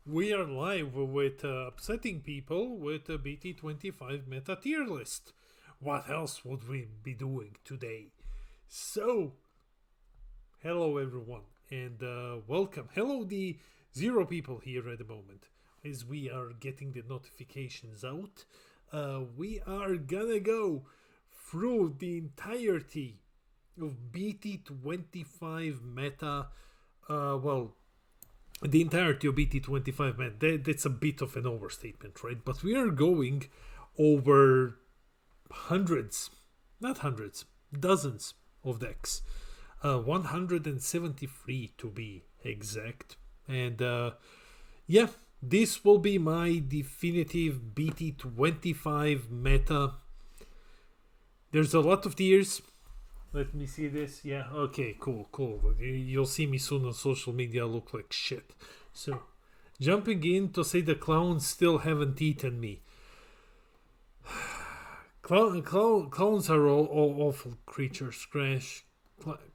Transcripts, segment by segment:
We are live with upsetting people with a BT25 meta tier list. What else would we be doing today? So, hello everyone and welcome. Hello the 0 people here at the moment. As we are getting the notifications out, we are gonna go through the entirety of BT25 meta. The entirety of BT25, man, that's a bit of an overstatement, right? But we are going over dozens of decks. 173 to be exact. And yeah, this will be my definitive BT25 meta. There's a lot of tiers. Let me see this. Yeah, okay, cool. You'll see me soon on social media look like shit. So, jumping in to say the clowns still haven't eaten me. Clowns are all awful creatures, Crash.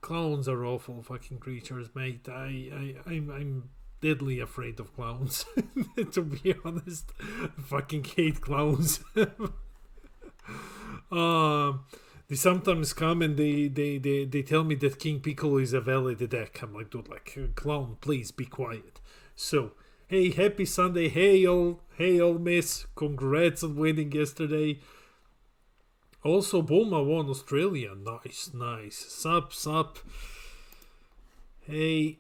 Clowns are awful fucking creatures, mate. I'm deadly afraid of clowns. To be honest, I fucking hate clowns. They sometimes come and they tell me that King Piccolo is a valid deck. I'm like, dude, clown, please be quiet. So, hey, happy Sunday. Hey, Ole Miss. Congrats on winning yesterday. Also, Bulma won Australia. Nice. Sup. Hey,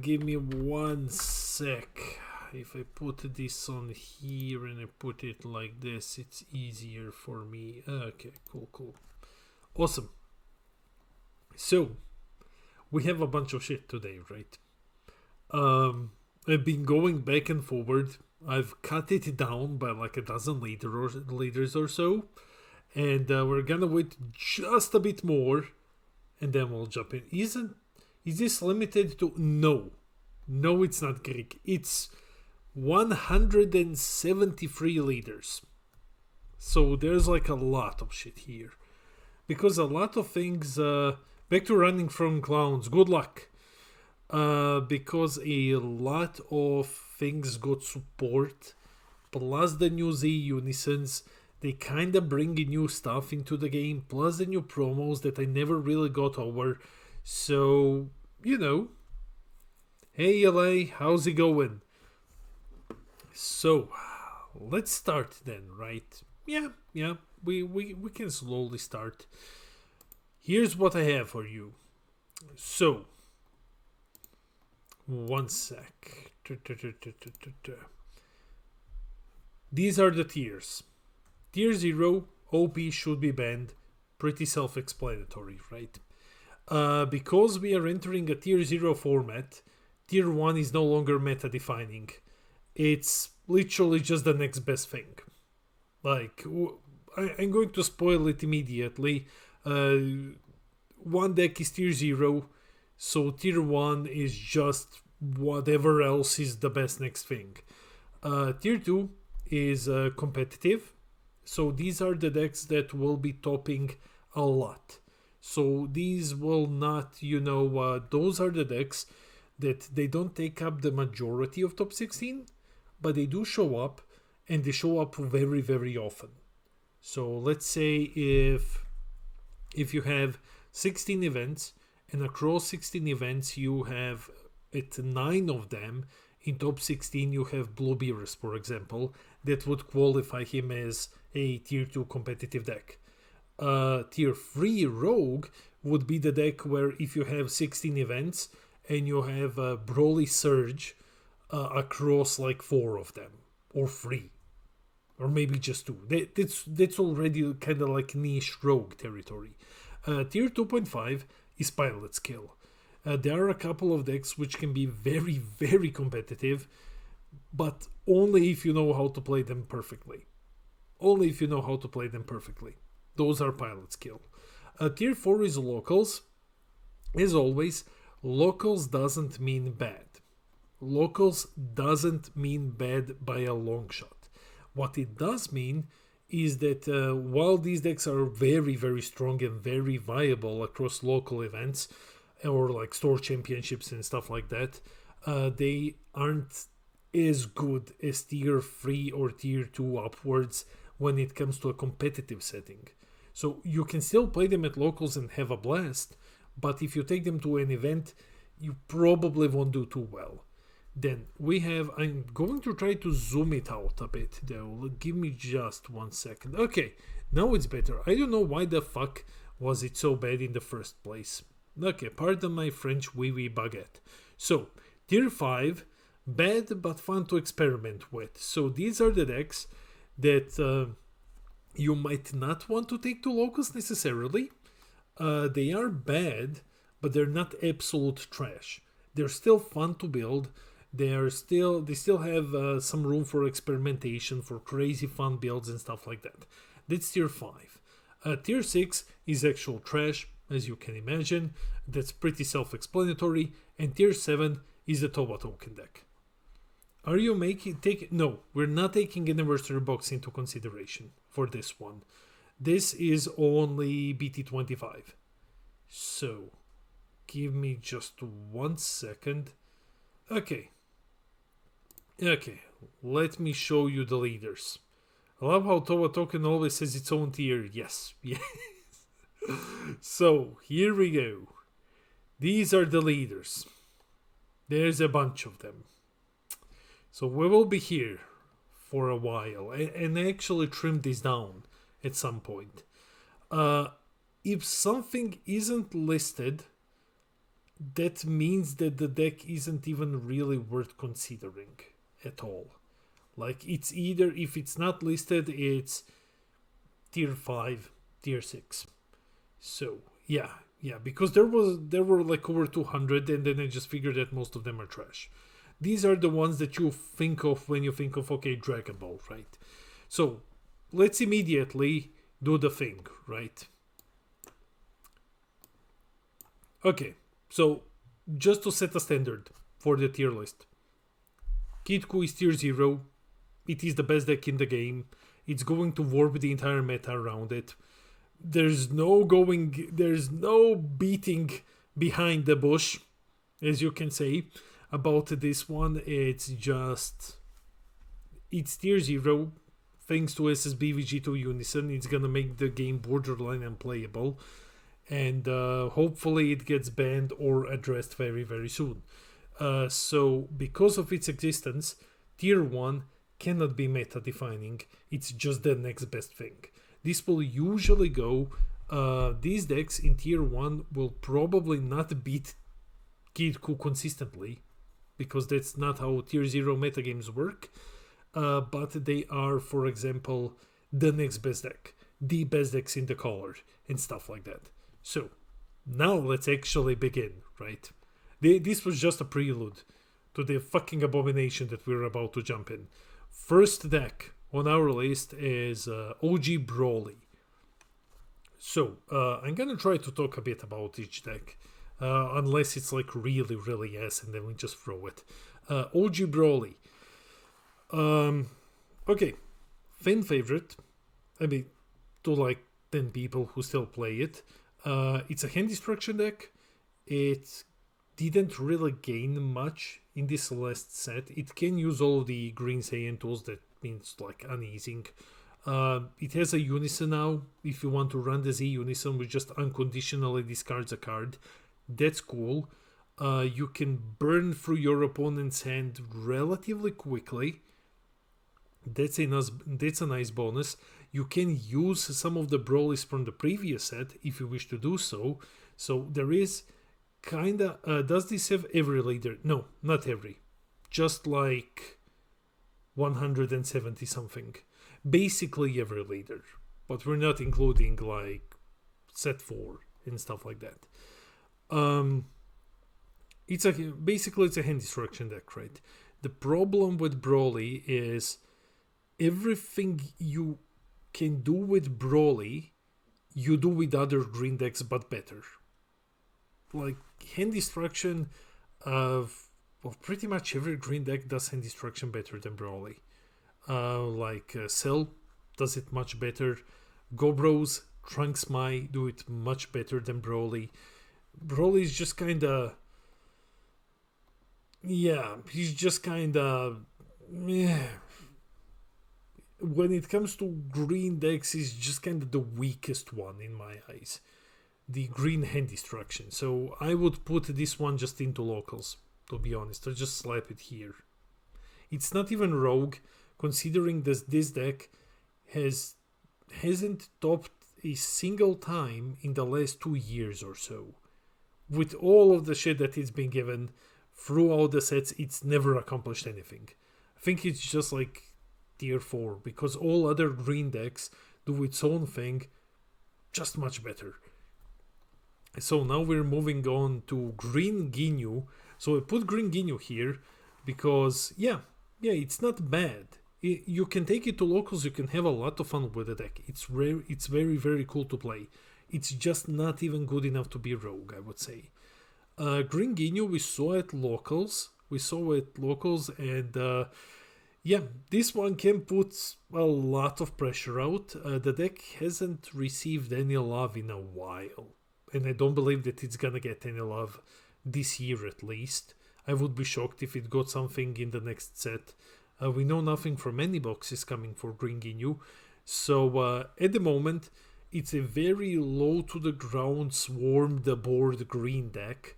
give me 1 sec. If I put this on here and I put it like this, it's easier for me. Okay, cool. Awesome. So, we have a bunch of shit today, right? I've been going back and forward. I've cut it down by like a dozen liters or so. And we're gonna wait just a bit more. And then we'll jump in. Is this limited to... No, it's not Greek. It's 173 liters. So there's like a lot of shit here. Because a lot of things, back to running from clowns, good luck. Because a lot of things got support, plus the new Z unisons, they kind of bring new stuff into the game, plus the new promos that I never really got over. So, hey LA, how's it going? So, let's start then, right? Yeah. We can slowly start. Here's what I have for you. So, 1 sec. These are the tiers. Tier 0, OP should be banned. Pretty self-explanatory, right? Because we are entering a tier 0 format, tier 1 is no longer meta-defining. It's literally just the next best thing. Like, I'm going to spoil it immediately. One deck is tier 0, so tier 1 is just whatever else is the best next thing. Tier 2 is competitive, so these are the decks that will be topping a lot. So these will not, those are the decks that they don't take up the majority of top 16, but they do show up, and they show up very, very often. So let's say if you have 16 events, and across 16 events you have at 9 of them in top 16 you have Blue Beerus, for example, that would qualify him as a tier 2 competitive deck. Tier 3 Rogue would be the deck where if you have 16 events and you have Broly Surge across like 4 of them, or 3. Or maybe just 2. That's already kind of like niche rogue territory. Tier 2.5 is Pilot Skill. There are a couple of decks which can be very, very competitive, but only if you know how to play them perfectly. Those are Pilot Skill. Tier 4 is Locals. As always, Locals doesn't mean bad. Locals doesn't mean bad by a long shot. What it does mean is that while these decks are very, very strong and very viable across local events or like store championships and stuff like that, they aren't as good as tier 3 or tier 2 upwards when it comes to a competitive setting. So you can still play them at locals and have a blast, but if you take them to an event, you probably won't do too well. Then we have, I'm going to try to zoom it out a bit though. Give me just 1 second. Okay, now it's better. I don't know why the fuck was it so bad in the first place. Okay, pardon my French wee wee baguette. So, tier 5, bad but fun to experiment with. So these are the decks that you might not want to take to locals necessarily. They are bad, but they're not absolute trash. They're still fun to build. They still have some room for experimentation, for crazy fun builds and stuff like that. That's tier 5. Tier 6 is actual trash, as you can imagine. That's pretty self-explanatory. And tier 7 is the Towa Token deck. Are you no, we're not taking Anniversary Box into consideration for this one. This is only Bt25. So, give me just 1 second. Okay, let me show you the leaders. I love how Towa Token always has its own tier. Yes. So, here we go. These are the leaders. There's a bunch of them. So we will be here for a while and actually trim this down at some point. If something isn't listed, that means that the deck isn't even really worth considering at all. Like, it's either, if it's not listed, it's tier 5, tier 6. So yeah, because there were like over 200, and then I just figured that most of them are trash. These are the ones that you think of when you think of, okay, Dragon Ball, right? So let's immediately do the thing, right? Okay, so just to set a standard for the tier list. Kid Ku is tier 0. It is the best deck in the game. It's going to warp the entire meta around it. There's no beating behind the bush, as you can say, about this one. It's tier 0. Thanks to SSBVG2 Unison, it's gonna make the game borderline unplayable, and hopefully it gets banned or addressed very, very soon. So because of its existence, tier 1 cannot be meta defining. It's just the next best thing. This will usually go, these decks in tier 1 will probably not beat Kid Ku consistently, because that's not how tier 0 metagames work, but they are, for example, the next best deck, the best decks in the color, and stuff like that. So, now let's actually begin, right? This was just a prelude to the fucking abomination that we're about to jump in. First deck on our list is OG Broly. So, I'm gonna try to talk a bit about each deck, unless it's like really, really yes, and then we just throw it. OG Broly. Okay, fan favorite. I mean, to like 10 people who still play it. It's a hand destruction deck. It didn't really gain much in this last set. It can use all the green Saiyan tools, that means like uneasing. It has a Unison now. If you want to run the Z Unison, which just unconditionally discards a card, that's cool. You can burn through your opponent's hand relatively quickly. That's a nice bonus. You can use some of the Brolys from the previous set if you wish to do so. So there is kinda... does this have every leader? No, not every. Just like 170 something. Basically every leader. But we're not including like set 4 and stuff like that. It's a hand destruction deck, right? The problem with Broly is everything you can do with Broly, you do with other green decks, but better. Like, hand destruction of pretty much every green deck does hand destruction better than Broly. Cell does it much better. Gobros, Trunks Mai do it much better than Broly. Broly is just kinda... yeah, he's just kinda yeah, when it comes to green decks, is just kind of the weakest one in my eyes. The green hand destruction. So I would put this one just into locals, to be honest. I'll just slap it here. It's not even rogue, considering this deck hasn't topped a single time in the last 2 years or so. With all of the shit that it's been given throughout the sets, it's never accomplished anything. I think it's just like tier 4, because all other green decks do its own thing just much better. So now we're moving on to Green Ginyu. So I put Green Ginyu here because, yeah, it's not bad. You can take it to locals, you can have a lot of fun with the deck. It's rare, it's very, very cool to play. It's just not even good enough to be rogue, I would say. Green Ginyu we saw at locals. And yeah, this one can put a lot of pressure out. The deck hasn't received any love in a while, and I don't believe that it's gonna get any love this year at least. I would be shocked if it got something in the next set. We know nothing from any boxes coming for Green Ginyu, so at the moment it's a very low to the ground swarm the board green deck,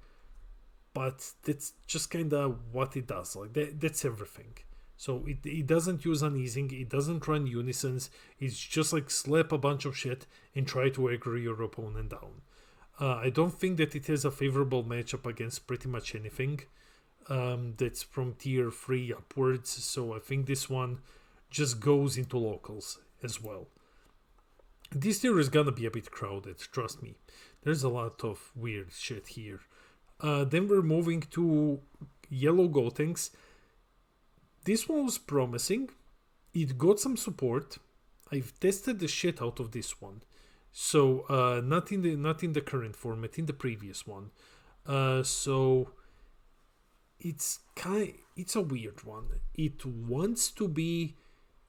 but that's just kind of what it does. Like that's everything. So it doesn't use uneasing, it doesn't run unisons, it's just like slap a bunch of shit and try to aggro your opponent down. I don't think that it has a favorable matchup against pretty much anything that's from tier 3 upwards, so I think this one just goes into locals as well. This tier is gonna be a bit crowded, trust me. There's a lot of weird shit here. Then we're moving to Yellow Gotenks. This one was promising. It got some support. I've tested the shit out of this one. So not in the current format, in the previous one. So it's a weird one. It wants to be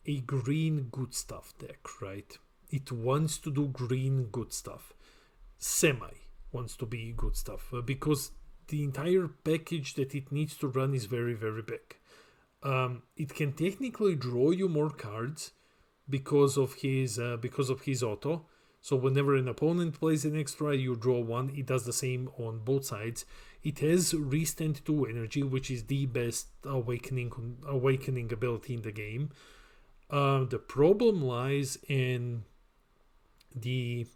a green good stuff deck, right? It wants to do green good stuff. Semi wants to be good stuff because the entire package that it needs to run is very, very big. It can technically draw you more cards because of his auto. So whenever an opponent plays an extra, you draw one. It does the same on both sides. It has Restand 2 energy, which is the best awakening ability in the game. The problem lies in the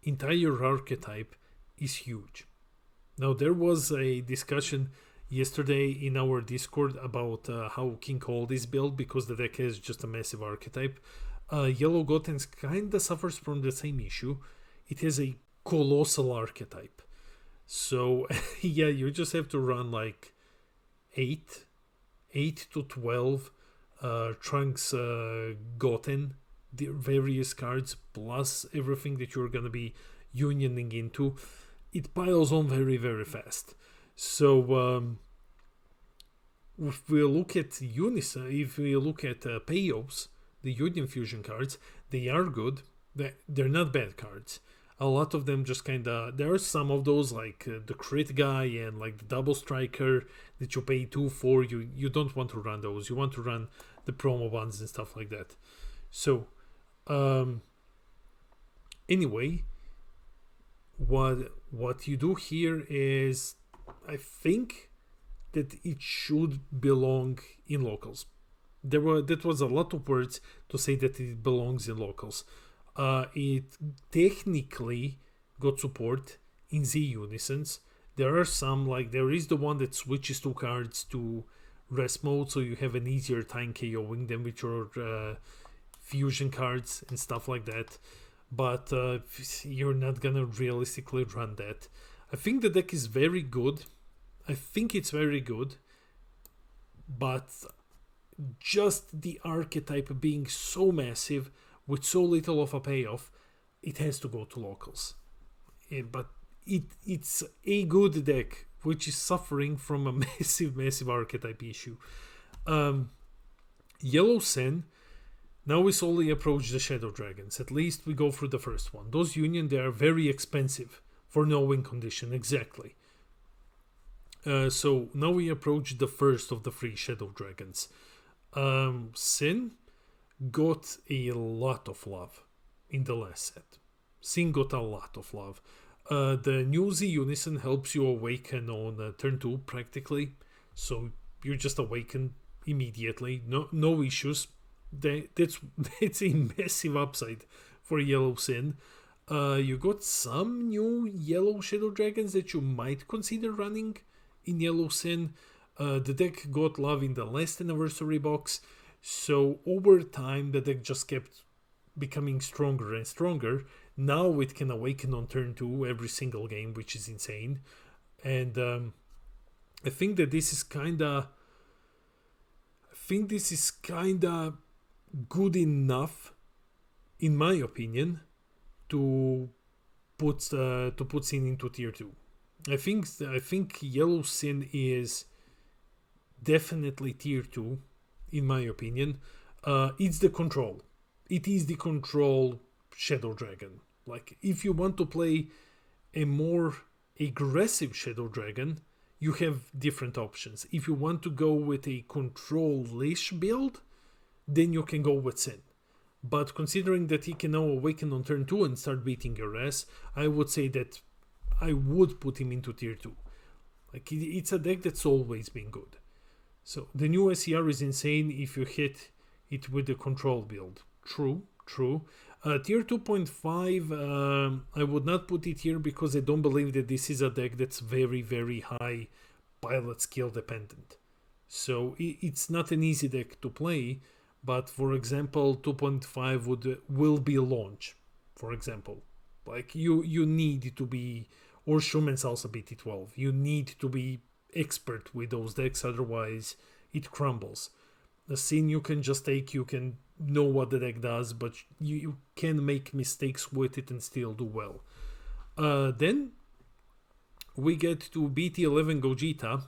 entire archetype is huge. Now there was a discussion yesterday in our Discord about how King Cold is built because the deck has just a massive archetype. Yellow Gotenks kinda suffers from the same issue. It has a colossal archetype. So yeah, you just have to run like 8 to 12 Trunks Goten, the various cards, plus everything that you're gonna be unioning into. It piles on very, very fast. So if we look at payoffs, the Union Fusion cards, they are good. They're not bad cards. A lot of them just kind of... There are some of those like the Crit Guy and like the Double Striker that you pay 2 for. You don't want to run those. You want to run the promo ones and stuff like that. So anyway, what you do here is, I think that it should belong in locals. That was a lot of words to say that it belongs in locals. It technically got support in Z Unisons. There are some, like there is the one that switches 2 cards to rest mode, so you have an easier time KOing them with your fusion cards and stuff like that. But you're not gonna realistically run that. I think the deck is very good. I think it's very good, but just the archetype being so massive with so little of a payoff, it has to go to locals. But it's a good deck which is suffering from a massive archetype issue. Yellow Sen, now we slowly approach the Shadow Dragons. At least we go through the first one. Those Union, they are very expensive for no win condition, exactly. So now we approach the first of the 3 Shadow Dragons. Sin got a lot of love in the last set. Sin got a lot of love. The new Z Unison helps you awaken on turn 2 practically, so you just awaken immediately, no issues. That's a massive upside for Yellow Sin. You got some new Yellow Shadow Dragons that you might consider running in Yellow Sin. The deck got love in the last anniversary box, so over time the deck just kept becoming stronger and stronger. Now it can awaken on turn 2 every single game, which is insane. And I think that this is kinda good enough, in my opinion, to put Sin into tier 2. I think Yellow Sin is definitely tier 2, in my opinion. It's the control. It is the control Shadow Dragon. Like, if you want to play a more aggressive Shadow Dragon, you have different options. If you want to go with a control-ish build, then you can go with Sin. But considering that he can now awaken on turn 2 and start beating your ass, I would say that I would put him into tier 2. Like, it's a deck that's always been good. So the new SCR is insane if you hit it with the control build. True. Tier 2.5, I would not put it here because I don't believe that this is a deck that's very, very high pilot skill dependent. So it's not an easy deck to play, but for example, 2.5 will be a launch, for example. Like, you need to be, or Shumen Salsa BT12, you need to be expert with those decks, otherwise it crumbles. The Sin you can just take, you can know what the deck does, but you can make mistakes with it and still do well. Then we get to BT11 Gogeta.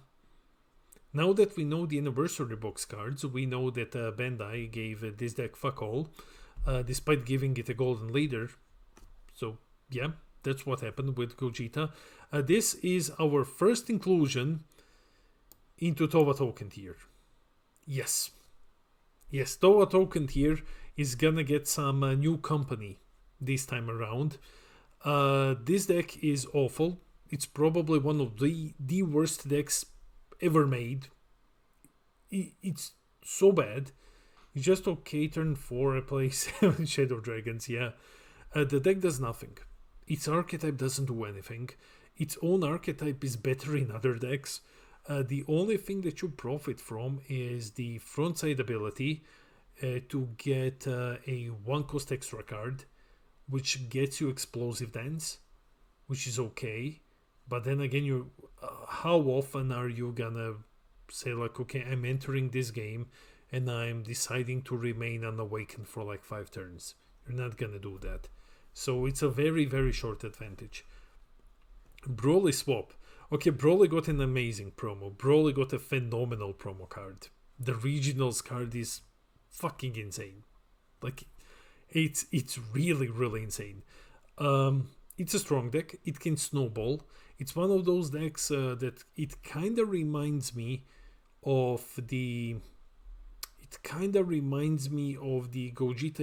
Now that we know the anniversary box cards, we know that Bandai gave this deck fuck all, despite giving it a golden leader. So yeah, that's what happened with Gogeta. This is our first inclusion into Towa Token tier. Yes, Towa Token tier is gonna get some new company this time around. This deck is awful. It's probably one of the worst decks ever made. It's so bad. It's just okay. Turn 4, I play 7 Shadow Dragons. Yeah, the deck does nothing. Its archetype doesn't do anything. Its own archetype is better in other decks. The only thing that you profit from is the frontside ability to get a 1-cost extra card, which gets you Explosive Dance, which is okay. But then again, how often are you gonna say, like, okay, I'm entering this game and I'm deciding to remain unawakened for like 5 turns? You're not gonna do that. So it's a very, very short advantage. Broly Swap. Okay, Broly got an amazing promo. Broly got a phenomenal promo card. The regionals card is fucking insane. Like, it's really, really insane. It's a strong deck. It can snowball. It's one of those decks that it kind of reminds me of the Gogeta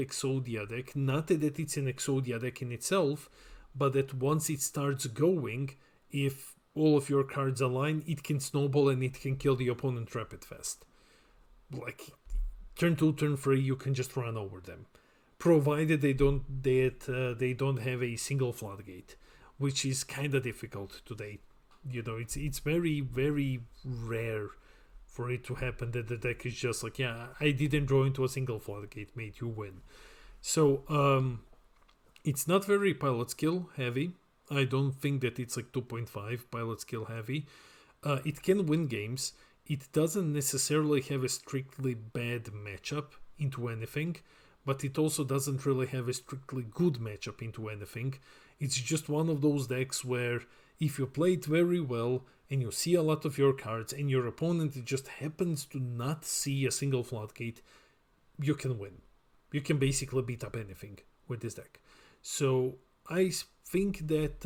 Exodia deck. Not that it's an Exodia deck in itself, but that once it starts going, if all of your cards align, it can snowball and it can kill the opponent rapid fast. Like, turn 2, turn 3, you can just run over them, provided they don't have a single floodgate, which is kind of difficult today. You know, it's very, very rare for it to happen that the deck is just like, yeah, I didn't draw into a single floodgate, mate, you win. So it's not very pilot skill heavy. I don't think that it's like 2.5 pilot skill heavy. It can win games. It doesn't necessarily have a strictly bad matchup into anything, but it also doesn't really have a strictly good matchup into anything. It's just one of those decks where if you play it very well and you see a lot of your cards and your opponent just happens to not see a single floodgate, you can win. You can basically beat up anything with this deck. So I think that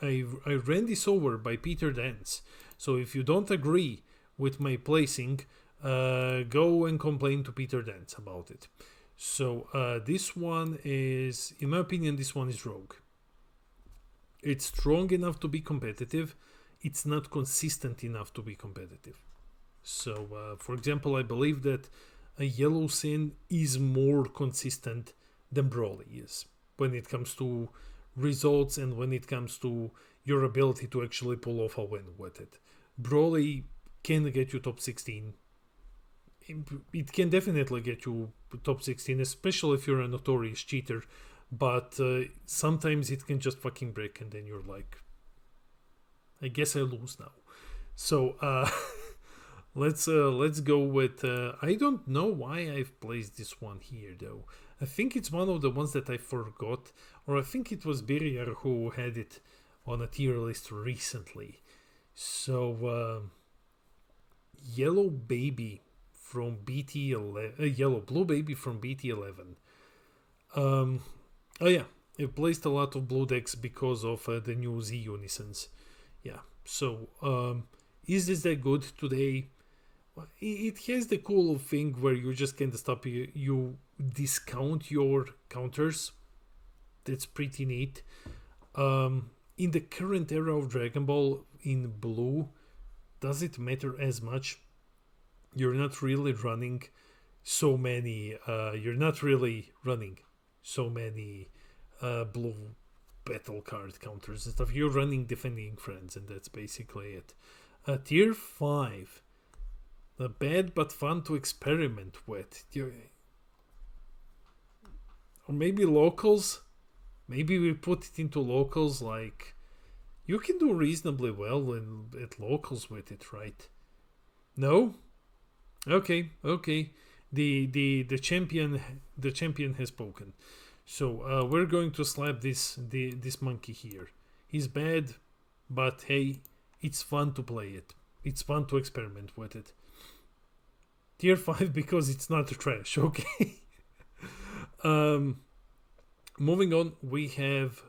I ran this over by Peter Dance. So if you don't agree with my placing, go and complain to Peter Dance about it. So this one is, in my opinion, this one is rogue. It's strong enough to be competitive. It's not consistent enough to be competitive. So, for example, I believe that a yellow sin is more consistent than Broly is when it comes to results and when it comes to your ability to actually pull off a win with it. Broly can get you top 16. It can definitely get you top 16, especially if you're a notorious cheater, but sometimes it can just fucking break and then you're like, I guess I lose now. So let's go with I don't know why I've placed this one here though. I think it's one of the ones that I forgot, or I think it was Birrier who had it on a tier list recently. So Yellow Baby from BT11, Yellow Blue Baby from BT11. Oh yeah, it placed a lot of blue decks because of the new Z Unisons. Yeah, so is this deck good today? It has the cool thing where you just can't stop, you discount your counters. That's pretty neat. In the current era of Dragon Ball in blue, does it matter as much? You're not really running so many blue battle card counters and stuff. You're running defending friends, and that's basically it. Tier 5. Bad but fun to experiment with. Or maybe locals. Maybe we put it into locals. Like, you can do reasonably well at locals with it, right? No? Okay. The champion has spoken. So we're going to slap this monkey here. He's bad, but hey, it's fun to play it. It's fun to experiment with it. Tier 5 because it's not trash, okay? Moving on, we have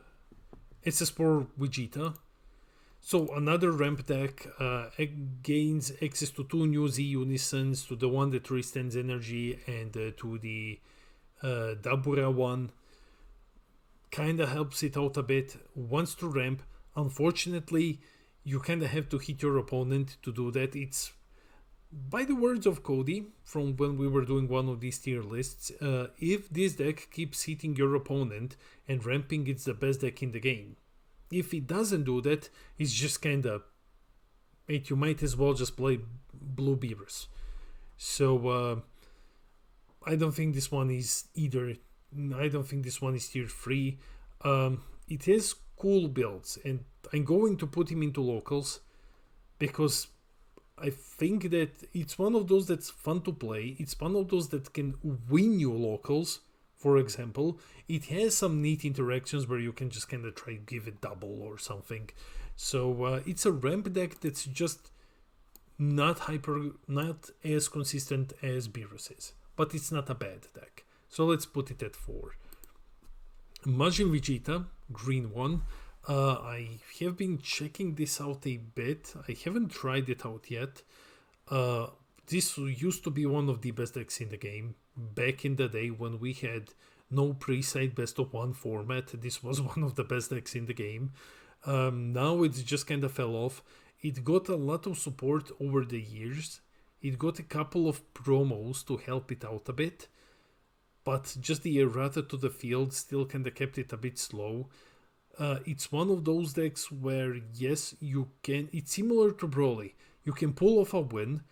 SS4 Vegeta. So another ramp deck gains access to 2 new Z Unisons, to the one that restores energy and to the Dabura one. Kinda helps it out a bit. Wants to ramp. Unfortunately, you kinda have to hit your opponent to do that. It's, by the words of Cody, from when we were doing one of these tier lists, if this deck keeps hitting your opponent and ramping, it's the best deck in the game. If it doesn't do that, it's just kinda, you might as well just play Blue Beerus. So I don't think this one is either. I don't think this one is tier 3. It has cool builds, and I'm going to put him into locals because I think that it's one of those that's fun to play. It's one of those that can win you locals, for example. It has some neat interactions where you can just kind of try to give it double or something. So it's a ramp deck that's just not as consistent as Beerus is. But it's not a bad deck. So let's put it at 4. Majin Vegeta, green one. I have been checking this out a bit. I haven't tried it out yet. This used to be one of the best decks in the game. Back in the day when we had no pre-side best of 1 format, this was one of the best decks in the game. Now it's just kind of fell off. It got a lot of support over the years. It got a couple of promos to help it out a bit. But just the errata to the field still kind of kept it a bit slow. It's one of those decks where, yes, you can. It's similar to Broly. You can pull off a win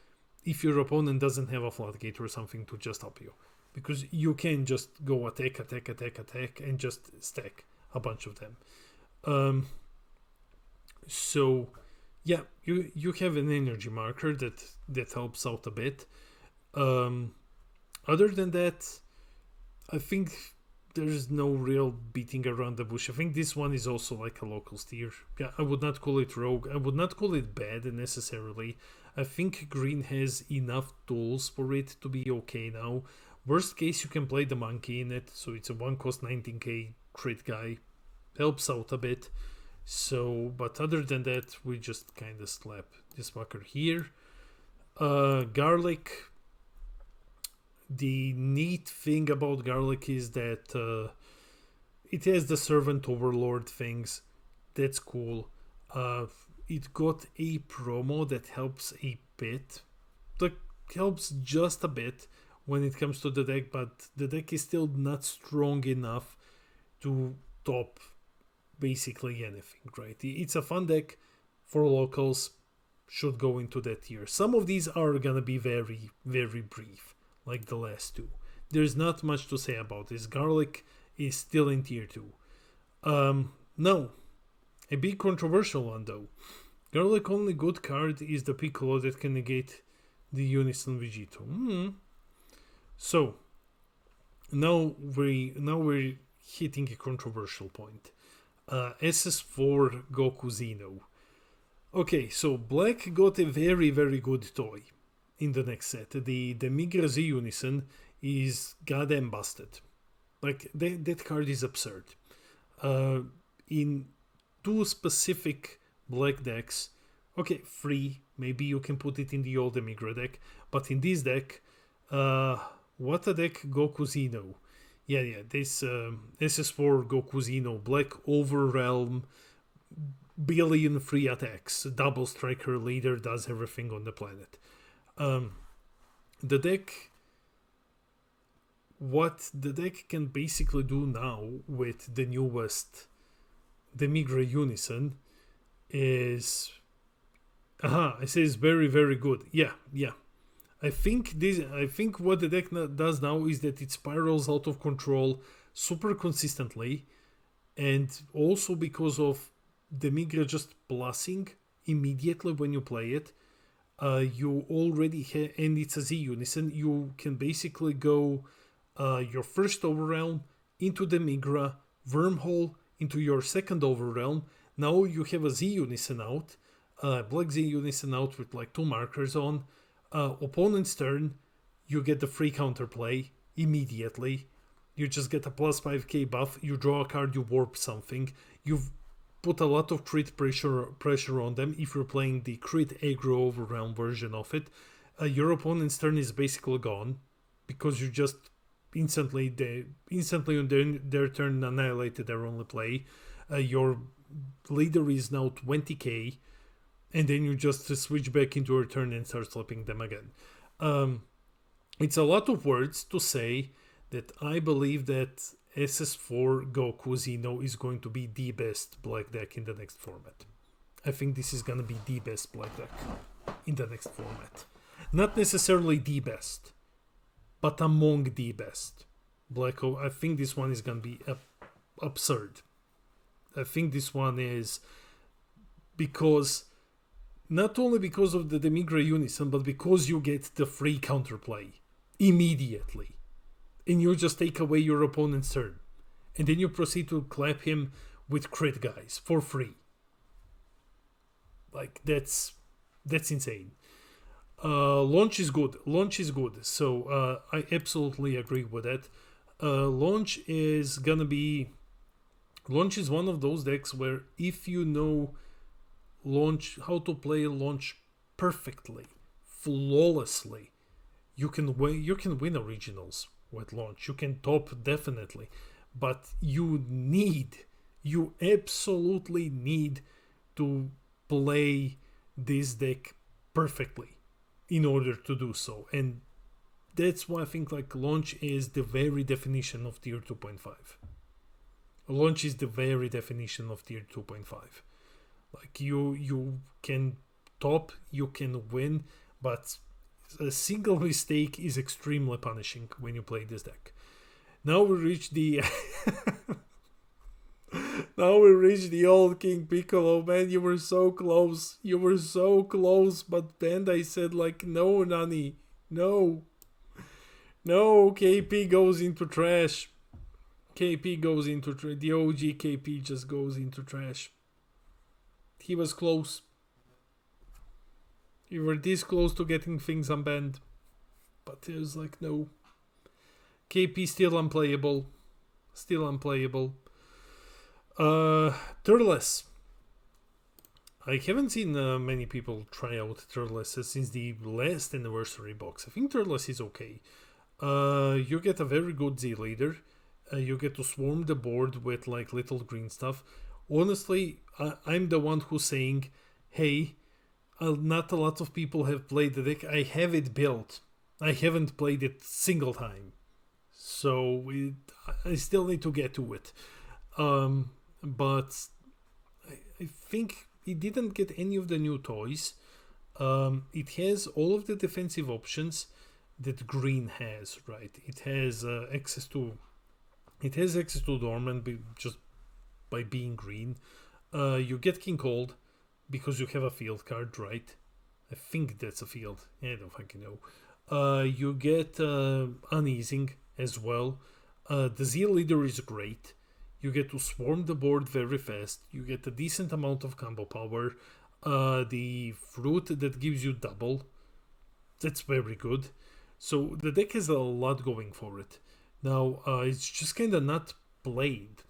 if your opponent doesn't have a floodgate or something to just help you. Because you can just go attack, and just stack a bunch of them. So, yeah, you have an energy marker that helps out a bit. Other than that, I think there's no real beating around the bush. I think this one is also like a local tier. Yeah, I would not call it rogue. I would not call it bad necessarily. I think green has enough tools for it to be okay now. Worst case, you can play the monkey in it. So it's a 1 cost 19k crit guy. Helps out a bit. So, but other than that, we just kind of slap this fucker here. Garlic. The neat thing about Garlic is that it has the Servant Overlord things. That's cool. It got a promo that helps a bit. That helps just a bit when it comes to the deck, but the deck is still not strong enough to top basically anything, right? It's a fun deck for locals, should go into that tier. Some of these are gonna be very, very brief, like the last two. There's not much to say about this. Garlic is still in tier 2. Now, a big controversial one though. Garlic only good card is the Piccolo that can negate the Unison Vegito. So, now we're hitting a controversial point. SS4 Goku Zeno. Okay, so Black got a very, very good toy in the next set. The Migra Z Unison is goddamn busted. Like, that card is absurd. In two specific Black decks, okay, free, maybe you can put it in the old Migra deck, but in this deck, what a deck, Goku Zeno. Yeah, this SS4 Goku Zeno, Black Overrealm, billion free attacks, double striker leader, does everything on the planet. The deck, what the deck can basically do now with the newest Demigra Unison is, it says very, very good. Yeah. I think what the deck does now is that it spirals out of control super consistently, and also because of the Migra just plussing immediately when you play it, you already and it's a Z Unison, you can basically go your first Overrealm into the Migra, Wormhole into your second Overrealm. Now you have a Z Unison out, Black Z Unison out with like 2 markers on. Opponent's turn, you get the free counterplay immediately. You just get a plus 5k buff, you draw a card, you warp something. You've put a lot of crit pressure on them if you're playing the crit aggro Overrealm version of it. Your opponent's turn is basically gone because you just instantly on their turn annihilated their only play. Your leader is now 20k, and then you just switch back into your turn and start slapping them again. It's a lot of words to say that I believe that SS4 Goku Zeno is going to be the best Black deck in the next format. I think this is going to be the best Black deck in the next format. Not necessarily the best, but among the best. I think this one is going to be absurd. I think this one is because, not only because of the Demigra Unison, but because you get the free counterplay immediately. And you just take away your opponent's turn. And then you proceed to clap him with crit guys for free. Like, that's insane. Launch is good. So I absolutely agree with that. Launch is one of those decks where if you know how to play launch perfectly, flawlessly, you can win originals with launch. You can top definitely, but you absolutely need to play this deck perfectly in order to do so. And that's why I think like launch is the very definition of tier 2.5. Launch is the very definition of tier 2.5. Like you can top, you can win, but a single mistake is extremely punishing when you play this deck. Now we reach the old King Piccolo. Man, you were so close, but Bandai said like, no, Nani, no, KP goes into trash. The OG KP just goes into trash. He was close. You were this close to getting things unbanned, but it was like, no. KP still unplayable. Turles. I haven't seen many people try out Turles since the last anniversary box. I think Turles is okay. You get a very good Z leader. You get to swarm the board with like little green stuff. Honestly, I'm the one who's saying, hey, not a lot of people have played the deck. I have it built. I haven't played it single time. So I still need to get to it. But I think it didn't get any of the new toys. It has all of the defensive options that green has, right? It has access to Dormant just by being green. You get King Cold because you have a field card, right? I think that's a field. I don't fucking know. You get Uneasing as well. The Z Leader is great. You get to swarm the board very fast. You get a decent amount of combo power. The fruit that gives you double. That's very good. So the deck has a lot going for it. Now, it's just kind of not played.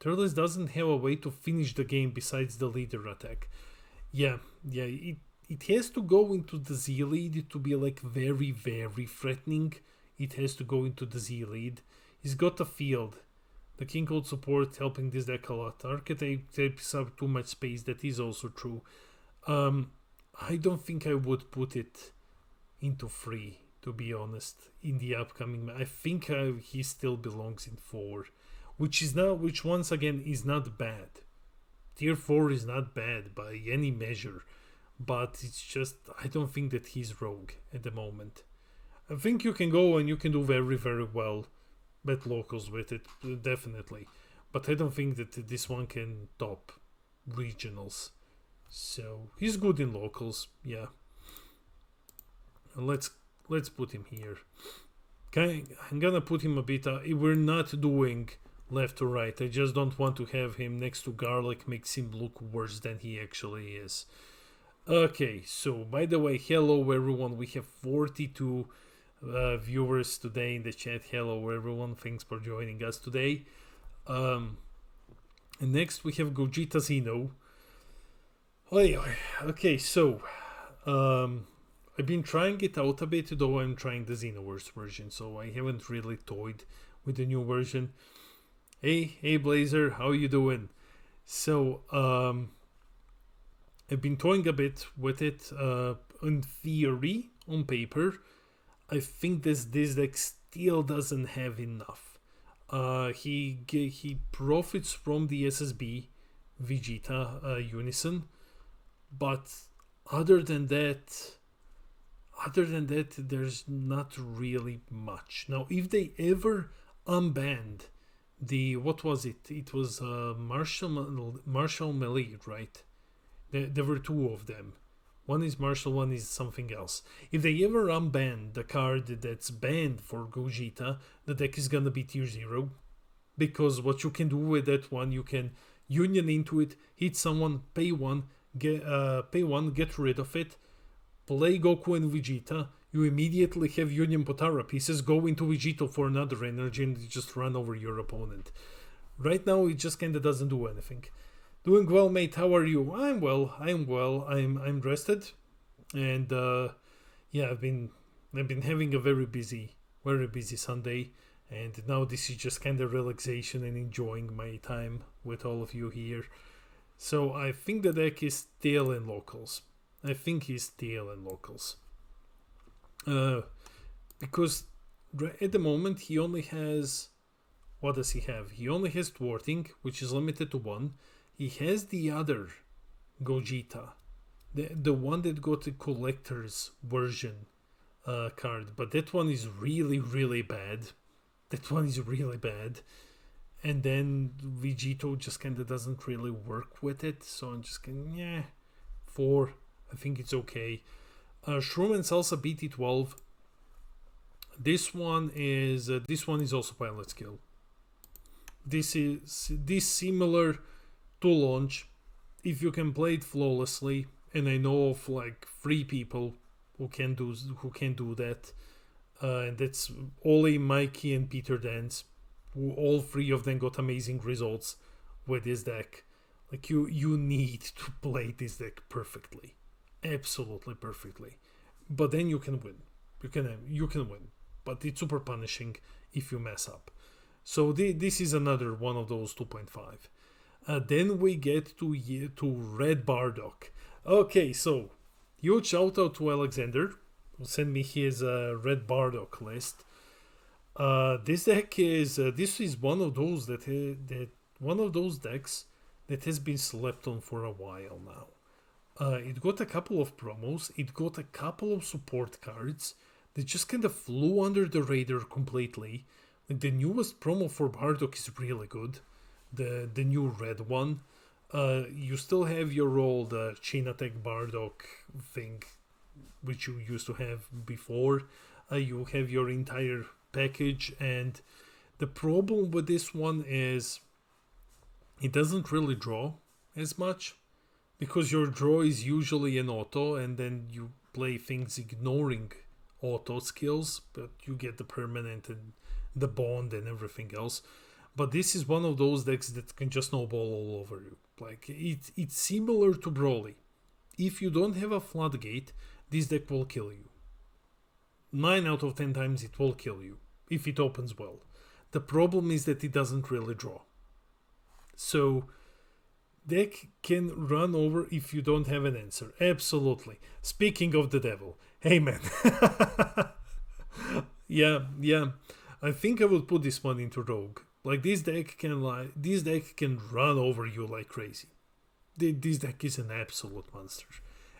Turles doesn't have a way to finish the game besides the leader attack. Yeah, it has to go into the Z lead to be like very, very threatening. It has to go into the Z lead. He's got a field. The King Cold support helping this deck a lot. Archetype takes up too much space, that is also true. I don't think I would put it into 3, to be honest, in the upcoming. I think he still belongs in 4, which once again is not bad. Tier 4 is not bad by any measure, but it's just, I don't think that he's rogue at the moment. I think you can go and you can do very, very well bet locals with it, definitely. But I don't think that this one can top regionals. So he's good in locals, yeah. Let's put him here. Okay, I'm gonna put him a bit. We're not doing left to right. I just don't want to have him next to Garlic. Makes him look worse than he actually is. Okay, so by the way, hello everyone. We have 42 viewers today in the chat. Hello everyone, thanks for joining us today. And next we have Gogeta Zeno. Okay, so I've been trying it out a bit, though I'm trying the Xenoverse version, so I haven't really toyed with the new version. Hey Blazer, how you doing? So I've been toying a bit with it. In theory, on paper, I think this deck still doesn't have enough. He profits from the SSB Vegeta Unison, but other than that, there's not really much. Now, if they ever unbanned the, what was it? It was Marshall Melee, right? There were 2 of them. One is Marshall, one is something else. If they ever unban the card that's banned for Gogeta, the deck is gonna be tier 0. Because what you can do with that one, you can union into it, hit someone, pay 1, get rid of it, play Goku and Vegeta, you immediately have Union Potara pieces, go into Vegeta for another energy and just run over your opponent. Right now it just kinda doesn't do anything. Doing well, mate. How are you? I'm well. I'm rested, and yeah, I've been having a very busy Sunday, and now this is just kind of relaxation and enjoying my time with all of you here. So I think the deck is still in locals. Because at the moment he only has, what does he have? He only has thwarting, which is limited to 1. He has the other Gogeta, the one that got the collector's version card, but that one is really, really bad. And then Vegito just kind of doesn't really work with it, so I'm just going, 4. I think it's okay. Shroom and Salsa BT12. This one is also pilot skill. This similar to launch, if you can play it flawlessly, and I know of like 3 people who can do that, and that's Oli, Mikey, and Peter Dance, who all 3 of them got amazing results with this deck. Like you need to play this deck perfectly, absolutely perfectly, but then you can win. You can win, but it's super punishing if you mess up. So this is another one of those 2.5. Then we get to Red Bardock. Okay, so huge shout out to Alexander who sent me his Red Bardock list. This deck is this is one of those one of those decks that has been slept on for a while now. It got a couple of promos, it got a couple of support cards that just kind of flew under the radar completely. Like the newest promo for Bardock is really good, the new red one. You still have your old chain attack Bardock thing, which you used to have before. You have your entire package, and the problem with this one is it doesn't really draw as much, because your draw is usually an auto, and then you play things ignoring auto skills, but you get the permanent and the bond and everything else. But this is one of those decks that can just snowball all over you. Like it's similar to Broly. If you don't have a floodgate, this deck will kill you. 9 out of 10 times it will kill you if it opens well. The problem is that it doesn't really draw. So deck can run over if you don't have an answer. Absolutely. Speaking of the devil, hey man. yeah. I think I would put this one into Rogue. Like this deck can run over you like crazy. This deck is an absolute monster,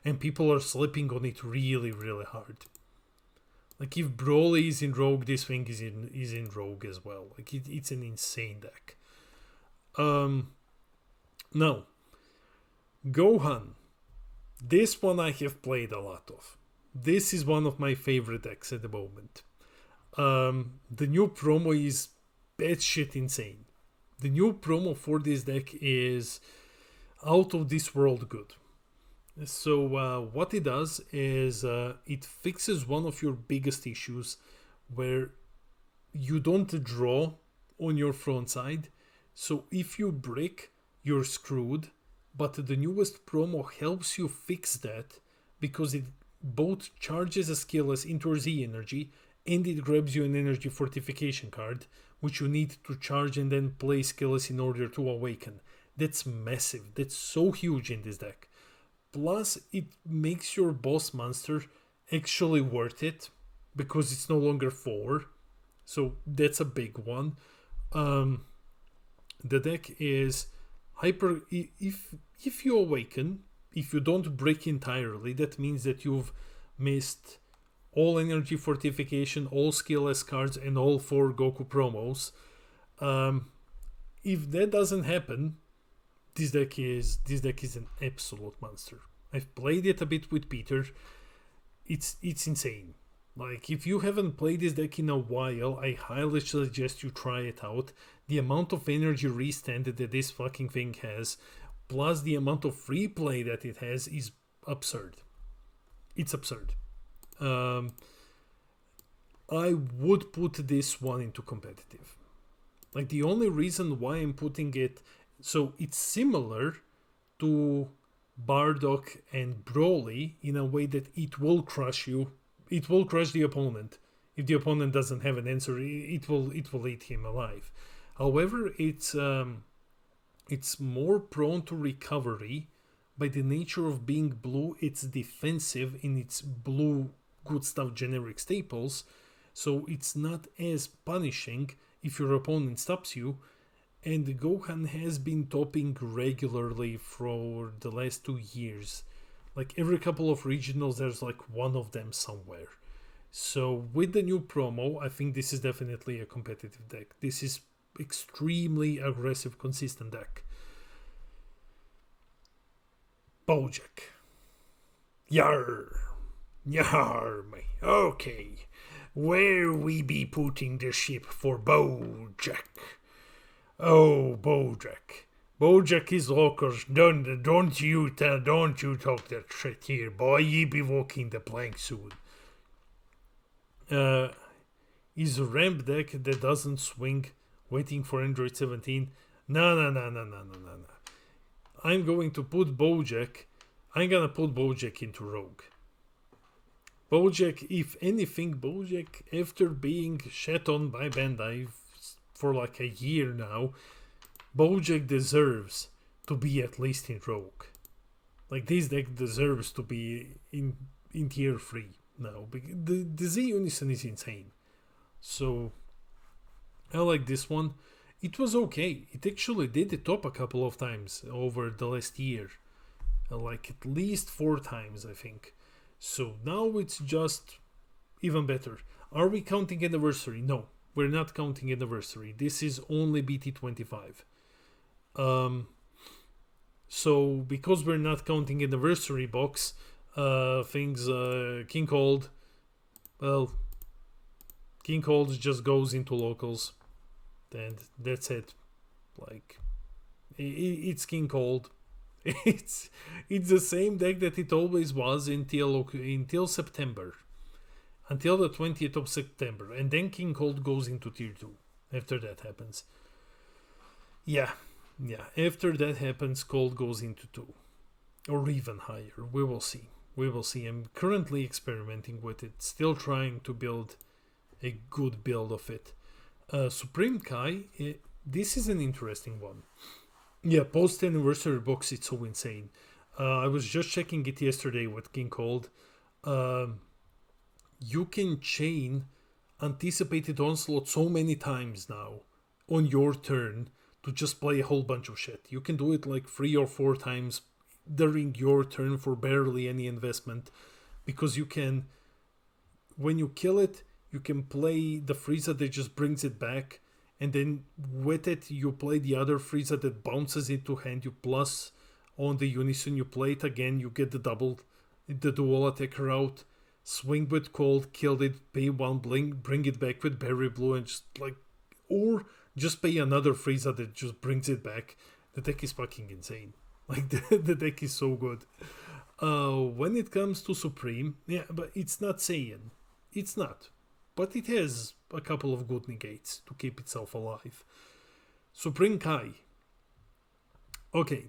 and people are slipping on it really, really hard. Like if Broly is in Rogue, this thing is in Rogue as well. Like it's an insane deck. Now, Gohan. This one I have played a lot of. This is one of my favorite decks at the moment. The new promo is batshit insane. The new promo for this deck is out of this world good. So what it does is it fixes one of your biggest issues, where you don't draw on your front side. So if you break, you're screwed. But the newest promo helps you fix that, because it both charges a skill as into Z energy, and it grabs you an energy fortification card, which you need to charge and then play skills in order to awaken. That's massive. That's so huge in this deck. Plus, it makes your boss monster actually worth it, because it's no longer 4. So that's a big one. The deck is hyper. If you awaken, if you don't break entirely, that means that you've missed all energy fortification, all skill S cards, and all 4 Goku promos. If that doesn't happen, this deck is an absolute monster. I've played it a bit with Peter. It's insane. Like if you haven't played this deck in a while, I highly suggest you try it out. The amount of energy restand that this fucking thing has, plus the amount of free play that it has, is absurd. It's absurd. I would put this one into competitive. Like the only reason why I'm putting it, so it's similar to Bardock and Broly in a way that it will crush you. It will crush the opponent. If the opponent doesn't have an answer, it will eat him alive. However, it's more prone to recovery by the nature of being blue. It's defensive in its blue good stuff generic staples, so it's not as punishing if your opponent stops you. And Gohan has been topping regularly for the last 2 years. Like every couple of regionals, there's like one of them somewhere. So with the new promo, I think this is definitely a competitive deck. This is extremely aggressive, consistent deck. Bojack. Yarr. Yarr, me. Okay. Where we be putting the ship for Bojack? Oh, Bojack. Bojack is lockers. Don't you talk that shit here, boy. You be walking the plank soon. Is a ramp deck that doesn't swing, waiting for Android 17. No. I'm going to put Bojack. I'm gonna put Bojack into Rogue. Bojack, if anything, Bojack, after being shat on by Bandai for like a year now, Bojack deserves to be at least in Rogue. Like, this deck deserves to be in tier 3 now. The Z Unison is insane. So, I like this one. It was okay. It actually did the top a couple of times over the last year. Like at least 4 times, I think. So now it's just even better. Are we counting anniversary? No, we're not counting anniversary. This is only BT25. So because we're not counting anniversary box, King Cold, well, King Cold just goes into locals, and that's it. Like, it's King Cold. It's the same deck that it always was until September, until the 20th of September, and then King Cold goes into tier 2 after that happens. Yeah, after that happens, Cold goes into 2 or even higher. We will see. I'm currently experimenting with it, still trying to build a good build of it. Supreme Kai, this is an interesting one. Yeah, post anniversary box, it's so insane. I was just checking it yesterday with King Cold. You can chain anticipated onslaught so many times now on your turn to just play a whole bunch of shit. You can do it like 3 or 4 times during your turn for barely any investment, because you can, when you kill it, you can play the Frieza that just brings it back, and then with it you play the other Frieza that bounces into hand you, plus on the Unison you play it again, you get the dual attacker out, swing with Cold, kill it, pay 1 blink, bring it back with Berry Blue, and just like, or just pay another Frieza that just brings it back. The deck is fucking insane. Like, the deck is so good. When it comes to Supreme, yeah, but it's not Saiyan. It's not. But it has a couple of good negates to keep itself alive. Supreme Kai. Okay.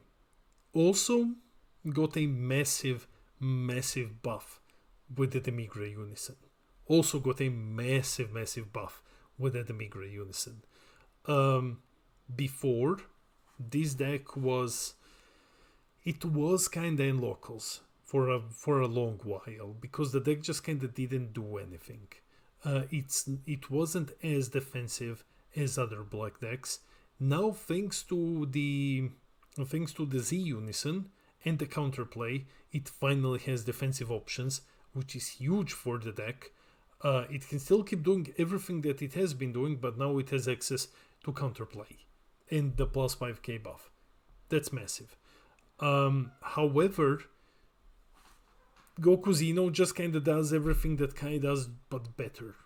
Also got a massive buff with the Demigra Unison. Also got a massive buff with the Demigra Unison. Before, this deck was kinda in locals for a long while, because the deck just kinda didn't do anything. It wasn't as defensive as other black decks. Now, thanks to the Z Unison and the counterplay, it finally has defensive options, which is huge for the deck. It can still keep doing everything that it has been doing, but now it has access to counterplay and the plus 5k buff. That's massive. However, Goku Zeno just kind of does everything that Kai does, but better.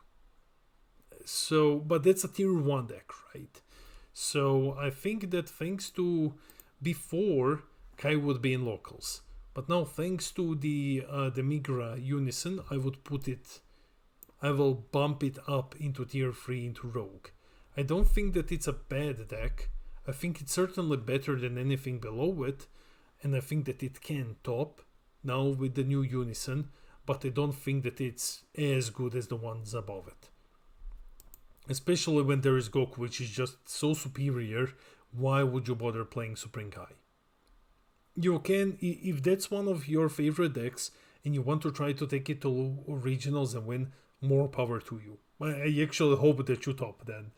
So, but that's a tier 1 deck, right? So I think that thanks to, before, Kai would be in locals, but now thanks to the Migra Unison, I will bump it up into tier 3 into Rogue. I don't think that it's a bad deck. I think it's certainly better than anything below it, and I think that it can top now with the new Unison, but I don't think that it's as good as the ones above it. Especially when there is Goku, which is just so superior. Why would you bother playing Supreme Kai? You can, if that's one of your favorite decks and you want to try to take it to regionals and win, more power to you. I actually hope that you top then.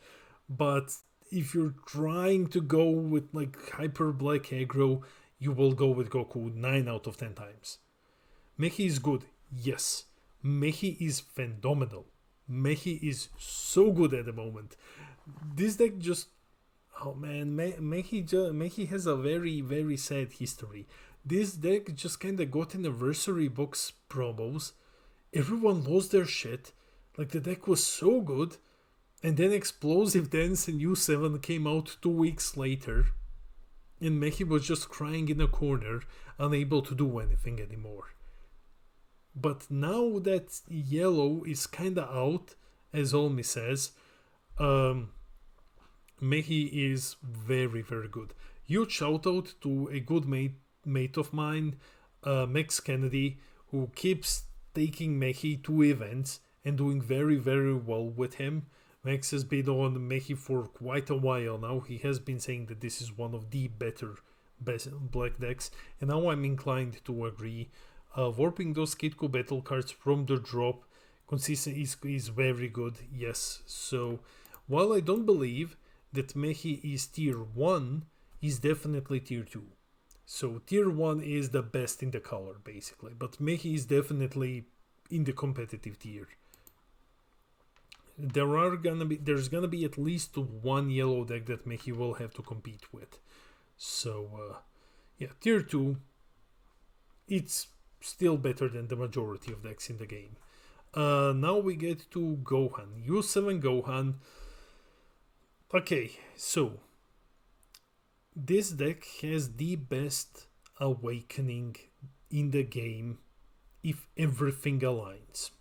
But if you're trying to go with like hyper black aggro, you will go with Goku 9 out of 10 times. Mehi is good, yes. Mehi is phenomenal. Mehi is so good at the moment. This deck just, oh man, Mehi has a very sad history. This deck just kinda got anniversary box promos. Everyone lost their shit. Like, the deck was so good, and then Explosive Dance and U7 came out 2 weeks later, and Mehi was just crying in a corner, unable to do anything anymore. But now that yellow is kinda out, as Olmi says, Mehi is very good. Huge shout out to a good mate of mine, Max Kennedy, who keeps taking Mehi to events and doing very, very well with him. Max has been on Mehi for quite a while now. He has been saying that this is one of the best black decks, and now I'm inclined to agree. Warping those Kitco battle cards from the drop consistent is very good, yes. So while I don't believe that Mehi is tier 1, he's definitely tier 2. So tier 1 is the best in the color basically, but Mehi is definitely in the competitive tier. There's gonna be at least one yellow deck that Mehi will have to compete with. So yeah, tier 2, it's still better than the majority of decks in the game. Now we get to Gohan. U7 Gohan. Okay, so this deck has the best awakening in the game if everything aligns.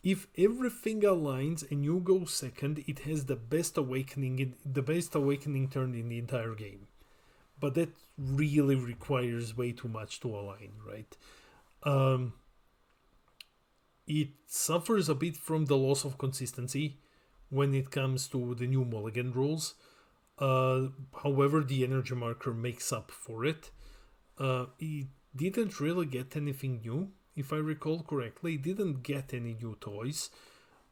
If everything aligns and you go second, it has the best awakening turn in the entire game. But that really requires way too much to align, right? It suffers a bit from the loss of consistency when it comes to the new mulligan rules. However, the energy marker makes up for it. It didn't really get anything new, if I recall correctly. It didn't get any new toys.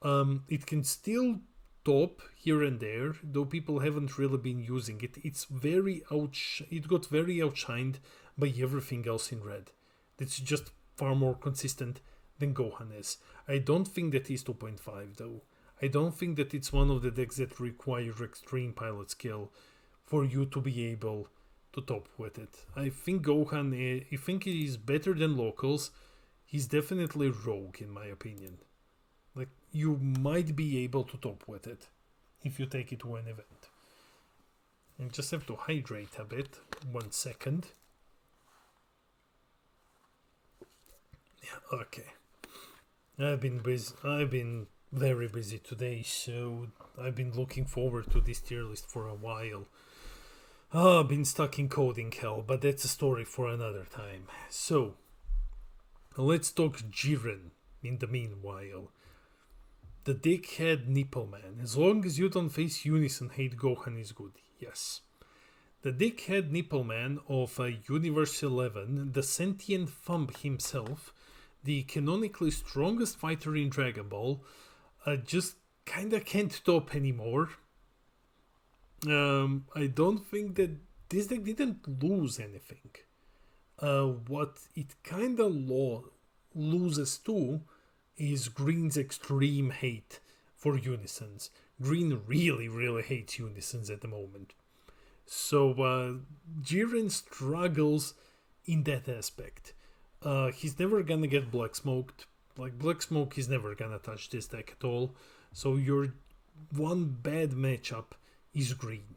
It can still top here and there, though people haven't really been using it. It got very outshined by everything else in red. It's just far more consistent than Gohan is. I don't think that he's 2.5 though. I don't think that it's one of the decks that require extreme pilot skill for you to be able to top with it. I think Gohan, I think he is better than locals. He's definitely rogue in my opinion. Like, you might be able to top with it if you take it to an event. I just have to hydrate a bit. 1 second. Yeah, okay. I've been very busy today, so I've been looking forward to this tier list for a while. I've been stuck in coding hell, but that's a story for another time. So, let's talk Jiren in the meanwhile. The dickhead Nipple Man. As long as you don't face Unison hate, Gohan is good. Yes. The dickhead Nipple Man of Universe 11, the sentient thumb himself, the canonically strongest fighter in Dragon Ball, just kinda can't top anymore. I don't think that this deck didn't lose anything. What it kinda loses to is Green's extreme hate for Unisons. Green really hates Unisons at the moment. So Jiren struggles in that aspect. He's never gonna get Black Smoked. Like, Black Smoke is never gonna touch this deck at all. So your one bad matchup is Green.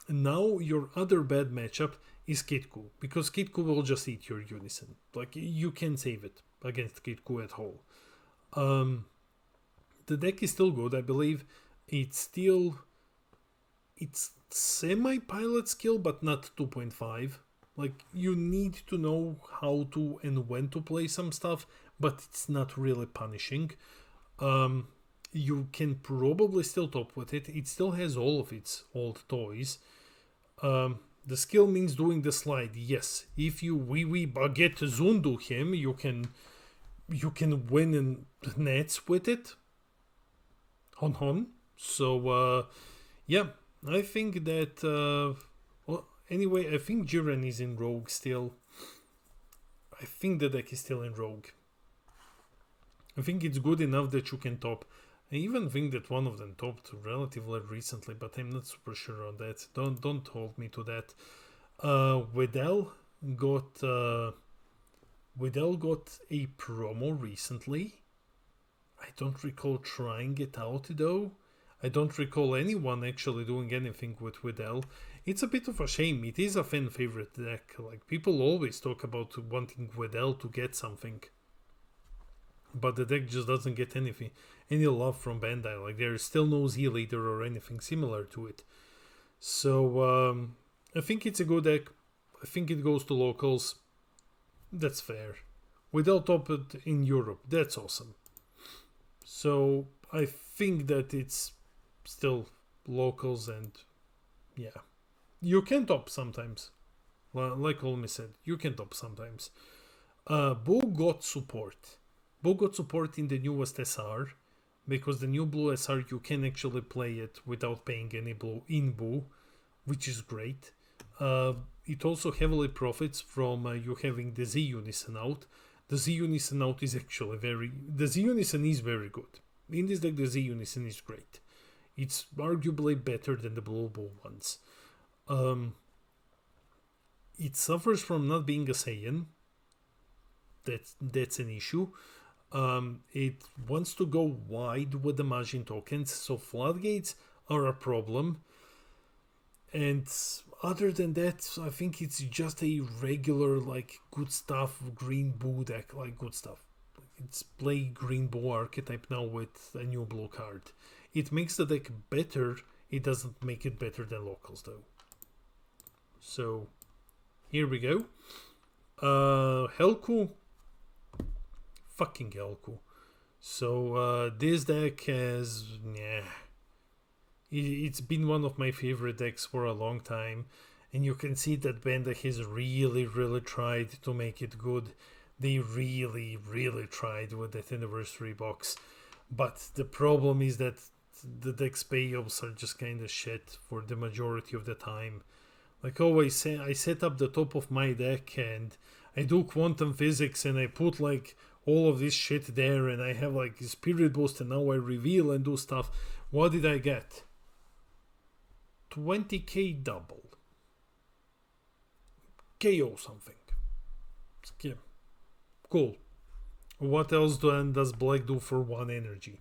And now your other bad matchup is Kitku, because Kitku will just eat your Unison. Like, you can't save it against Kitku at all. The deck is still good, I believe. It's semi-pilot skill, but not 2.5. Like, you need to know how to and when to play some stuff, but it's not really punishing. You can probably still top with it. It still has all of its old toys. The skill means doing the slide. Yes, if you wee baguette zundu him, you can win in nets with it. Hon. So yeah, I think that anyway, I think Jiren is in Rogue still. I think the deck is still in Rogue. I think it's good enough that you can top. I even think that one of them topped relatively recently, but I'm not super sure on that. Don't hold me to that. Widell got a promo recently. I don't recall trying it out though. I don't recall anyone actually doing anything with Widell. It's a bit of a shame. It is a fan favorite deck. Like, people always talk about wanting Widell to get something, but the deck just doesn't get any love from Bandai. Like, there is still no Z leader or anything similar to it. So I think it's a good deck. I think it goes to locals. That's fair. Without top it in Europe, that's awesome. So I think that it's still locals, and yeah, you can top sometimes. Well, like Olmi said, you can top sometimes. Boo got support. Boo got support in the newest SR, because the new blue SR you can actually play it without paying any blue in Boo, which is great. It also heavily profits from you having the Z Unison out. The Z Unison out is actually the Z Unison is very good. In this deck, the Z Unison is great. It's arguably better than the blue blue ones. It suffers from not being a Saiyan. That's an issue. It wants to go wide with the Majin tokens, so floodgates are a problem. And other than that, I think it's just a regular, like, good stuff green Boo deck, like good stuff. It's play green Boo archetype now with a new blue card. It makes the deck better, it doesn't make it better than locals though. So, here we go. Helku. Fucking Helku. So, this deck has... yeah. It's been one of my favorite decks for a long time, and you can see that Benda has really tried to make it good. They really tried with that anniversary box, but the problem is that the deck's payoffs are just kind of shit for the majority of the time. Like always, I set up the top of my deck and I do quantum physics and I put like all of this shit there, and I have like Spirit Boost, and now I reveal and do stuff. What did I get? 20k double. KO something. Yeah. Cool. What else does black do for 1 energy?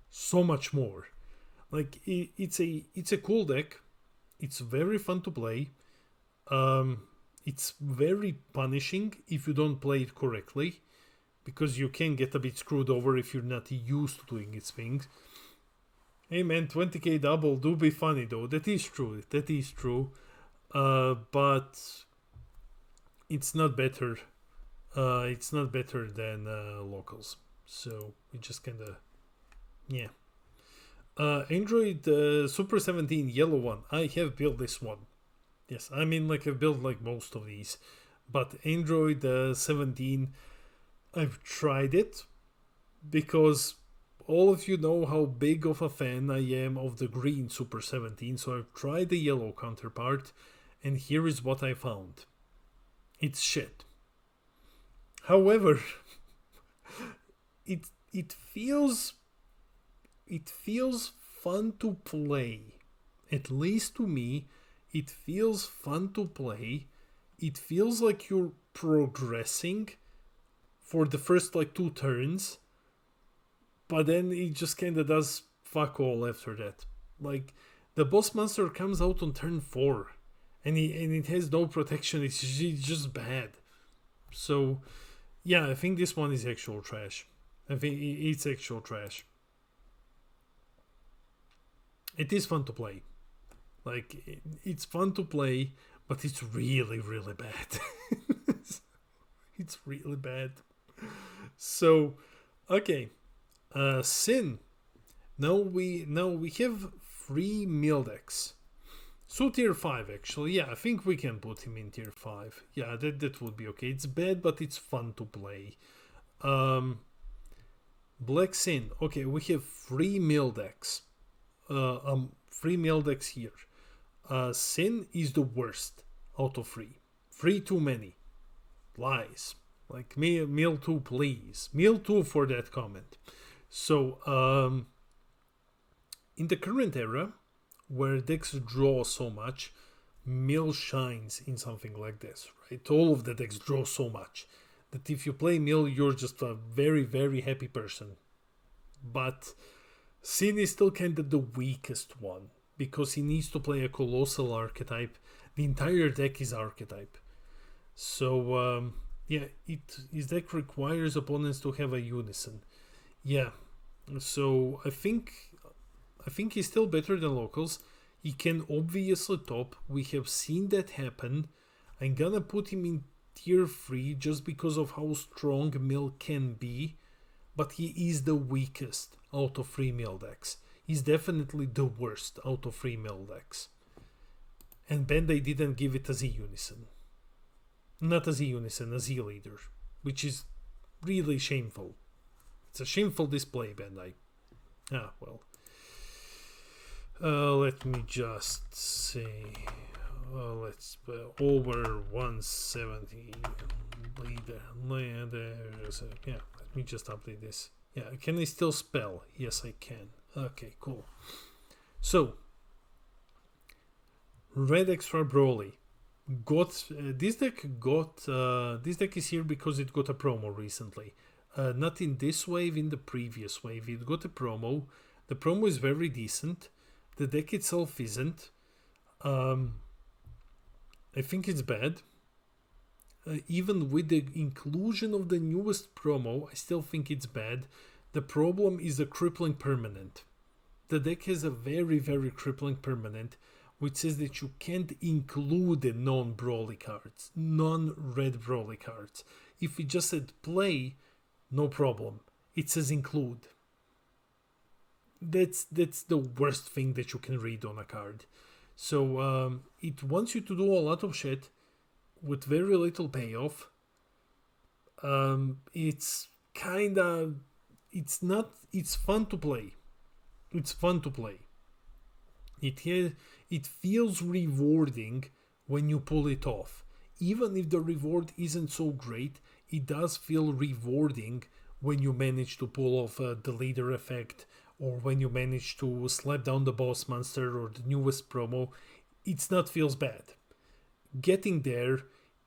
So much more. Like, it's a cool deck. It's very fun to play. It's very punishing if you don't play it correctly, because you can get a bit screwed over if you're not used to doing its things. Hey man, 20k double do be funny though. That is true. But it's not better. It's not better than locals. So it just kind of, yeah. Android Super 17 yellow one. I have built this one. Yes, I mean, like, I've built like most of these, but Android 17, I've tried it because all of you know how big of a fan I am of the green Super 17, so I've tried the yellow counterpart, and here is what I found. It's shit. However, it feels fun to play. At least to me, it feels fun to play. It feels like you're progressing for the first like 2 turns, but then it just kind of does fuck all after that. Like, the boss monster comes out on turn 4, and it has no protection. It's just bad. So, yeah, I think this one is actual trash. I think it's actual trash. It is fun to play. Like, it's fun to play, but it's really bad. It's really bad. So, okay. Sin. Now we have 3 meal decks. So tier 5 actually. Yeah, I think we can put him in tier 5. Yeah, that would be okay. It's bad, but it's fun to play. Black Sin. Okay, we have 3 meal decks. 3 meal decks here. Sin is the worst out of 3. 3 too many. Lies. Like, meal 2 please. Meal 2 for that comment. So, in the current era, where decks draw so much, Mill shines in something like this, right? All of the decks draw so much that if you play Mill, you're just a very happy person. But Sin is still kind of the weakest one, because he needs to play a colossal archetype. The entire deck is archetype. So, yeah, his deck requires opponents to have a unison. Yeah, so I think he's still better than locals. He can obviously top. We have seen that happen. I'm gonna put him in tier 3 just because of how strong Mill can be, but he is the weakest out of 3 Mill decks. He's definitely the worst out of 3 Mill decks. And Bandai didn't give it a Z Unison. Not a Z Unison, a Z Leader, which is really shameful. It's a shameful display, Bandai. Ah, well. Let me just say, let's over 170 leader. Yeah, let me just update this. Yeah, can I still spell? Yes, I can. Okay, cool. So, Red Extra Broly got this deck is here because it got a promo recently. Not in this wave, in the previous wave it got a promo. The promo is very decent. The deck itself isn't. I think it's bad. Even with the inclusion of the newest promo, I still think it's bad. The problem is the crippling permanent. The deck has a very, very crippling permanent, which says that you can't include the non-Broly cards, non-red Broly cards. If it just said play, no problem. It says include. That's the worst thing that you can read on a card. So it wants you to do a lot of shit with very little payoff. It's fun to play. It's fun to play. It feels rewarding when you pull it off. Even if the reward isn't so great, it does feel rewarding when you manage to pull off the leader effect, or when you manage to slap down the boss monster or the newest promo. It not feels bad. Getting there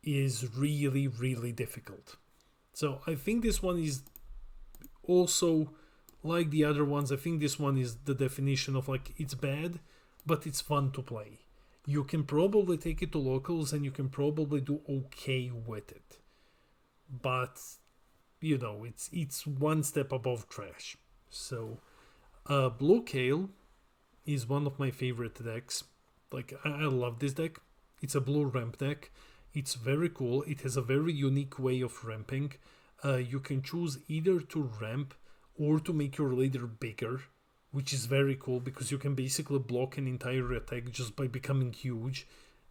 is really, really difficult. So I think this one is also like the other ones. I think this one is the definition of like, it's bad, but it's fun to play. You can probably take it to locals and you can probably do okay with it. But, you know, it's one step above trash. So, Blue Kale is one of my favorite decks. Like, I love this deck. It's a blue ramp deck. It's very cool. It has a very unique way of ramping. You can choose either to ramp or to make your leader bigger, which is very cool because you can basically block an entire attack just by becoming huge.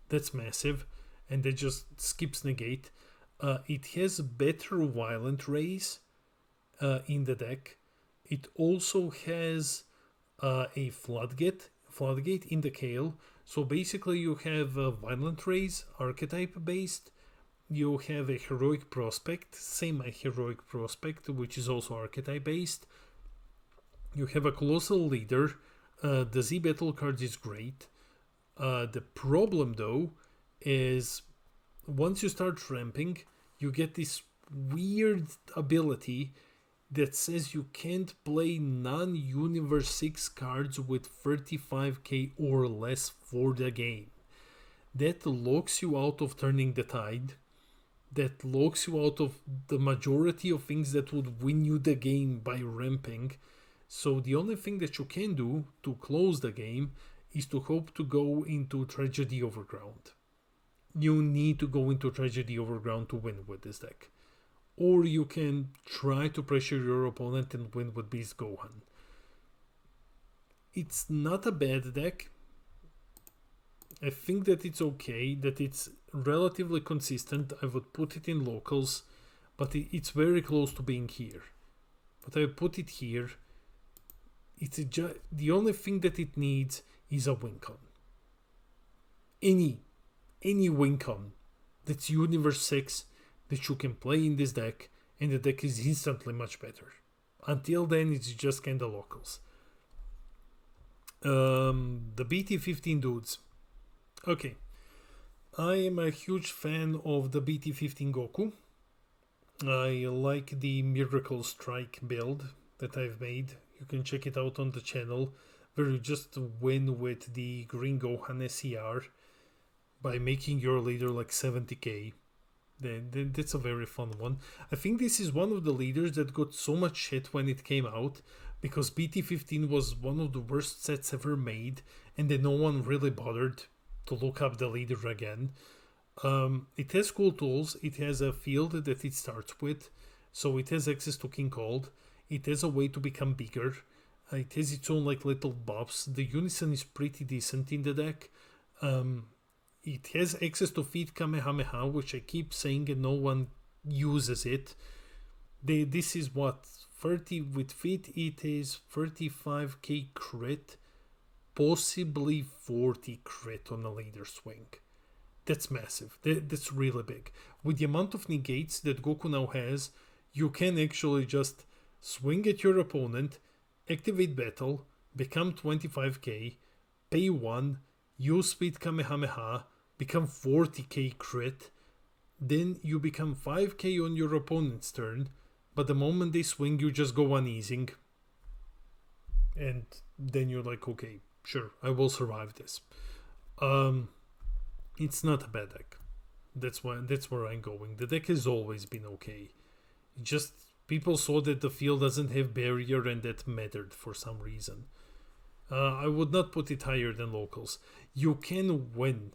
That's massive. And that just skips negate. It has better violent rays in the deck. It also has a floodgate in the Kale. So basically you have violent rays, archetype based. You have a heroic prospect, same heroic prospect, which is also archetype based. You have a colossal leader. The Z battle card is great. The problem though is once you start ramping, you get this weird ability that says you can't play non-Universe 6 cards with 35k or less for the game. That locks you out of turning the tide. That locks you out of the majority of things that would win you the game by ramping. So the only thing that you can do to close the game is to hope to go into Tragedy Overground. You need to go into Tragedy Overground to win with this deck. Or you can try to pressure your opponent and win with Beast Gohan. It's not a bad deck. I think that it's okay, that it's relatively consistent. I would put it in locals, but it's very close to being here. But I put it here. It's the only thing that it needs is a win con. Any win con that's Universe 6 that you can play in this deck, and the deck is instantly much better. Until then, it's just kinda locals. The BT15 dudes. Okay. I am a huge fan of the BT15 Goku. I like the Miracle Strike build that I've made. You can check it out on the channel, where you just win with the Green Gohan SCR by making your leader like 70k. That's a very fun one. I think this is one of the leaders that got so much shit when it came out because BT15 was one of the worst sets ever made, and then no one really bothered to look up the leader again. It has cool tools. It has a field that it starts with, so it has access to King Cold. It has a way to become bigger. It has its own like little buffs. The unison is pretty decent in the deck. It has access to Feed Kamehameha, which I keep saying and no one uses it. This is what, 30 with Feed, it is 35k crit, possibly 40 crit on a leader swing. That's massive. That's really big. With the amount of negates that Goku now has, you can actually just swing at your opponent, activate battle, become 25k, pay 1, use Speed Kamehameha, become 40k crit, then you become 5k on your opponent's turn, but the moment they swing you just go uneasing, and then you're like, okay, sure, I will survive this. It's not a bad deck. That's where I'm going. The deck has always been okay. Just people saw that the field doesn't have barrier and that mattered for some reason. I would not put it higher than locals. You can win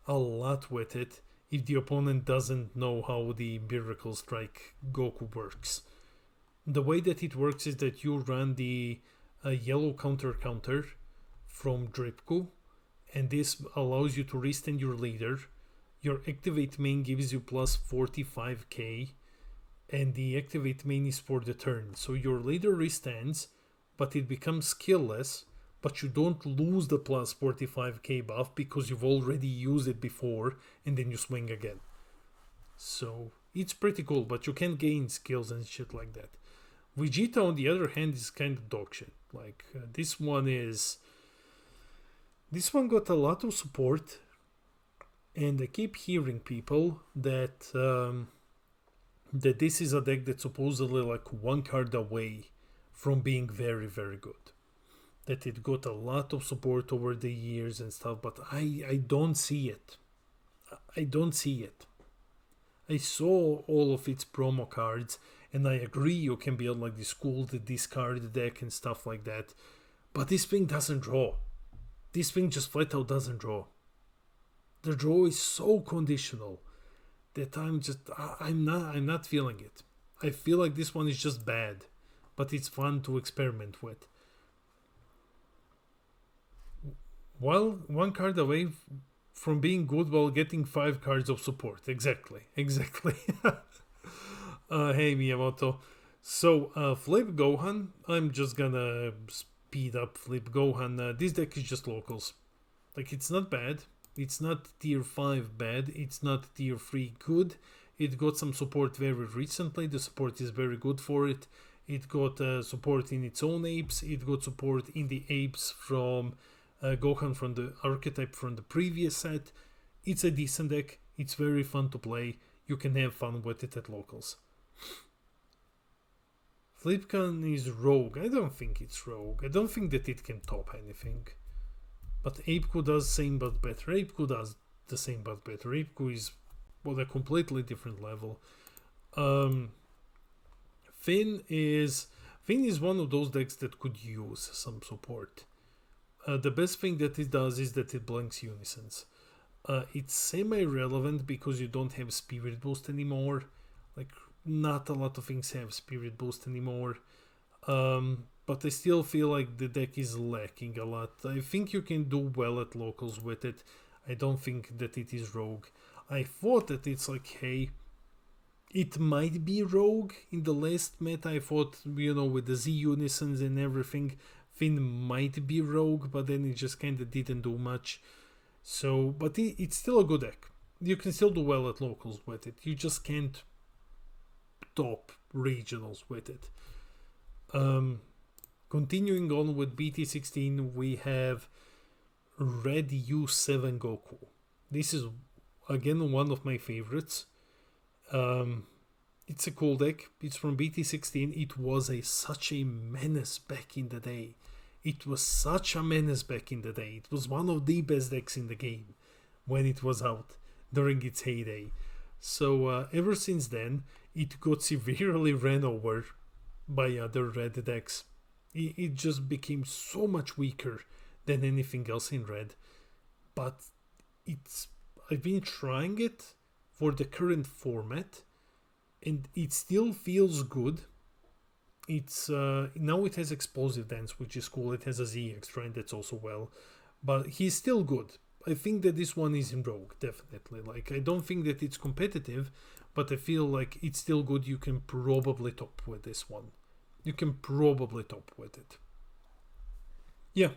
a lot with it if the opponent doesn't know how the Miracle Strike Goku works. The way that it works is that you run the yellow counter from Dripku, and this allows you to restand your leader. Your activate main gives you plus 45k, and the activate main is for the turn. So your leader restands, but it becomes skillless, but you don't lose the plus 45k buff because you've already used it before, and then you swing again. So it's pretty cool, but you can gain skills and shit like that. Vegeta, on the other hand, is kind of dog shit. Like, this one got a lot of support, and I keep hearing people that that this is a deck that's supposedly like one card away from being very, very good. That it got a lot of support over the years and stuff, but I don't see it. I don't see it. I saw all of its promo cards, and I agree you can build like this cool discard deck and stuff like that, but this thing doesn't draw. This thing just flat out doesn't draw. The draw is so conditional that I'm not feeling it. I feel like this one is just bad, but it's fun to experiment with. Well, one card away from being good while getting 5 cards of support. Exactly. Hey Miyamoto. So Flip Gohan, I'm just gonna speed up Flip Gohan. This deck is just locals. Like, it's not bad. It's not tier 5 bad. It's not tier 3 good. It got some support very recently. The support is very good for it. It got support in its own apes. It got support in the apes from Gohan from the archetype from the previous set. It's a decent deck. It's very fun to play. You can have fun with it at locals. Flipkan is rogue. I don't think it's rogue. I don't think that it can top anything. But Apeku does same but better. Apeku does the same but better. Apeku is on a completely different level. Finn is one of those decks that could use some support. The best thing that it does is that it blanks unisons. It's semi-relevant because you don't have Spirit Boost anymore. Like, not a lot of things have Spirit Boost anymore. But I still feel like the deck is lacking a lot. I think you can do well at locals with it. I don't think that it is rogue. I thought that it's like, hey, it might be rogue. In the last meta, I thought, with the Z unisons and everything, Finn might be rogue, but then it just kind of didn't do much. So, but it's still a good deck. You can still do well at locals with it. You just can't top regionals with it. Continuing on with BT16, we have Red U7 Goku. This is again one of my favorites. It's a cool deck. It's from BT16. It was such a menace back in the day. It was such a menace back in the day. It was one of the best decks in the game when it was out during its heyday. So ever since then, it got severely ran over by other red decks. It just became so much weaker than anything else in red. But I've been trying it for the current format, and it still feels good. It's now it has explosive dance, which is cool. It has a Z extra, and that's also well. But he's still good. I think that this one is in rogue, definitely. Like, I don't think that it's competitive, but I feel like it's still good. You can probably top with this one. You can probably top with it. Yeah,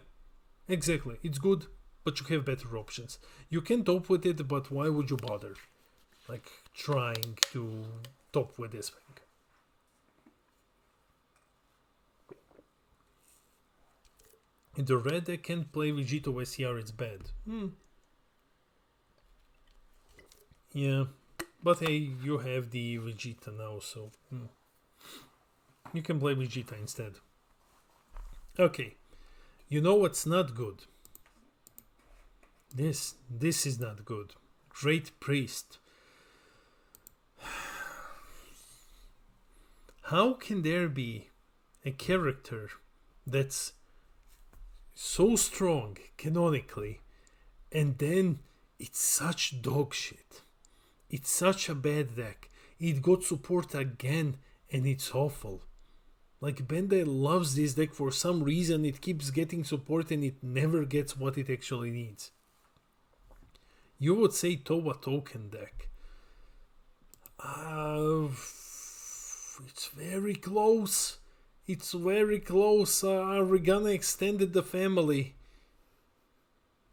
exactly. It's good, but you have better options. You can top with it, but why would you bother? Like, trying to top with this thing. In the red, I can't play Vegito SCR, it's bad. Yeah, but hey, you have the Vegeta now, so you can play Vegeta instead. Okay, you know what's not good? This is not good. Great Priest. How can there be a character that's so strong canonically, and then it's such dog shit? It's such a bad deck. It got support again, and it's awful. Like, Bandai loves this deck for some reason. It keeps getting support and it never gets what it actually needs. You would say Towa Token deck. It's very close. It's very close. We're gonna extend the family.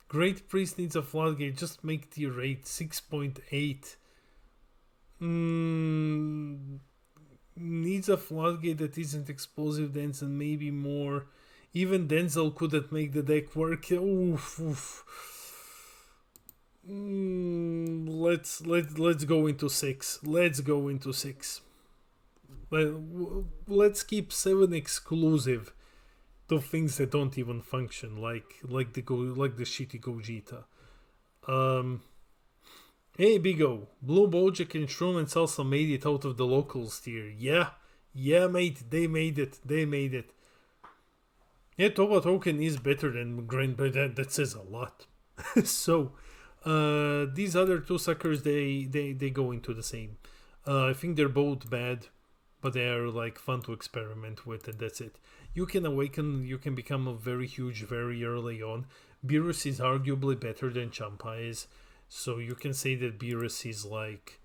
Great Priest needs a floodgate. Just make tier 8 6.8. Needs a floodgate that isn't explosive dance and maybe more. Even Denzel couldn't make the deck work. Oof. Let's go into 6. Let's go into 6. Let's keep 7 exclusive to things that don't even function, like the shitty Gogeta. Hey, Big O, Blue Bojack and Shroom and Salsa made it out of the locals tier. Yeah, mate, they made it. Yeah, Towa Token is better than Grand, but that says a lot. So, these other two suckers, they go into the same. I think they're both bad, but they are like fun to experiment with, and that's it. You can awaken, you can become a very huge very early on. Beerus is arguably better than Champa is. So you can say that Beerus is like,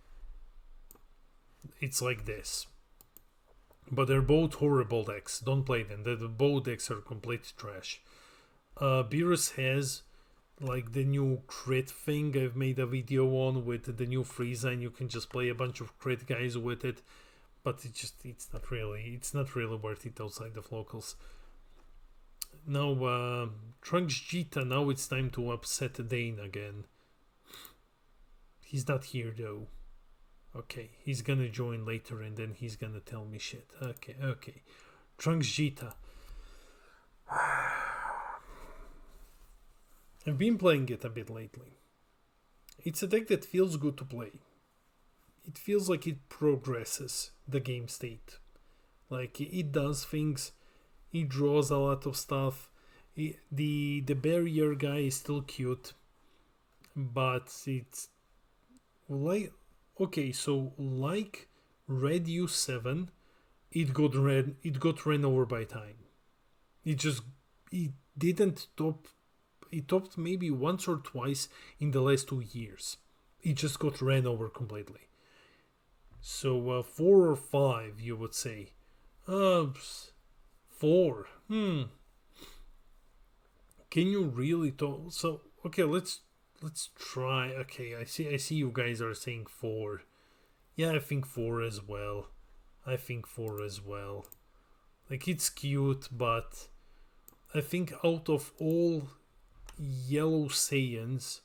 it's like this. But they're both horrible decks. Don't play them. Both decks are complete trash. Beerus has like the new crit thing I've made a video on with the new Frieza, and you can just play a bunch of crit guys with it. But it's not really worth it outside of locals. Now Trunks Jita, now it's time to upset Dane again. He's not here though. Okay, he's gonna join later and then he's gonna tell me shit. Okay. Trunks Jita. I've been playing it a bit lately. It's a deck that feels good to play. It feels like it progresses the game state. Like, it does things. It draws a lot of stuff. The barrier guy is still cute. But it's like, okay, so like Red U7, it got ran over by time. It didn't top. It topped maybe once or twice in the last 2 years. It just got ran over completely. So 4 or 5, you would say. 4. Can you really talk? So okay, let's try. Okay, I see you guys are saying 4. Yeah, I think 4 as well. Like, it's cute, but I think out of all yellow Saiyans,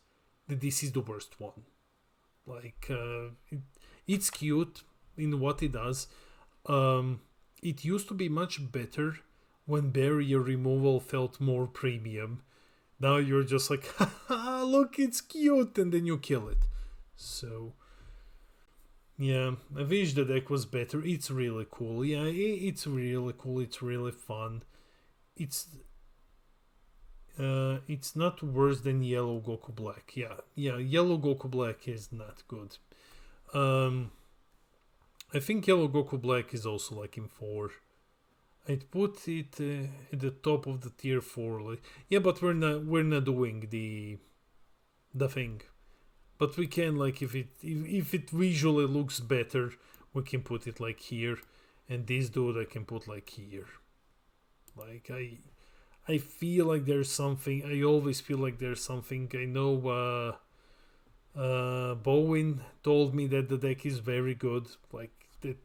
this is the worst one. Like, it's cute in what it does. It used to be much better when barrier removal felt more premium. Now you're just like, haha, look, it's cute, and then you kill it. So, yeah, I wish the deck was better. It's really cool. Yeah, it's really cool. It's really fun. it's not worse than yellow Goku Black. Yeah, yellow Goku Black is not good. I think yellow Goku Black is also like in 4. I'd put it at the top of the tier 4. Like, yeah, but we're not doing the thing. But we can, like, if it visually looks better, we can put it like here, and this dude I can put like here. Like I feel like there's something. I always feel like there's something. I know Bowen told me that the deck is very good. Like that,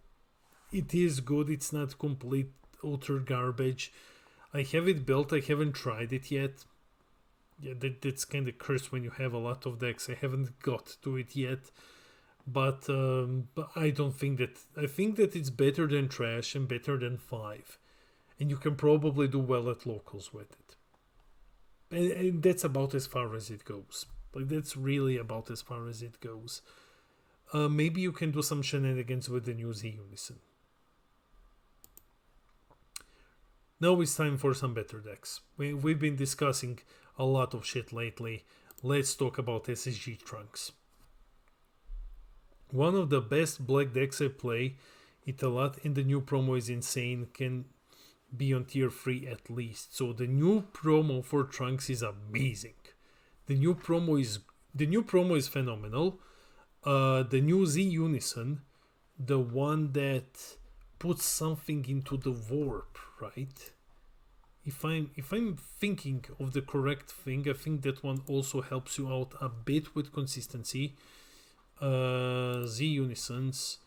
it is good. It's not complete utter garbage. I have it built. I haven't tried it yet. Yeah, that's kind of cursed when you have a lot of decks. I haven't got to it yet, but I don't think that. I think that it's better than trash and better than 5, and you can probably do well at locals with it. And that's about as far as it goes. Like that's really about as far as it goes. Maybe you can do some shenanigans with the new Z Unison. Now it's time for some better decks. We've been discussing a lot of shit lately. Let's talk about SSG Trunks. One of the best black decks I play, it a lot, and the new promo is insane, can be on tier 3 at least. So the new promo for Trunks is amazing. The new promo is phenomenal. The new Z Unison, the one that puts something into the warp, right? If I'm thinking of the correct thing, I think that one also helps you out a bit with consistency. Z Unisons,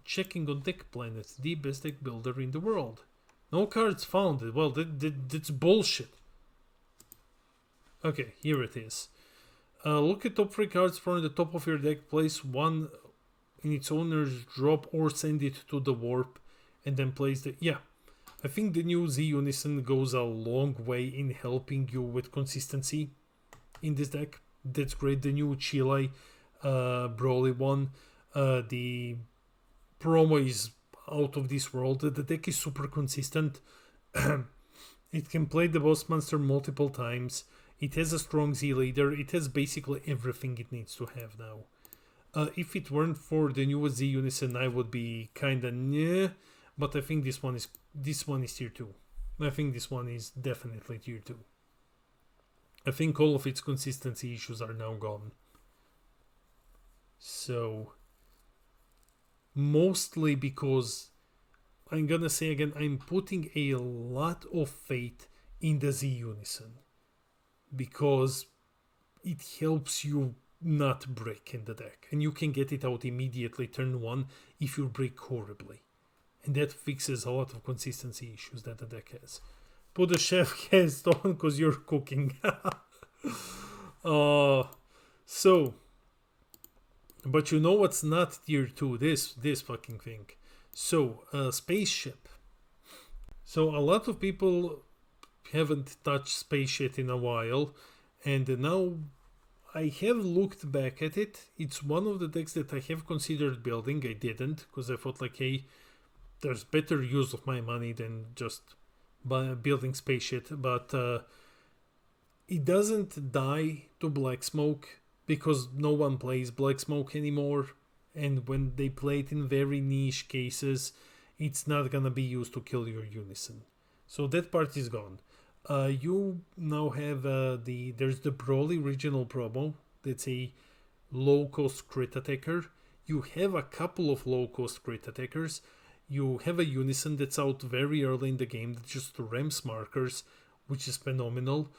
checking on Deck Planet, the best deck builder in the world. No cards found. Well, that's bullshit. Okay, here it is. Look at top 3 cards from the top of your deck. Place one in its owner's drop or send it to the warp, and then place the... Yeah, I think the new Z Unison goes a long way in helping you with consistency in this deck. That's great. The new Chile Broly one. The promo is out of this world. The deck is super consistent. It can play the boss monster multiple times. It has a strong Z leader. It has basically everything it needs to have now. If it weren't for the new Z Unison, I would be kinda nah. But I think this one is tier 2. I think this one is definitely tier 2. I think all of its consistency issues are now gone. So mostly because I'm gonna say again, I'm putting a lot of faith in the Z Unison because it helps you not break in the deck, and you can get it out immediately turn 1 if you break horribly, and that fixes a lot of consistency issues that the deck has. Put the chef cast on because you're cooking. So but you know what's not tier 2? This fucking thing. So, spaceship. So a lot of people haven't touched spaceship in a while, and now I have looked back at it. It's one of the decks that I have considered building. I didn't, because I thought like, hey, there's better use of my money than just building spaceship. But it doesn't die to Black Smoke, because no one plays Black Smoke anymore, and when they play it in very niche cases, it's not gonna be used to kill your Unison. So that part is gone. You now have there's the Broly regional promo. That's a low-cost crit attacker. You have a couple of low-cost crit attackers. You have a Unison that's out very early in the game that just ramps markers, which is phenomenal.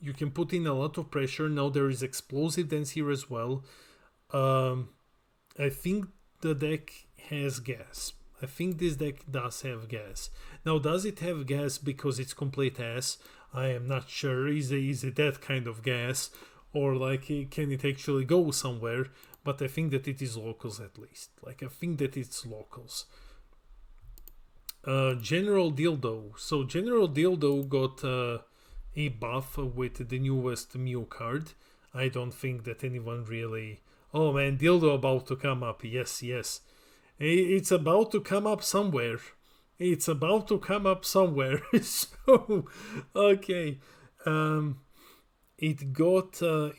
You can put in a lot of pressure. Now there is explosive dance here as well. I think the deck has gas. I think this deck does have gas. Now, does it have gas because it's complete ass? I am not sure. Is it that kind of gas? Or like, can it actually go somewhere? But I think that it is locals at least. Like, I think that it's locals. General Dildo. So General Dildo got a buff with the newest Mew card. I don't think that anyone really... Oh man, Dildo about to come up. Yes. It's about to come up somewhere. It's about to come up somewhere. So, okay. It got a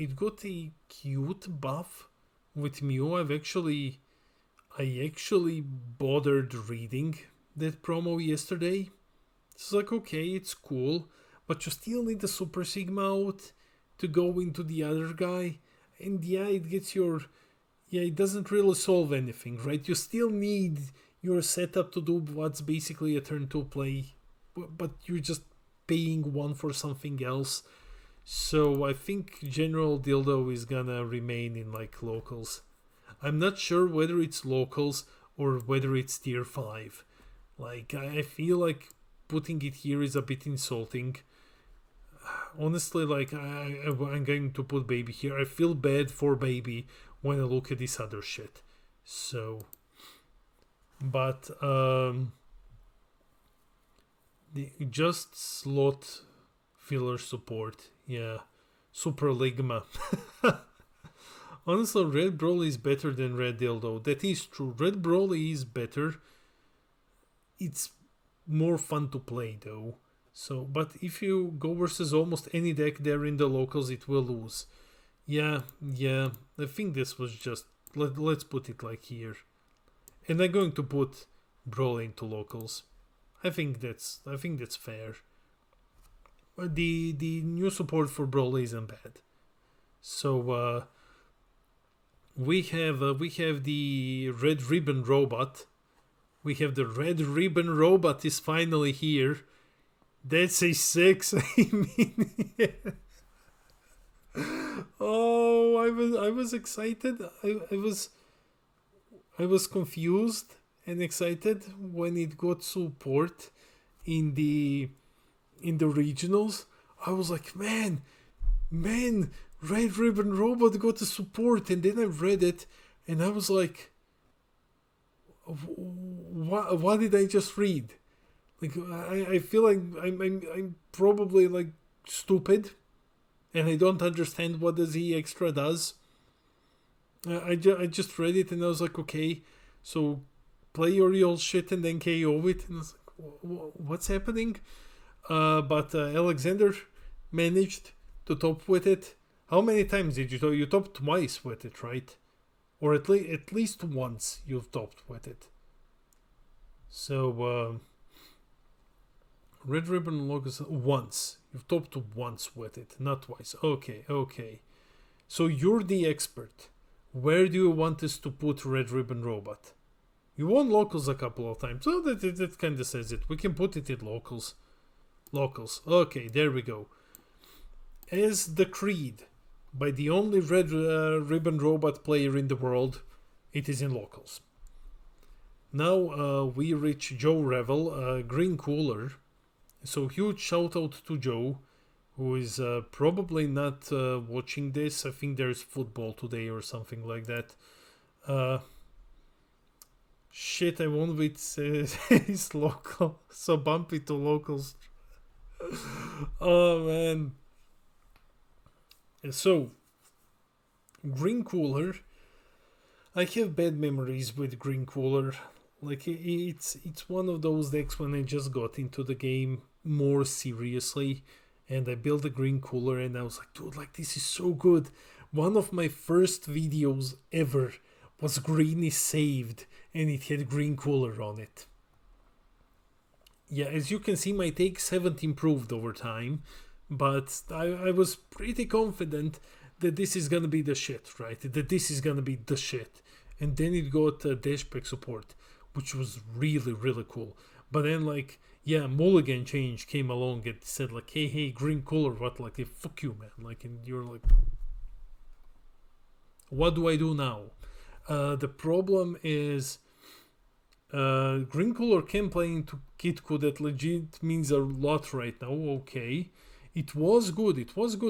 cute buff with Mew. I actually bothered reading that promo yesterday. It's like, okay, it's cool, but you still need the Super Sigma out to go into the other guy. And yeah, it gets your... Yeah, it doesn't really solve anything, right? You still need your setup to do what's basically a turn 2 play, but you're just paying one for something else. So I think General Dildo is gonna remain in like locals. I'm not sure whether it's locals or whether it's tier 5. Like, I feel like putting it here is a bit insulting. Honestly, like, I'm going to put Baby here. I feel bad for Baby when I look at this other shit. So, but, just slot filler support. Yeah. Super Ligma. Honestly, Red Broly is better than Red Dildo. That is true. Red Broly is better. It's more fun to play though. So, but if you go versus almost any deck there in the locals, it will lose. Yeah. I think this was just... Let's put it like here. And I'm going to put Broly into locals. I think that's fair. The new support for Broly isn't bad. So we have the Red Ribbon Robot. We have the Red Ribbon Robot is finally here. That's a 6. I mean, yeah. Oh, I was excited. I was confused and excited when it got support in the regionals. I was like, man, Red Ribbon Robot got the support, and then I read it, and I was like, what did I just read? Like, I feel like I'm probably like stupid, and I don't understand what the Z Extra does. I just read it, and I was like, okay, so play your shit and then KO it, and I was like, what's happening? But Alexander managed to top with it. How many times did you top? You topped twice with it, right? Or at least once you've topped with it. So Red Ribbon Logos once. You've topped once with it, not twice. Okay. So you're the expert. Where do you want us to put Red Ribbon Robot? You won locals a couple of times, so that kind of says it. We can put it in locals. Okay, there we go. As the Creed, by the only Red Ribbon Robot player in the world, it is in locals. Now we reach Joe Revel, Green Cooler. So huge shout out to Joe, who is probably not watching this. I think there's football today or something like that. Shit, I won with his local, so bump it to locals. Oh man. So, Green Cooler. I have bad memories with Green Cooler. Like, it's one of those decks when I just got into the game more seriously, and I built a Green Cooler, and I was like, dude, like, this is so good. One of my first videos ever was Green is Saved, and it had Green Cooler on it. Yeah, as you can see, my takes haven't improved over time, but I was pretty confident that this is gonna be the shit, right? That this is gonna be the shit. And then it got Dashback support, which was really, really cool. But then, like, yeah, Mulligan Change came along and said, like, hey, Green Cooler, what? Like, hey, fuck you, man. Like, and you're like, what do I do now? The problem is Green Cooler can play into Kitku. That legit means a lot right now. Okay. It was good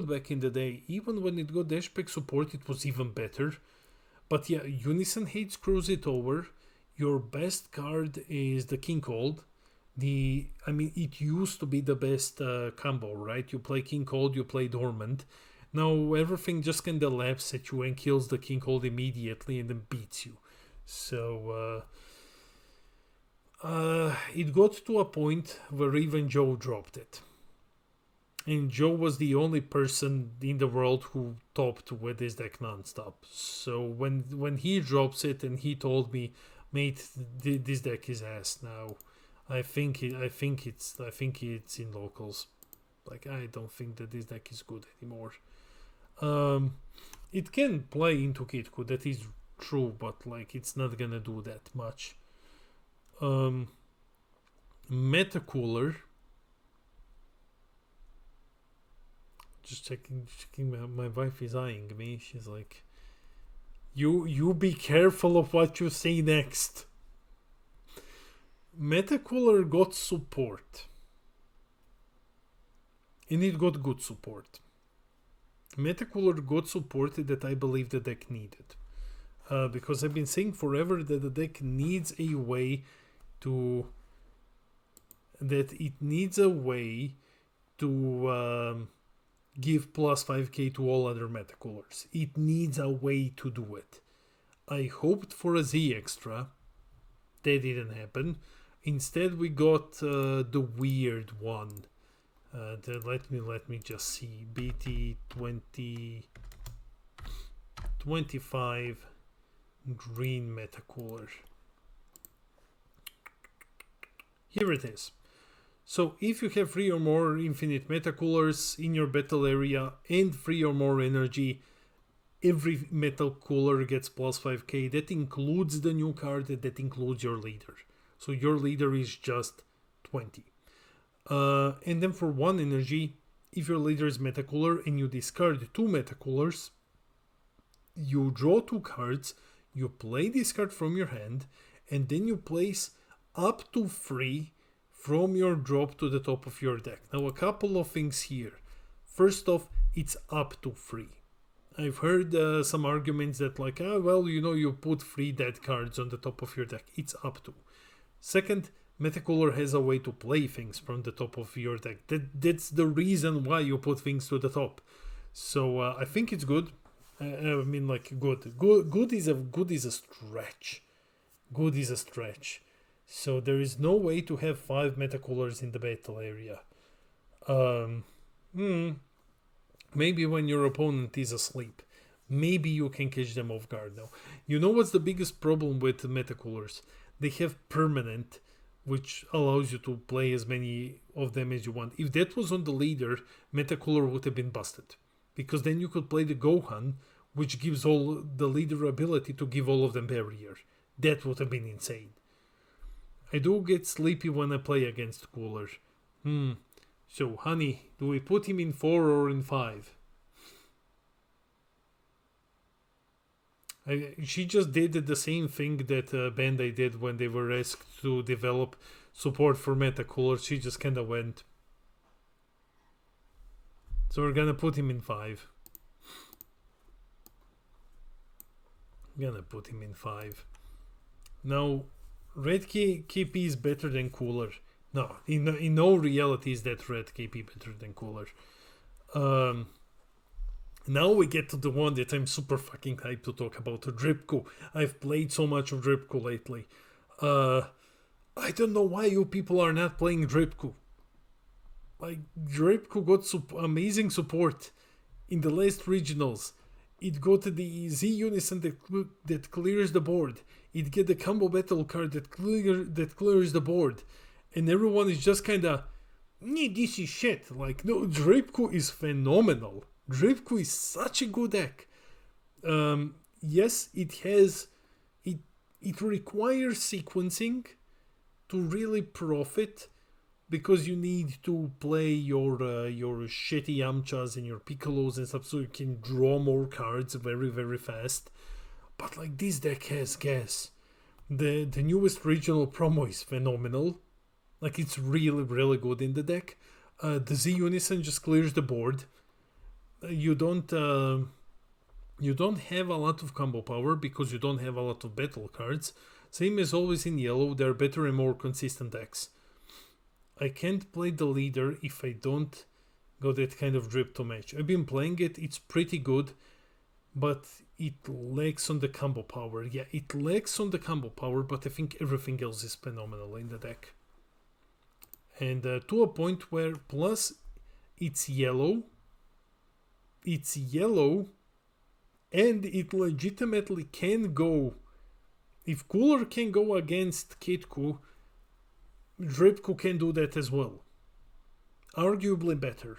back in the day. Even when it got Dashback support, it was even better. But yeah, Unison hates Cruise It Over. Your best card is the King Cold. It used to be the best combo, right? You play King Cold, you play Dormant. Now everything just kinda laps at you and kills the King Cold immediately and then beats you. So It got to a point where even Joe dropped it. And Joe was the only person in the world who topped with this deck non-stop. So when he drops it and he told me, mate, this deck is ass now. I think it's in locals. Like, I don't think that this deck is good anymore. It can play into Kitku, that is true, but like it's not gonna do that much. Meta Cooler. Just checking. My wife is eyeing me. She's like, "You be careful of what you say next." Meta Cooler got support, and it got good support. Meta Cooler got support that I believe the deck needed, because I've been saying forever that the deck needs a way to. That it needs a way to. Give plus 5k to all other meta coolers. It needs a way to do it. I hoped for a Z extra. That didn't happen. Instead we got the weird one. Let me just see. Bt25 green meta cooler. Here it is. So if you have 3 or more infinite meta coolers in your battle area and 3 or more energy, every metal cooler gets plus 5k. That includes the new card, that includes your leader. So your leader is just 20. And then for 1 energy, if your leader is meta cooler and you discard 2 meta coolers, you draw 2 cards, you play this card from your hand, and then you place up to 3 from your drop to the top of your deck. Now, a couple of things here. First off, it's up to 3. I've heard some arguments that like, well, you put 3 dead cards on the top of your deck. It's up to. Second, Metacooler has a way to play things from the top of your deck. That's the reason why you put things to the top. So I think it's good. I mean, like, good. Good is a stretch. Good is a stretch. So there is no way to have 5 metacoolers in the battle area. Maybe when your opponent is asleep. Maybe you can catch them off guard now. You know what's the biggest problem with metacoolers? They have permanent, which allows you to play as many of them as you want. If that was on the leader, metacooler would have been busted. Because then you could play the Gohan, which gives all the leader ability to give all of them barrier. That would have been insane. I do get sleepy when I play against Cooler. So, honey, do we put him in 4 or in 5? She just did the same thing that Bandai did when they were asked to develop support for Metacooler. She just kind of went. So we're gonna put him in 5. Now, Red KP is better than Cooler. No, in no reality is that Red KP better than Cooler. Now we get to the one that I'm super fucking hyped to talk about, Dripko. I've played so much of Dripko lately. I don't know why you people are not playing Dripko. Like, Dripko got amazing support in the last regionals. It got the Z Unison that clears the board. It get the combo battle card that clears the board. And everyone is just kinda, this is shit. Like, no, Dripko is phenomenal. Dripko is such a good deck. Yes, it requires sequencing to really profit, because you need to play your shitty Yamchas and your Piccolos and stuff so you can draw more cards very, very fast. But like, this deck has gas. The newest regional promo is phenomenal. Like, it's really, really good in the deck. The Z Unison just clears the board. You don't have a lot of combo power because you don't have a lot of battle cards. Same as always in yellow, they're better and more consistent decks. I can't play the leader if I don't got that kind of drip to match. I've been playing it, it's pretty good. but it lacks on the combo power. Yeah, it lacks on the combo power, but I think everything else is phenomenal in the deck. And to a point where, plus, it's yellow, and it legitimately can go. If Cooler can go against Kitku, Dripku can do that as well. Arguably better.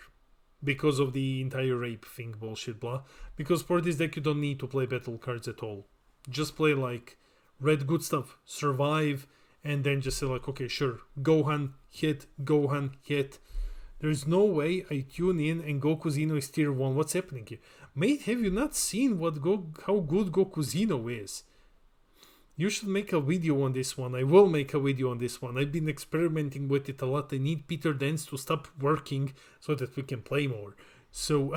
Because of the entire rape thing, bullshit, blah. Because for this deck you don't need to play battle cards at all. Just play like red good stuff, survive, and then just say like, okay, sure, Gohan, hit. There's no way I tune in and Goku Zeno is tier 1. What's happening here? Mate, have you not seen how good Goku Zeno is? You should make a video on this one. I will make a video on this one. I've been experimenting with it a lot. I need Peter Dance to stop working so that we can play more. So,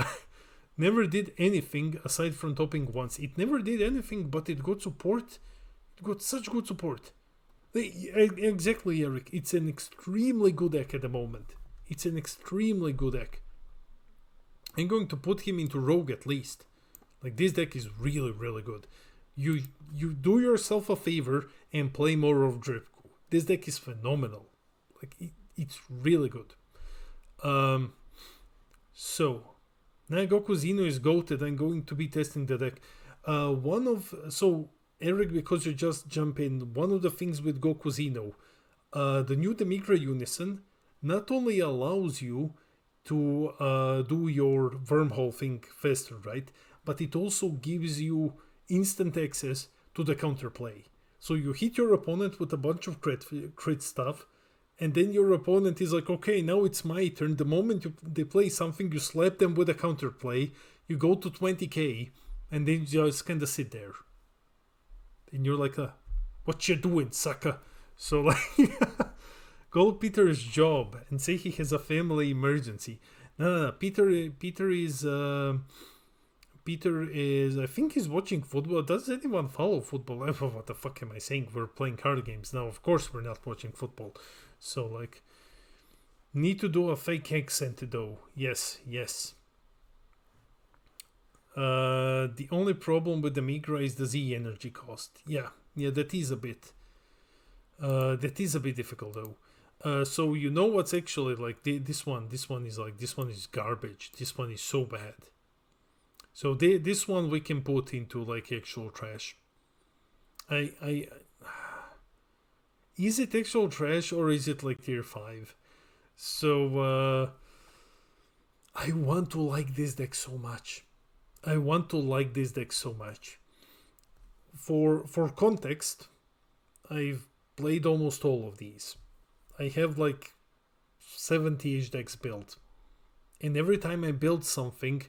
never did anything aside from topping once. It never did anything, but it got support. It got such good support. Exactly, Eric. It's an extremely good deck at the moment. It's an extremely good deck. I'm going to put him into Rogue at least. Like, this deck is really, really good. You do yourself a favor and play more of Dripku. This deck is phenomenal. Like, it's really good. So, now Goku Zeno is goated. I'm going to be testing the deck. So, Eric, because you just jump in, one of the things with Goku Zeno, the new Demigra Unison not only allows you to do your wormhole thing faster, right? But it also gives you instant access to the counterplay. So you hit your opponent with a bunch of crit stuff, and then your opponent is like, okay, now it's my turn. The moment they play something, you slap them with a counterplay, you go to 20k, and then you just kind of sit there. And you're like, what you doing, sucker? So like, call Peter's job and say he has a family emergency. No. Peter is, I think he's watching football. Does anyone follow football? What the fuck am I saying? We're playing card games now. Of course we're not watching football. So, like, need to do a fake accent though. Yes. The only problem with the Migra is the Z energy cost. Yeah, that is a bit difficult though. So you know what's actually like this one is garbage. This one is so bad. So this one we can put into like actual trash. Is it actual trash or is it like tier 5? So I want to like this deck so much. For context, I've played almost all of these. I have like 70-ish decks built. And every time I build something,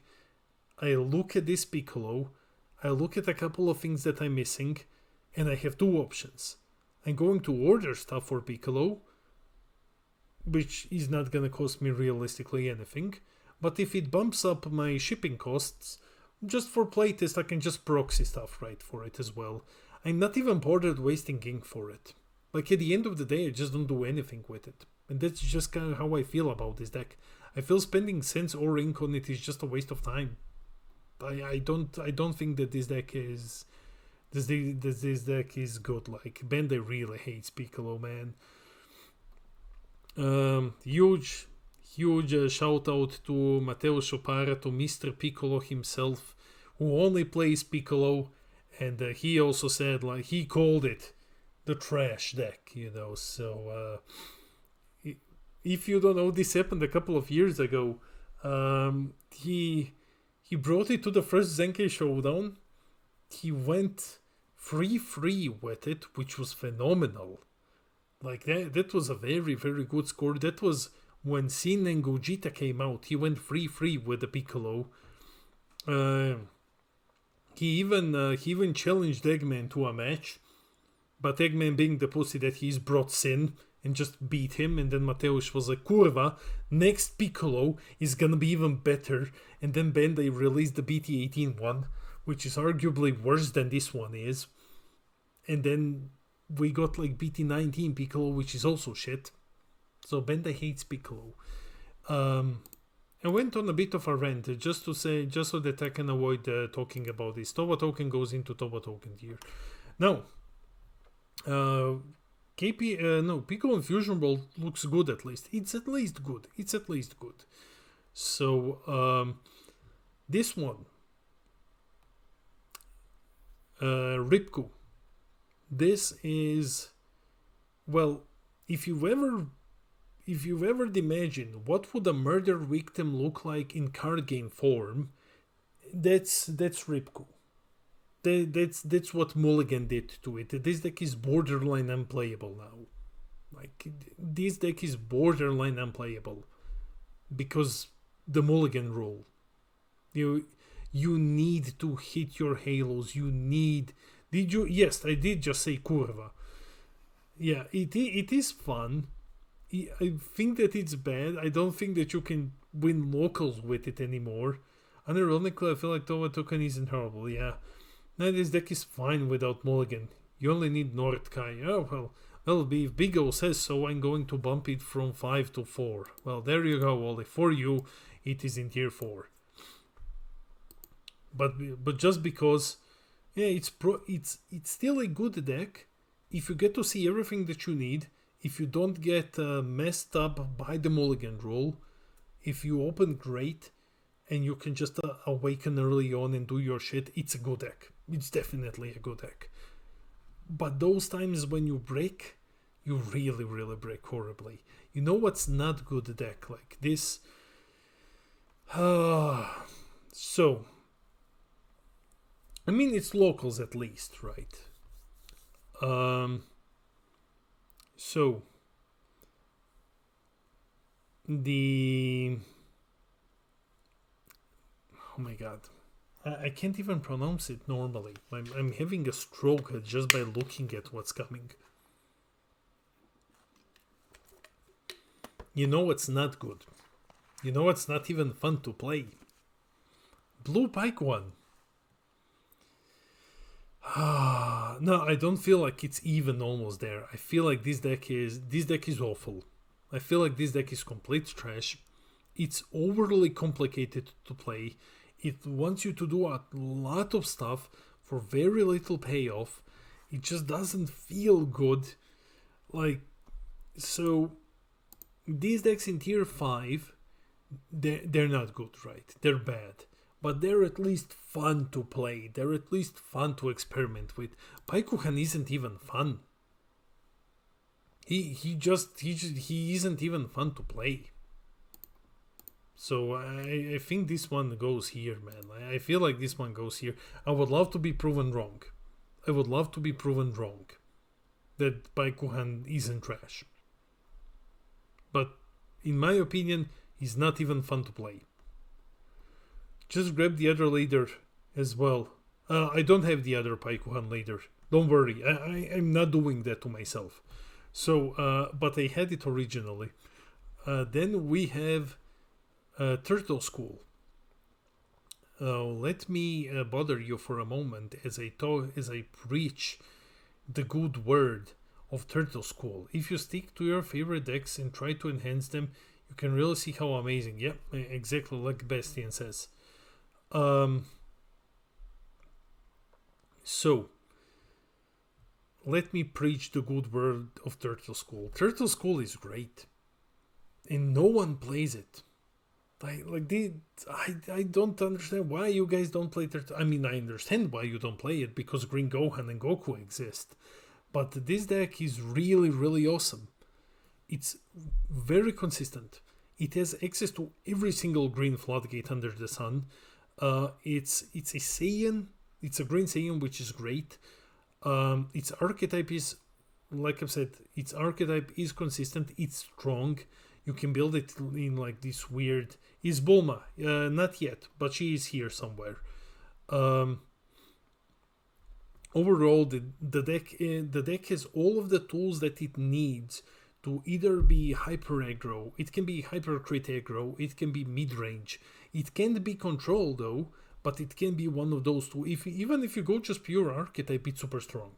I look at this Piccolo, I look at a couple of things that I'm missing, and I have two options. I'm going to order stuff for Piccolo, which is not going to cost me realistically anything, but if it bumps up my shipping costs, just for playtest I can just proxy stuff right for it as well. I'm not even bothered wasting ink for it. Like, at the end of the day, I just don't do anything with it. And that's just kind of how I feel about this deck. I feel spending cents or ink on it is just a waste of time. I don't think that this deck is good. Like, Bandai really hates Piccolo, man. Huge shout out to Matteo Chopara, to Mr. Piccolo himself, who only plays Piccolo, and he also said, like, he called it the trash deck, you know. So if you don't know, this happened a couple of years ago. He brought it to the first Zenkai Showdown. He went 3-3 with it, which was phenomenal. Like, that was a very, very good score. That was when Sin and Gogeta came out. He went 3-3 with the Piccolo. He even challenged Eggman to a match, but Eggman, being the pussy that he's, brought Sin and just beat him. And then Mateusz was like, kurva, next Piccolo is gonna be even better. And then Bandai released the BT18 one, which is arguably worse than this one is. And then we got like BT19 Piccolo, which is also shit. So Bandai hates Piccolo. I went on a bit of a rant just so that I can avoid talking about this. Towa Token goes into Towa Token tier. Now, Pico and Fusion Bolt looks good at least. It's at least good. So, this one, Ripku. This is, well, if you've ever imagined what would a murder victim look like in card game form, that's Ripku. That's what Mulligan did to it. This deck is borderline unplayable now. Like, this deck is borderline unplayable because the Mulligan rule. You need to hit your halos. Did you? Yes, I did just say curva. Yeah, it is fun. I think that it's bad. I don't think that you can win locals with it anymore. Unironically, I feel like Towa Token isn't horrible. Yeah, now this deck is fine without Mulligan. You only need Nordkai. Oh well, if Big O says so, I'm going to bump it from 5 to 4. Well, there you go, Wally. For you, it is in tier 4. But just because, yeah, it's still a good deck. If you get to see everything that you need, if you don't get messed up by the Mulligan rule, if you open great, and you can just awaken early on and do your shit, it's a good deck. It's definitely a good deck. But those times when you break, you really, really break horribly. You know what's not good deck like this? So, I mean, it's locals at least, right? So oh my god, I can't even pronounce it normally. I'm having a stroke just by looking at what's coming. You know what's not good? You know what's not even fun to play? Blue Pike one. No, I don't feel like it's even almost there. I feel like this deck is awful. I feel like this deck is complete trash. It's overly complicated to play. It wants you to do a lot of stuff for very little payoff. It just doesn't feel good. Like, so these decks in tier 5, they're not good, right? They're bad. But they're at least fun to play. They're at least fun to experiment with. Paikuhan isn't even fun. He isn't even fun to play. So I think this one goes here, man. I feel like this one goes here. I would love to be proven wrong. That Paikuhan isn't trash. But in my opinion, he's not even fun to play. Just grab the other leader as well. I don't have the other Paikuhan leader. Don't worry, I'm not doing that to myself. So, but I had it originally. Then we have Turtle School. Let me bother you for a moment as I preach the good word of Turtle School. If you stick to your favorite decks and try to enhance them, you can really see how amazing. Yep, exactly like Bastian says. So let me preach the good word of Turtle School. Turtle School is great, and no one plays it. I don't understand why you guys don't play Turtle. I mean, I understand why you don't play it because Green Gohan and Goku exist, but this deck is really, really awesome. It's very consistent. It has access to every single green floodgate under the sun. It's a Saiyan. It's a green Saiyan, which is great. Its archetype is, like I've said, its archetype is consistent. It's strong. You can build it in like this weird. Is Bulma? Not yet, but she is here somewhere. Overall, the deck has all of the tools that it needs to either be hyper aggro. It can be hyper crit aggro. It can be mid range. It can't be control though, but it can be one of those two. Even if you go just pure archetype, it's super strong.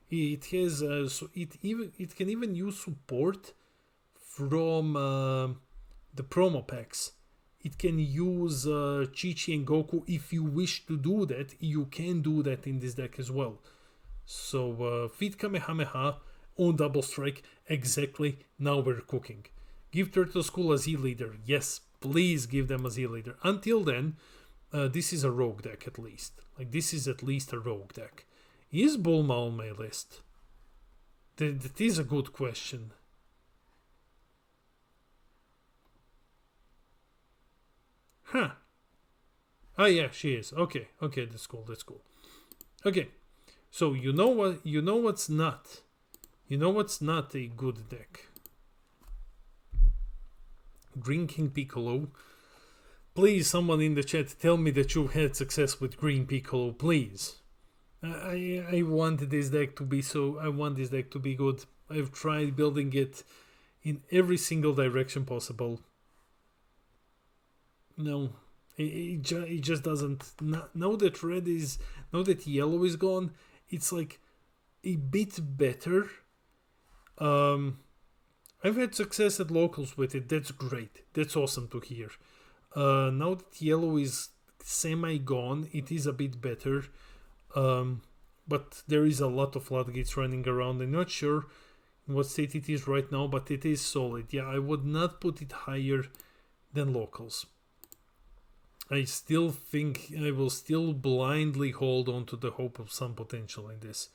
It has it can even use support from the promo packs. It can use Chi-Chi and Goku. If you wish to do that, you can do that in this deck as well. So feed Kamehameha on double strike. Exactly, now we're cooking. Give Turtle School a Z leader. Yes, please give them a Z leader. Until then, this is a rogue deck at least. Like, this is at least a rogue deck. Is Bulma on my list? That is a good question. Huh. Oh yeah, she is. Okay, that's cool. Okay, so you know what's not a good deck. Green King Piccolo. Please, someone in the chat, tell me that you had success with Green Piccolo, please. I want this deck to be good. I've tried building it in every single direction possible. No, it just doesn't. Now that yellow is gone, it's like a bit better. I've had success at locals with it. That's great. That's awesome to hear. Now that yellow is semi gone, it is a bit better. But there is a lot of floodgates running around. I'm not sure in what state it is right now, but it is solid. Yeah, I would not put it higher than locals. I still think I will still blindly hold on to the hope of some potential in this.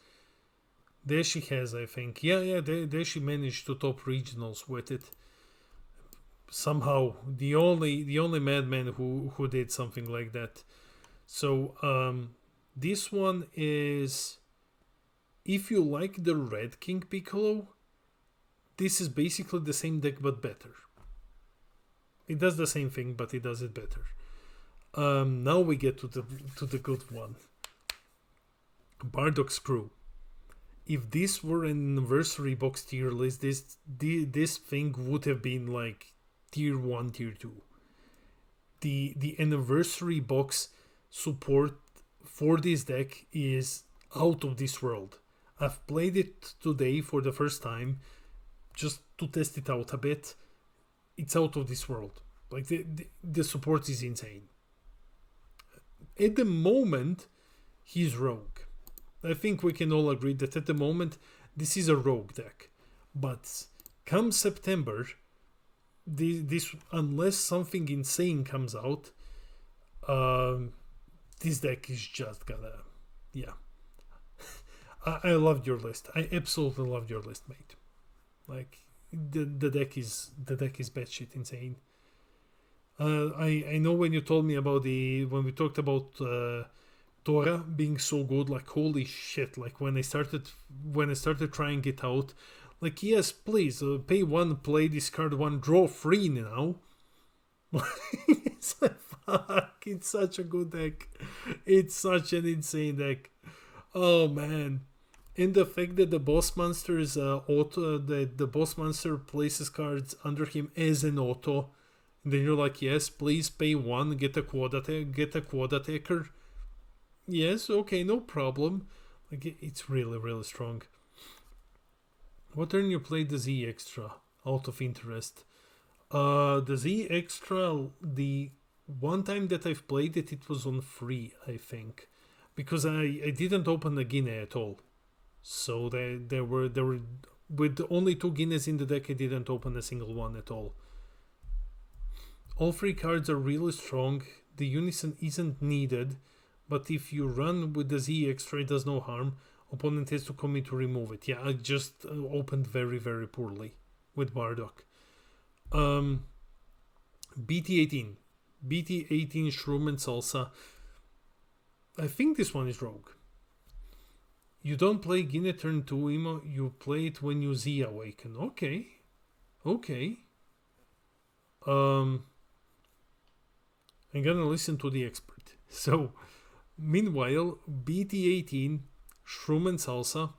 There she has, I think. Yeah, there she managed to top regionals with it. Somehow, the only madman who did something like that. So, this one is, if you like the Red King Piccolo, this is basically the same deck but better. It does the same thing, but it does it better. Now we get to the good one. Bardock's Crew. If this were an anniversary box tier list, this thing would have been like tier 1, tier 2. The anniversary box support for this deck is out of this world. I've played it today for the first time just to test it out a bit. It's out of this world. Like, the support is insane. At the moment, he's rogue. I think we can all agree that at the moment, this is a rogue deck. But come September, this unless something insane comes out, this deck is just gonna, yeah. I loved your list. I absolutely loved your list, mate. Like, the deck is batshit insane. I know when you told me about when we talked about Tora being so good, like, holy shit, like when I started trying it out, like, yes, please, pay 1, play, discard 1, draw 3 now. It's like, fuck, it's such a good deck. It's such an insane deck. Oh man. And the fact that the boss monster is auto, that the boss monster places cards under him as an auto, and then you're like, yes, please pay 1, get a quad attacker. Yes, okay, no problem. Like, it's really, really strong. What turn you played the Z Extra? Out of interest. The Z Extra, the one time that I've played it, it was on free, I think. Because I didn't open a Guinea at all. So there were with only 2 Guineas in the deck, I didn't open a single one at all. All 3 cards are really strong. The unison isn't needed, but if you run with the Z Extra, it does no harm. Opponent has to commit to remove it. Yeah, I just opened very, very poorly with Bardock. BT18 Shroom and Salsa. I think this one is rogue. You don't play Guinea turn 2 Emo, you play it when you Z awaken. Okay. I'm gonna listen to the expert. So, meanwhile, BT18 Shroom and Salsa.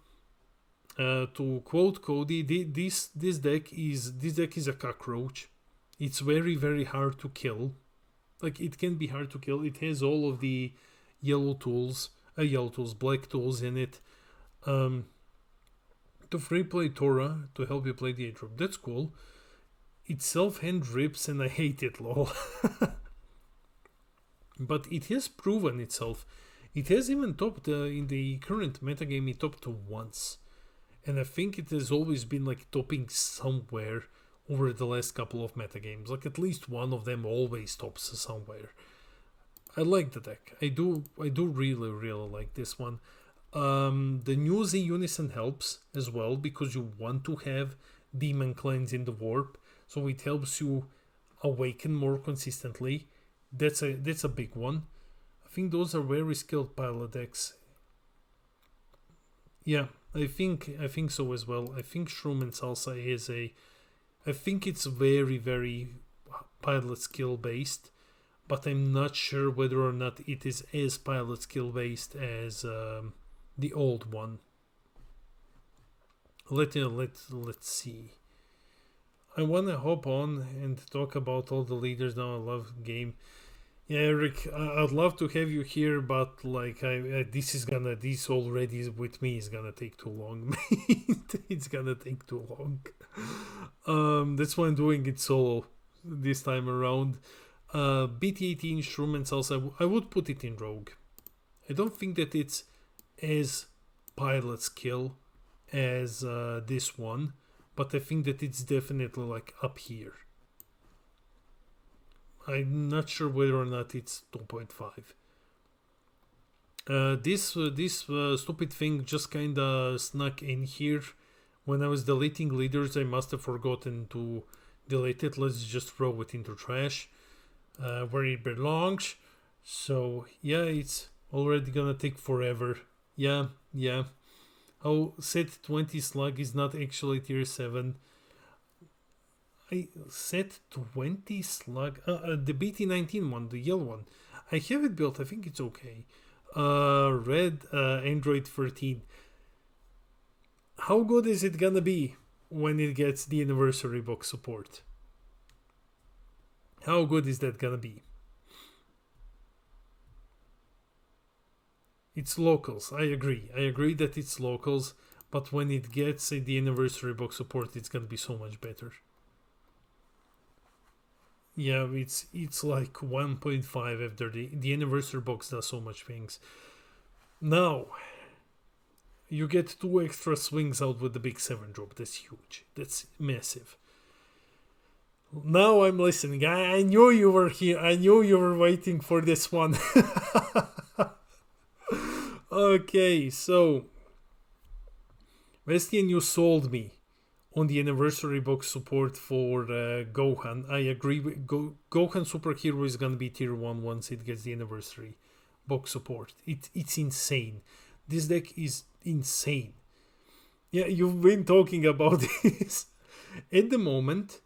To quote Cody, this deck is a cockroach. It's very, very hard to kill. Like, it can be hard to kill. It has all of the black tools in it. To free play Tora to help you play the 8-drop. That's cool. itself hand rips and I hate it, lol. But it has proven itself. It has even topped in the current metagame, it topped once. And I think it has always been like topping somewhere over the last couple of metagames. Like at least one of them always tops somewhere. I like the deck. I do really like this one. The new Z Unison helps as well because you want to have Demon Cleanse in the Warp, so it helps you awaken more consistently. That's a big one. I think those are very skilled pilot decks. Yeah, I think so as well. I think Shroom and Salsa is I think it's very pilot skill based, but I'm not sure whether or not it is as pilot skill based as the old one. Let's see. I wanna hop on and talk about all the leaders now. I love game. Yeah, Eric, I'd love to have you here, but like this already with me is gonna take too long. It's gonna take too long. That's why I'm doing it solo this time around. BT18 Shroom and Salsa, I would put it in Rogue. I don't think that it's as pilot skill as this one, but I think that it's definitely like up here. I'm not sure whether or not it's 2.5. This stupid thing just kinda snuck in here. When I was deleting leaders, I must have forgotten to delete it. Let's just throw it into trash, where it belongs. So yeah, it's already gonna take forever. Yeah. Oh, set 20 slug is not actually tier 7. I set 20 slug. The BT19 one, the yellow one. I have it built. I think it's okay. Red Android 13. How good is it gonna be when it gets the anniversary box support? How good is that gonna be? It's locals. I agree. I agree that it's locals, but when it gets the anniversary box support, it's gonna be so much better. Yeah, it's like 1.5 after the anniversary box does so much things. Now, you get 2 extra swings out with the big 7 drop. That's huge. That's massive. Now I'm listening. I knew you were here. I knew you were waiting for this one. Okay, so Vestian, you sold me on the anniversary box support for Gohan. I agree with Gohan Superhero is gonna be tier 1 once it gets the anniversary box support. It's insane. This deck is insane. Yeah, you've been talking about this. At the moment,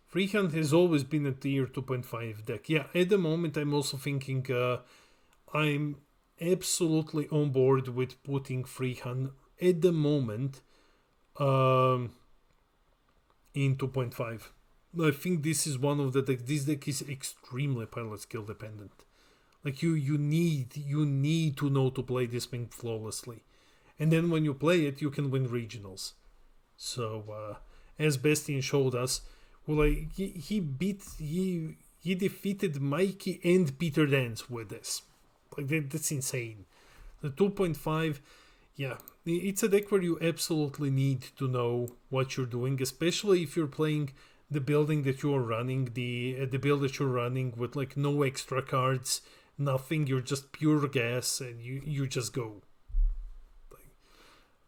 Freehand has always been a tier 2.5 deck. Yeah, at the moment I'm also thinking I'm absolutely on board with putting Freehand at the moment in 2.5. I think this is one of the decks. This deck is extremely pilot skill dependent. Like you need to know to play this thing flawlessly, and then when you play it, you can win regionals. So as Bastian showed us, well, he defeated Mikey and Peter Dance with this. Like that's insane. The 2.5, yeah, it's a deck where you absolutely need to know what you're doing, especially if you're playing the building that you are running, the build that you're running with like no extra cards, nothing. You're just pure gas, and you just go.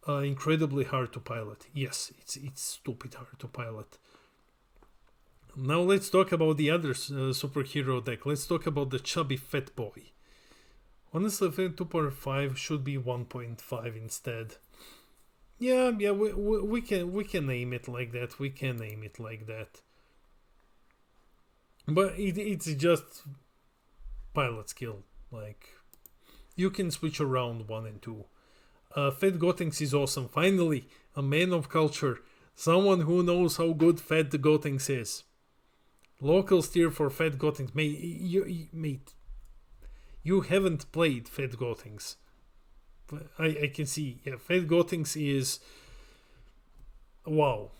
Incredibly hard to pilot. Yes, it's stupid hard to pilot. Now let's talk about the other superhero deck. Let's talk about the chubby fat boy. Honestly, I think 2.5 should be 1.5 instead. Yeah, we can name it like that. We can name it like that. But it's just pilot skill. Like, you can switch around 1 and 2. Fat Gotenks is awesome. Finally, a man of culture. Someone who knows how good Fat Gotenks is. Local steer for Fat Gotenks. Mate, you haven't played Fat Gotenks. I can see. Yeah, Fat Gotenks is... Wow.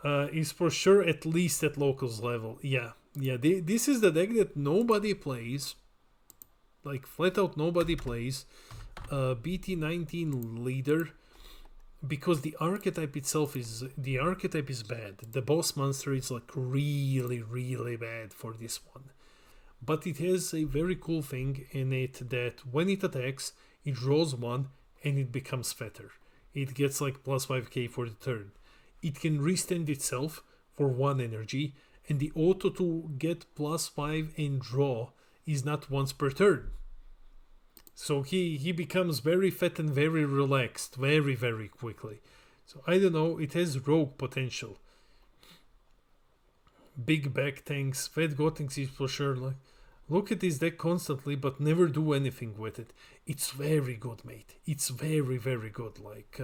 is for sure at least at locals level. Yeah, this is the deck that nobody plays, like flat out nobody plays. BT19 leader, because the archetype itself is bad. The boss monster is like really bad for this one, but it has a very cool thing in it that when it attacks, it draws one and it becomes fatter. It gets like plus 5k for the turn. It can restand itself for 1 energy, and the auto to get plus 5 and draw is not once per turn. So he becomes very fat and very relaxed very quickly. So I don't know, it has rogue potential. Big back tanks, fat Gotenks is for sure. Like, look at this deck constantly, but never do anything with it. It's very good, mate. It's very good. Like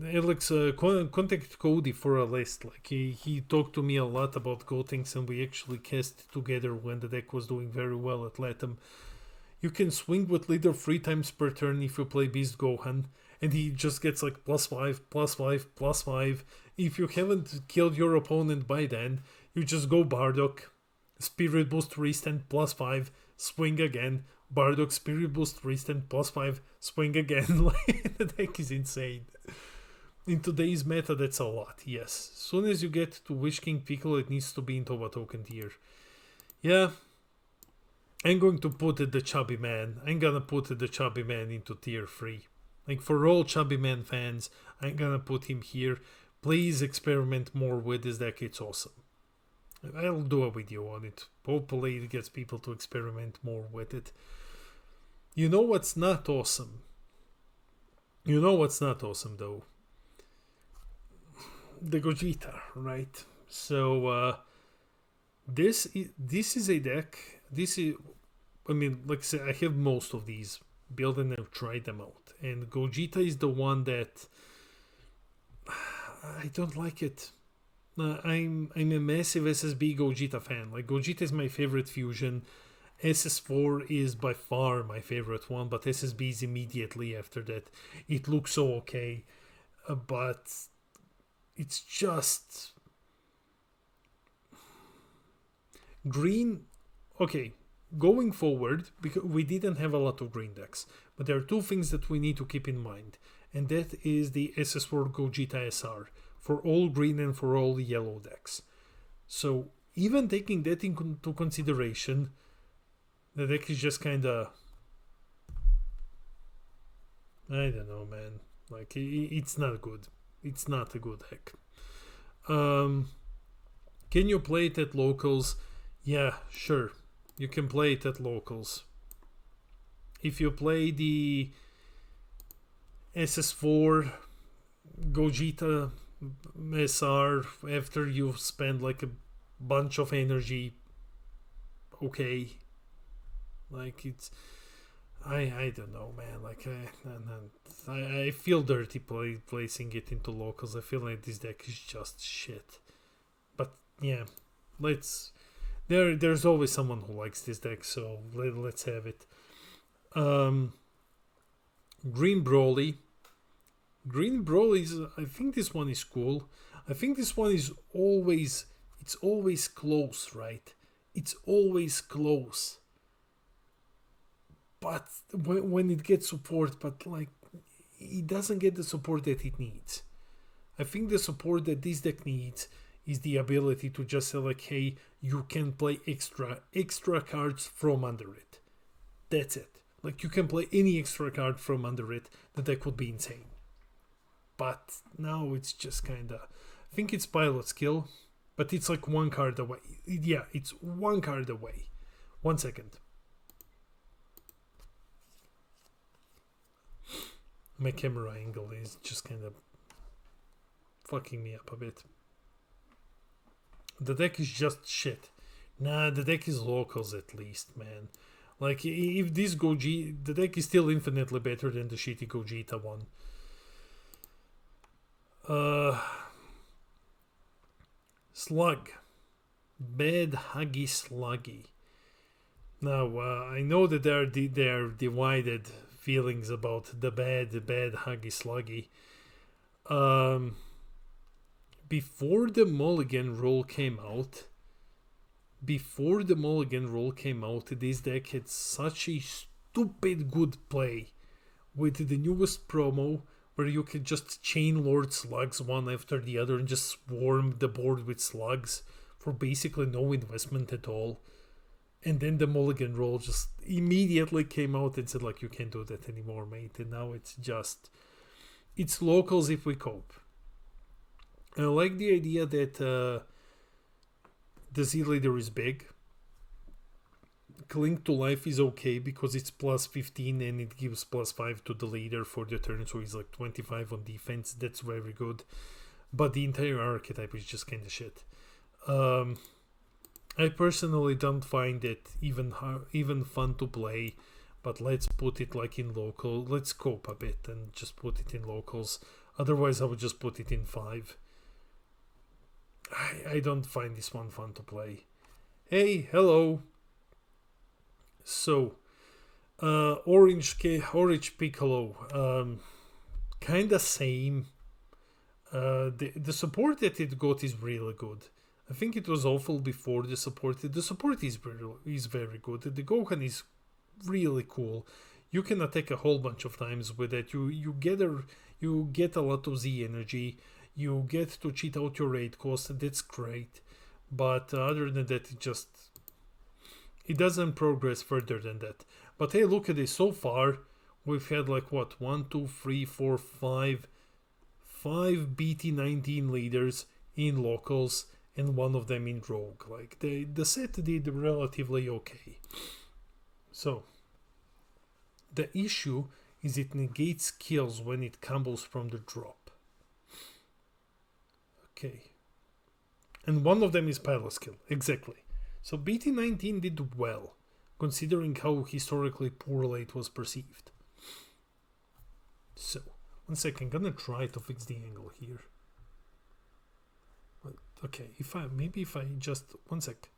Alex, contact Cody for a list. Like he talked to me a lot about Gotenks, and we actually cast together when the deck was doing very well at Latham. You can swing with leader 3 times per turn if you play Beast Gohan, and he just gets like plus 5, plus 5, plus 5. If you haven't killed your opponent by then, you just go Bardock, Spirit Boost restand plus 5, swing again, Bardock Spirit Boost restand plus 5, swing again. Like, the deck is insane. In today's meta, that's a lot, yes. As soon as you get to Witch King Piccolo, it needs to be in Towa Token tier. Yeah. I'm going to put the Chubby Man. I'm gonna put the Chubby Man into tier 3. Like, for all Chubby Man fans, I'm gonna put him here. Please experiment more with this deck, it's awesome. I'll do a video on it. Hopefully it gets people to experiment more with it. You know what's not awesome? You know what's not awesome though? The Gogeta, right? So this is a deck. I mean, like I said, I have most of these built and I've tried them out. And Gogeta is the one that I don't like it. I'm a massive SSB Gogeta fan. Like, Gogeta is my favorite fusion. SS4 is by far my favorite one, but SSB is immediately after that. It looks so okay, but it's just green. Okay, going forward, because we didn't have a lot of green decks, but there are 2 things that we need to keep in mind, and that is the SS4 Gogeta SR for all green and for all yellow decks. So even taking that into consideration, the deck is just kind of, I don't know, man. Like, it's not good. It's not a good deck. Can you play it at locals? Yeah, sure. You can play it at locals. If you play the SS4 Gogeta SR after you spend like a bunch of energy, okay. Like, it's, I don't know, man. Like, I feel dirty placing it into locals. I feel like this deck is just shit. But yeah, there's always someone who likes this deck, so let's have it. Green Broly. Green Broly is, I think this one is cool. I think this one is always, it's always close, right? It's always close. But when it gets support, but like, it doesn't get the support that it needs. I think the support that this deck needs is the ability to just say like, hey, you can play extra cards from under it. That's it. Like, you can play any extra card from under it. The deck would be insane. But now it's just kind of, I think it's Pilot Skill, but it's like 1 card away. Yeah, it's 1 card away. 1 second. My camera angle is just kind of fucking me up a bit. The deck is just shit. Nah, the deck is locals at least, man. Like, if this Gogeta, the deck is still infinitely better than the shitty Gogeta one. Slug. Bad Huggy Sluggy. Now, I know that there are divided feelings about the bad Huggy Sluggy. before the mulligan rule came out, this deck had such a stupid good play with the newest promo where you could just chain Lord Slugs one after the other and just swarm the board with slugs for basically no investment at all. And then the mulligan roll just immediately came out and said, like, you can't do that anymore, mate. And now it's locals if we cope. I like the idea that the Z leader is big. Cling to Life is okay because it's plus 15 and it gives plus 5 to the leader for the turn, so he's like 25 on defense. That's very good. But the entire archetype is just kind of shit. I personally don't find it even fun to play, but let's put it like in local. Let's cope a bit and just put it in locals. Otherwise, I would just put it in 5. I don't find this one fun to play. Hey, hello. So, Orange Piccolo, kinda same. The support that it got is really good. I think it was awful before the support. The support is very good. The Gohan is really cool. You can attack a whole bunch of times with it. You get a lot of Z energy. You get to cheat out your raid cost. That's great. But other than that, it doesn't progress further than that. But hey, look at this. So far, we've had like what? 1, 2, 3, 4, 5 BT19 leaders in locals and one of them in rogue. Like the set did relatively okay. So the issue is it negates skills when it combos from the drop. Okay. And one of them is pilot skill. Exactly. So BT19 did well, considering how historically poorly it was perceived. So, one second, I'm gonna try to fix the angle here. Okay, if I just one sec.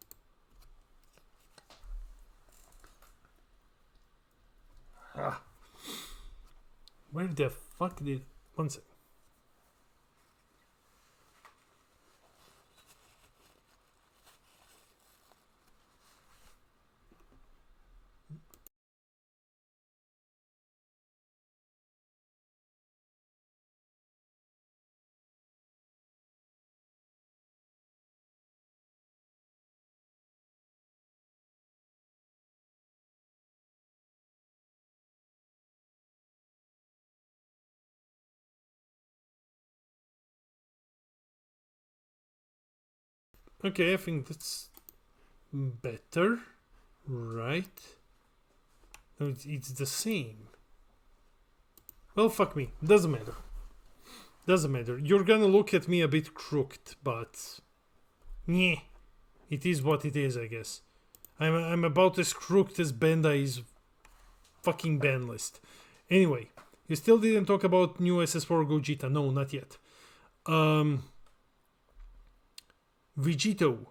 Where the fuck did one sec? Okay, I think that's better, right? No, it's the same. Well, fuck me. Doesn't matter. Doesn't matter. You're gonna look at me a bit crooked, but yeah, it is what it is, I guess. I'm about as crooked as Bandai's fucking ban list. Anyway, you still didn't talk about new SS4 Gogeta. No, not yet. Vegito.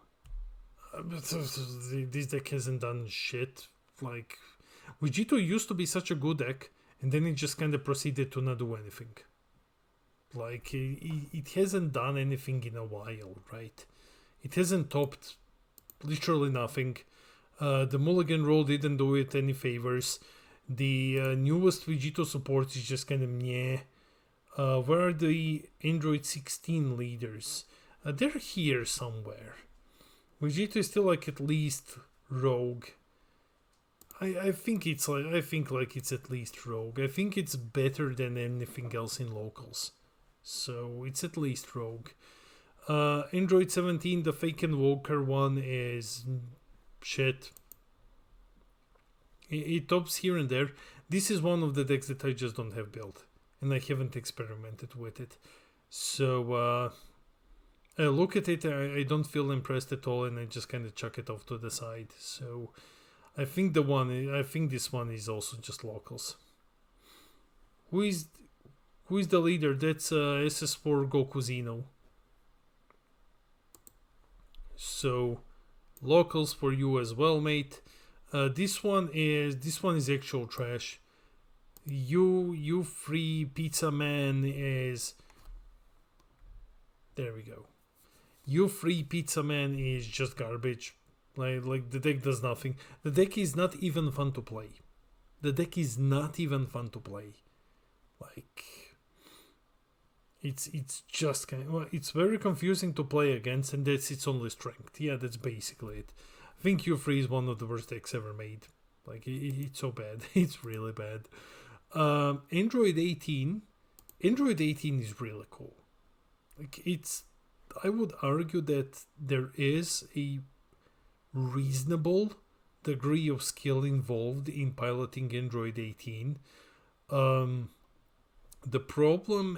This deck hasn't done shit. Like, Vegito used to be such a good deck, and then it just kind of proceeded to not do anything. Like, it hasn't done anything in a while, right? It hasn't topped literally nothing. The Mulligan roll didn't do it any favors. The newest Vegito support is just kind of meh. Where are the Android 16 leaders? They're here somewhere. Vegito is still like at least rogue. I think it's at least rogue. I think it's better than anything else in locals. So it's at least rogue. Android 17, the Fake and Walker one is shit. It tops here and there. This is one of the decks that I just don't have built, and I haven't experimented with it. So I look at it, I don't feel impressed at all, and I just kind of chuck it off to the side. So I think this one is also just locals. Who is the leader? That's SS4 Goku Zeno. So locals for you as well, mate. This one is actual trash. You free pizza man is There we go. U3 Pizza Man is just garbage. Like the deck does nothing. The deck is not even fun to play. The deck is not even fun to play. Like it's just kind of, well, it's very confusing to play against, and that's its only strength. Yeah, that's basically it. I think U3 is one of the worst decks ever made. Like it's so bad. It's really bad. Android 18. Android 18 is really cool. Like I would argue that there is a reasonable degree of skill involved in piloting Android 18. The problem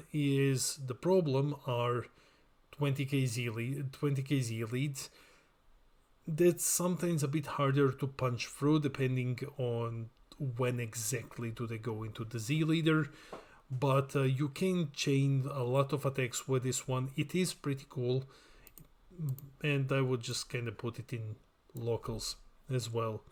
are 20k leads. That's sometimes a bit harder to punch through depending on when exactly do they go into the Z leader. But you can chain a lot of attacks with this one. It is pretty cool, and I would just kind of put it in locals as well.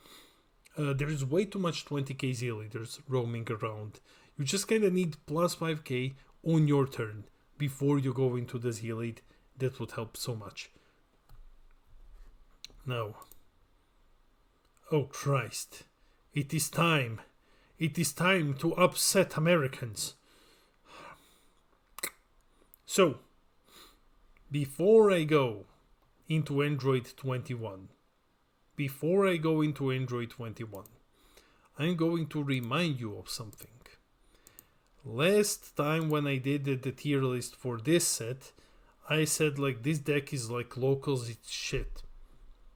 There is way too much 20k Z leaders roaming around. You just kind of need plus 5k on your turn before you go into the Z lead. That would help so much. Now, oh Christ, it is time. It is time to upset Americans. So, before I go into Android 21, I'm going to remind you of something. Last time when I did the tier list for this set, I said like this deck is like locals, it's shit.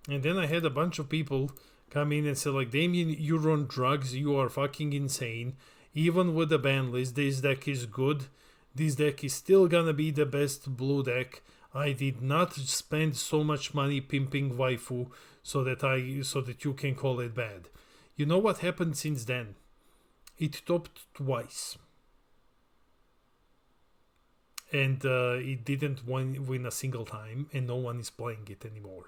And then I had a bunch of people come in and say like, Damien, you're on drugs, you are fucking insane. Even with the ban list, this deck is good. This deck is still gonna be the best blue deck. I did not spend so much money pimping waifu so that you can call it bad. You know what happened since then? It topped twice. And it didn't win a single time, and no one is playing it anymore.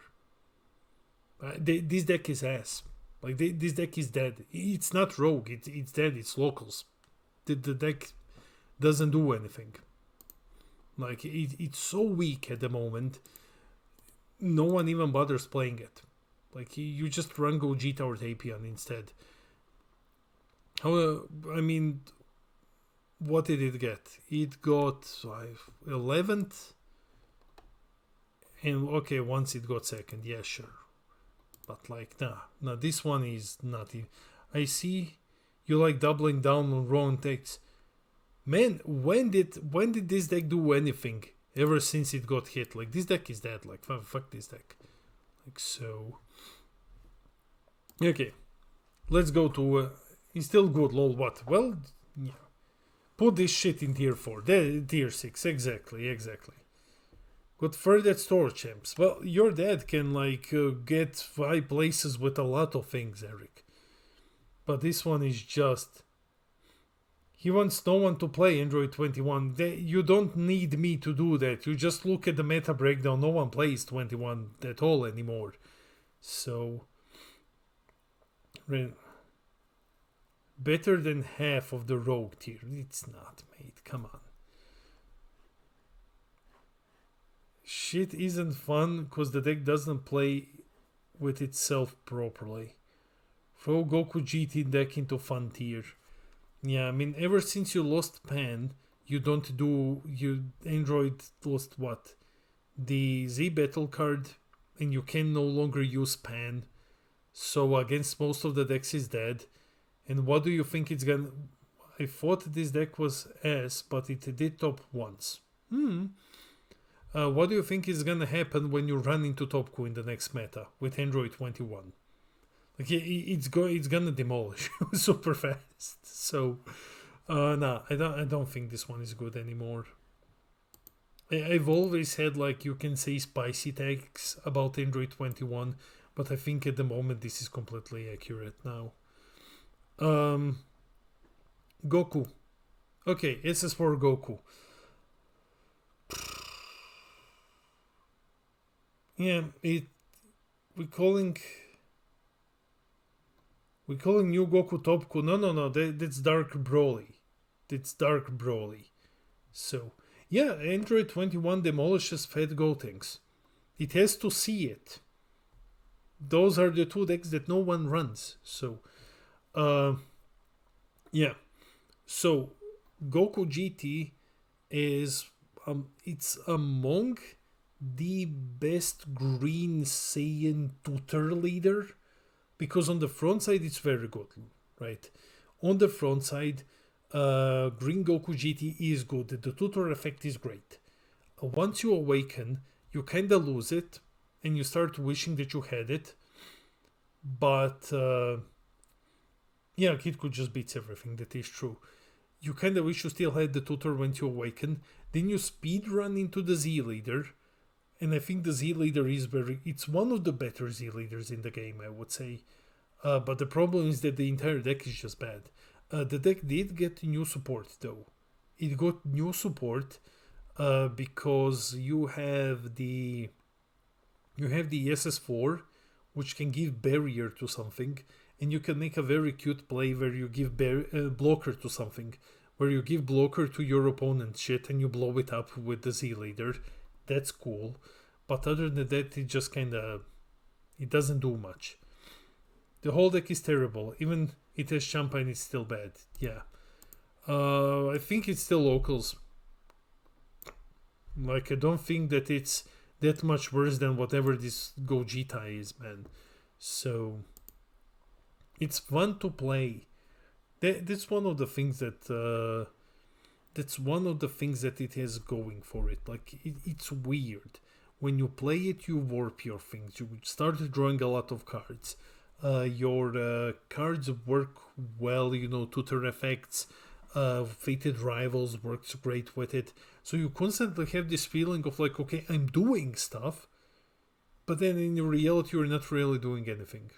This deck is ass. Like this deck is dead. It's not rogue. It's dead. It's locals. The deck doesn't do anything. Like it's so weak at the moment. No one even bothers playing it. Like you just run Gogeta or Tapion instead. I mean, what did it get? It got 11th. And okay, once it got second, yeah, sure. But like, nah, this one is not even. I see you like doubling down on wrong takes. Man, when did this deck do anything? Ever since it got hit, like this deck is dead. Like fuck this deck. Like so. Okay, let's go to. It's still good, lol. What? Well, yeah. Put this shit in tier 4. Tier 6, exactly. Got further store champs. Well, your dad can like get 5 places with a lot of things, Eric. But this one is just. He wants no one to play Android 21. You don't need me to do that. You just look at the meta breakdown. No one plays 21 at all anymore. So. Better than half of the rogue tier. It's not, mate. Come on. Shit isn't fun because the deck doesn't play with itself properly. Throw Goku GT deck into fun tier. Yeah, I mean, ever since you lost Pan, Android lost what? The Z battle card, and you can no longer use Pan. So against most of the decks is dead. And what do you think it's gonna... I thought this deck was ass, but it did top once. What do you think is gonna happen when you run into Topku in the next meta with Android 21? Like it's gonna demolish super fast. So, nah, I don't think this one is good anymore. I've always had like you can say spicy tags about Android 21, but I think at the moment this is completely accurate now. Goku. Okay, SS4 Goku. Yeah, we're calling new Goku Topku. No, that's Dark Broly. So Yeah, Android 21 demolishes Fat Gotenks. It has to see it. Those are the two decks that no one runs. So, yeah. So, Goku GT is it's among the best green Saiyan tutor leader, because on the front side it's very good, right? On the front side, Green Goku GT is good. The tutor effect is great. Once you awaken, you kind of lose it, and you start wishing that you had it. But yeah, Kid Could just beats everything. That is true. You kind of wish you still had the tutor when you awaken. Then you speed run into the Z leader, and I think the Z leader is it's one of the better Z leaders in the game, I would say. But the problem is that the entire deck is just bad. The deck did get new support though. It got new support because you have the SS4, which can give barrier to something, and you can make a very cute play where you give blocker to something, where you give blocker to your opponent's shit and you blow it up with the Z leader. That's cool, but other than that, it just it doesn't do much. The whole deck is terrible. Even it has Champagne, it's still bad. Yeah. I think it's still locals. Like, I don't think that it's that much worse than whatever this Gogeta is, man. So, it's fun to play. That's one of the things that... that's one of the things that it has going for it. Like, it's weird. When you play it, you warp your things. You start drawing a lot of cards. Your cards work well, tutor effects, fated rivals works great with it. So you constantly have this feeling of like, okay, I'm doing stuff, but then in reality you're not really doing anything.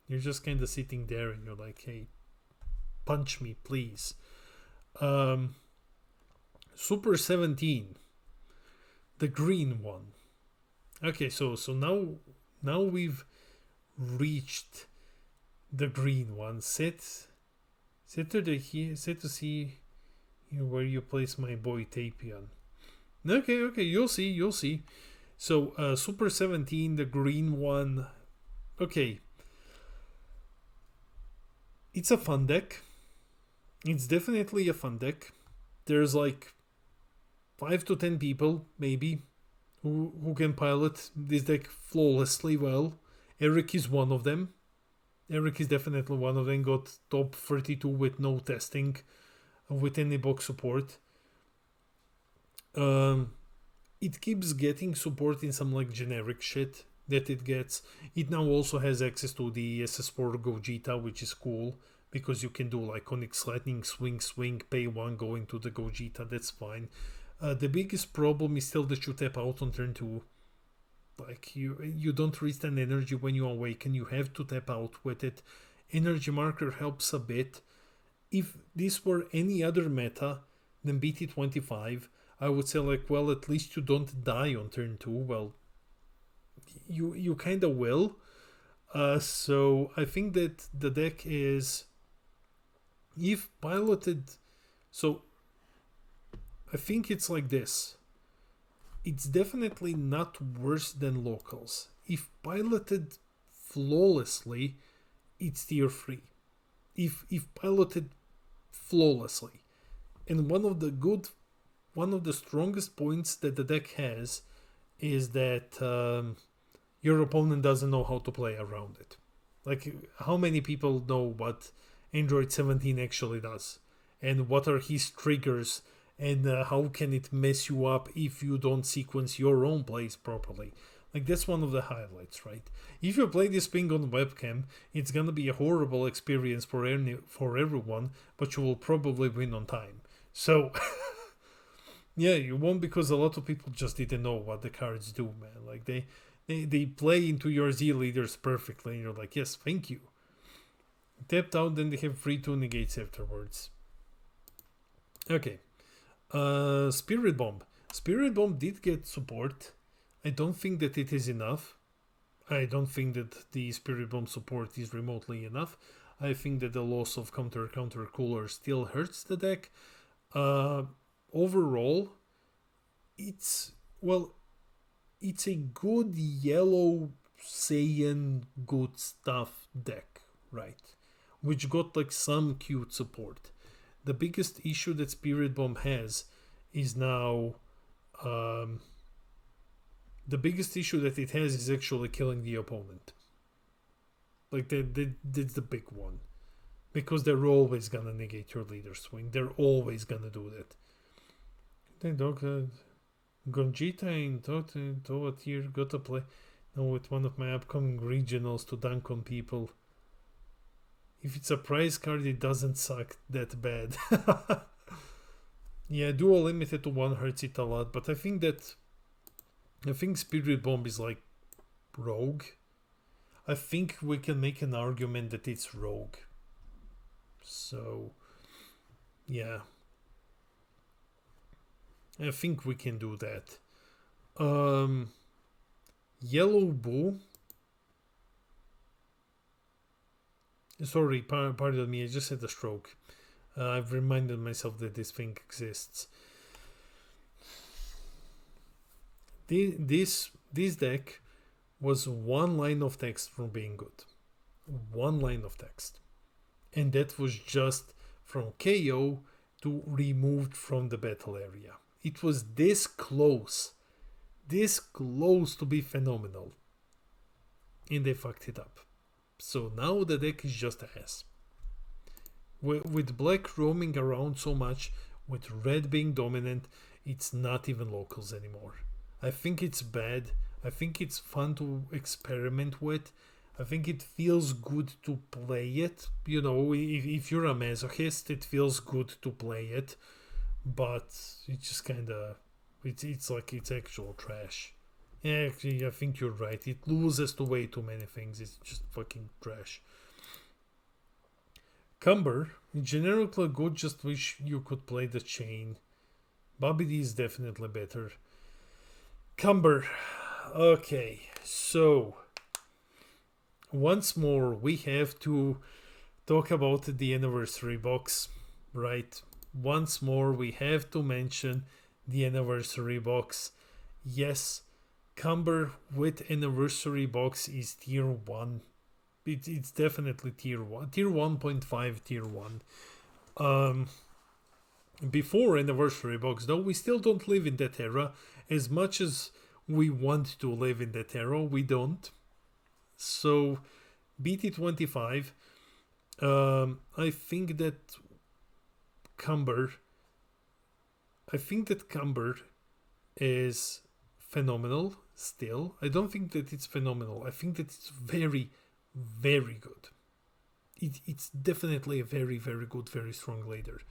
You're just kind of sitting there and you're like, hey, punch me, please. Super 17, the green one. Okay, so now we've reached the green one. Set to see where you place my boy Tapion. Okay, you'll see. So Super 17, the green one. Okay, it's a fun deck. It's definitely a fun deck. There's like 5 to 10 people maybe who can pilot this deck flawlessly well. Eric is one of them. Eric is definitely one of them. Got top 32 with no testing, with any box support. It keeps getting support in some like generic shit that it gets. It now also has access to the SS4 Gogeta, which is cool because you can do like Onyx Lightning, swing, pay 1, go into the Gogeta. That's fine. The biggest problem is still that you tap out on turn 2. Like you don't restand energy when you awaken. You have to tap out with it. Energy marker helps a bit. If this were any other meta than BT25, I would say like, well, at least you don't die on turn 2. Well, you kind of will. So I think that the deck is, if piloted, so I think it's like this. It's definitely not worse than locals. If piloted flawlessly, it's tier 3. If piloted flawlessly. And one of the strongest points that the deck has is that your opponent doesn't know how to play around it. Like, how many people know what Android 17 actually does? And what are his triggers? And how can it mess you up if you don't sequence your own plays properly? Like, that's one of the highlights, right? If you play this thing on webcam, it's gonna be a horrible experience for everyone, but you will probably win on time. So, yeah, you won't, because a lot of people just didn't know what the cards do, man. Like, they play into your Z leaders perfectly, and you're like, yes, thank you. Tapped out, then they have free 2 negates afterwards. Okay. Spirit Bomb did get support. I don't think that it is enough. I don't think that the Spirit Bomb support is remotely enough. I think that the loss of counter cooler still hurts the deck. Overall, it's, well, it's a good yellow Saiyan good stuff deck, right? Which got like some cute support. The biggest issue that Spirit Bomb has is now the biggest issue that it has is actually killing the opponent. Like that's the big one, because they're always gonna negate your leader swing. They're always gonna do that. Then Gonjita and Towa tier gotta play now with one of my upcoming regionals to dunk on people. If it's a prize card, it doesn't suck that bad. Yeah, dual limited to 1 hurts it a lot, but I think Spirit Bomb is like rogue. I think we can make an argument that it's rogue. So, yeah. I think we can do that. Yellow Boo. Sorry, pardon me, I just had a stroke. I've reminded myself that this thing exists. This deck was 1 line of text from being good. 1 line of text. And that was just from KO to removed from the battle area. It was this close to be phenomenal. And they fucked it up. So now the deck is just ass. With black roaming around so much, with red being dominant, it's not even locals anymore. I think it's bad. I think it's fun to experiment with. I think it feels good to play it. You know, if you're a masochist, it feels good to play it. But it's just kind of, it's like it's actual trash. Yeah, actually, I think you're right. It loses to way too many things. It's just fucking trash. Cumber, in general, good. Just wish you could play the chain. Bobby D is definitely better. Cumber. Okay, so once more we have to talk about the anniversary box, right? Once more we have to mention the anniversary box. Yes, Cumber with anniversary box is tier 1. It's definitely tier 1. Tier 1.5, tier 1. Before anniversary box, though, we still don't live in that era. As much as we want to live in that era, we don't. So, Bt25, I think that Cumber is phenomenal still. I don't think that it's phenomenal. I think that it's very, very good. It's definitely a very, very good, very strong leader.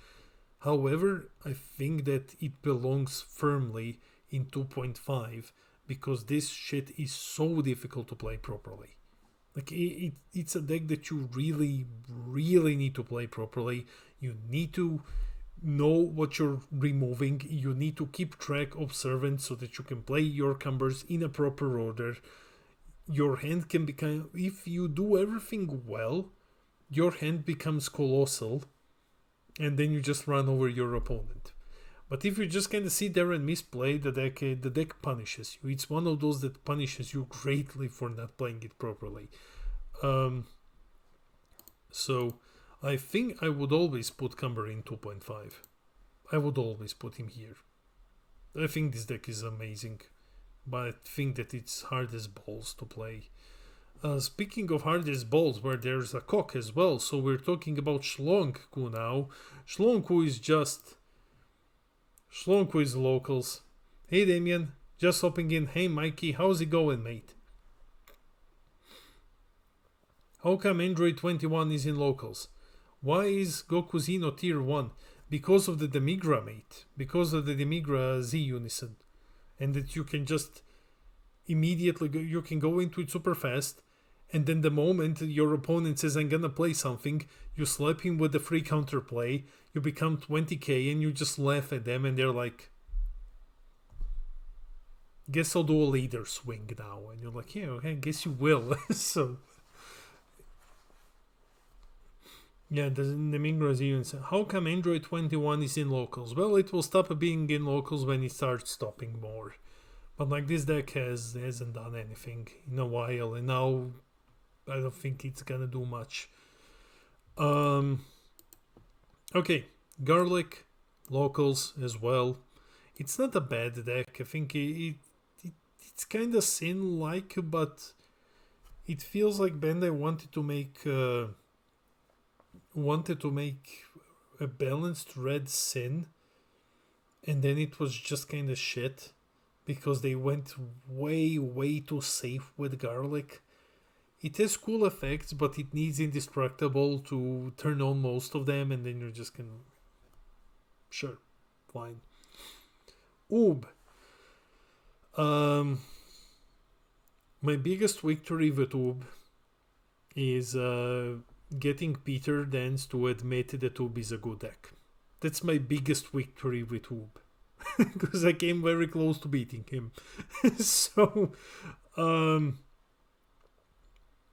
However, I think that it belongs firmly in 2.5 because this shit is so difficult to play properly. Like it's a deck that you really, really need to play properly. You need to know what you're removing. You need to keep track of servants so that you can play your cumbers in a proper order. Your hand can become, if you do everything well, your hand becomes colossal, and then you just run over your opponent. But if you just kind of sit there and misplay the deck punishes you. It's one of those that punishes you greatly for not playing it properly. So I think I would always put Cumber in 2.5. I would always put him here. I think this deck is amazing, but I think that it's hard as balls to play. Speaking of hard as balls, where there's a cock as well, so we're talking about Schlongku now. Schlongku is locals. Hey Damien, just hopping in. Hey Mikey, how's it going, mate? How come Android 21 is in locals? Why is Gokuzino tier 1? Because of the Demigra, mate. Because of the Demigra Z Unison. And that you can just immediately you can go into it super fast, and then the moment your opponent says I'm gonna play something, you slap him with the free counterplay, you become 20k, and you just laugh at them, and they're like, guess I'll do a leader swing now, and you're like, yeah, okay, I guess you will. So Yeah, the Mingras even said, how come Android 21 is in locals? Well, it will stop being in locals when it starts stopping more. But like this deck hasn't done anything in a while, and now I don't think it's gonna do much. Okay, Garlic, locals as well. It's not a bad deck. I think it's kind of Sin-like, but it feels like Bandai wanted to make a balanced red Sin, and then it was just kind of shit because they went way too safe with Garlic. It has cool effects, but it needs Indestructible to turn on most of them, and then you're just gonna... Sure, fine. Oob. My biggest victory with Oob is getting Peter Dance to admit that Oob is a good deck. That's my biggest victory with Oob. Because I came very close to beating him. So,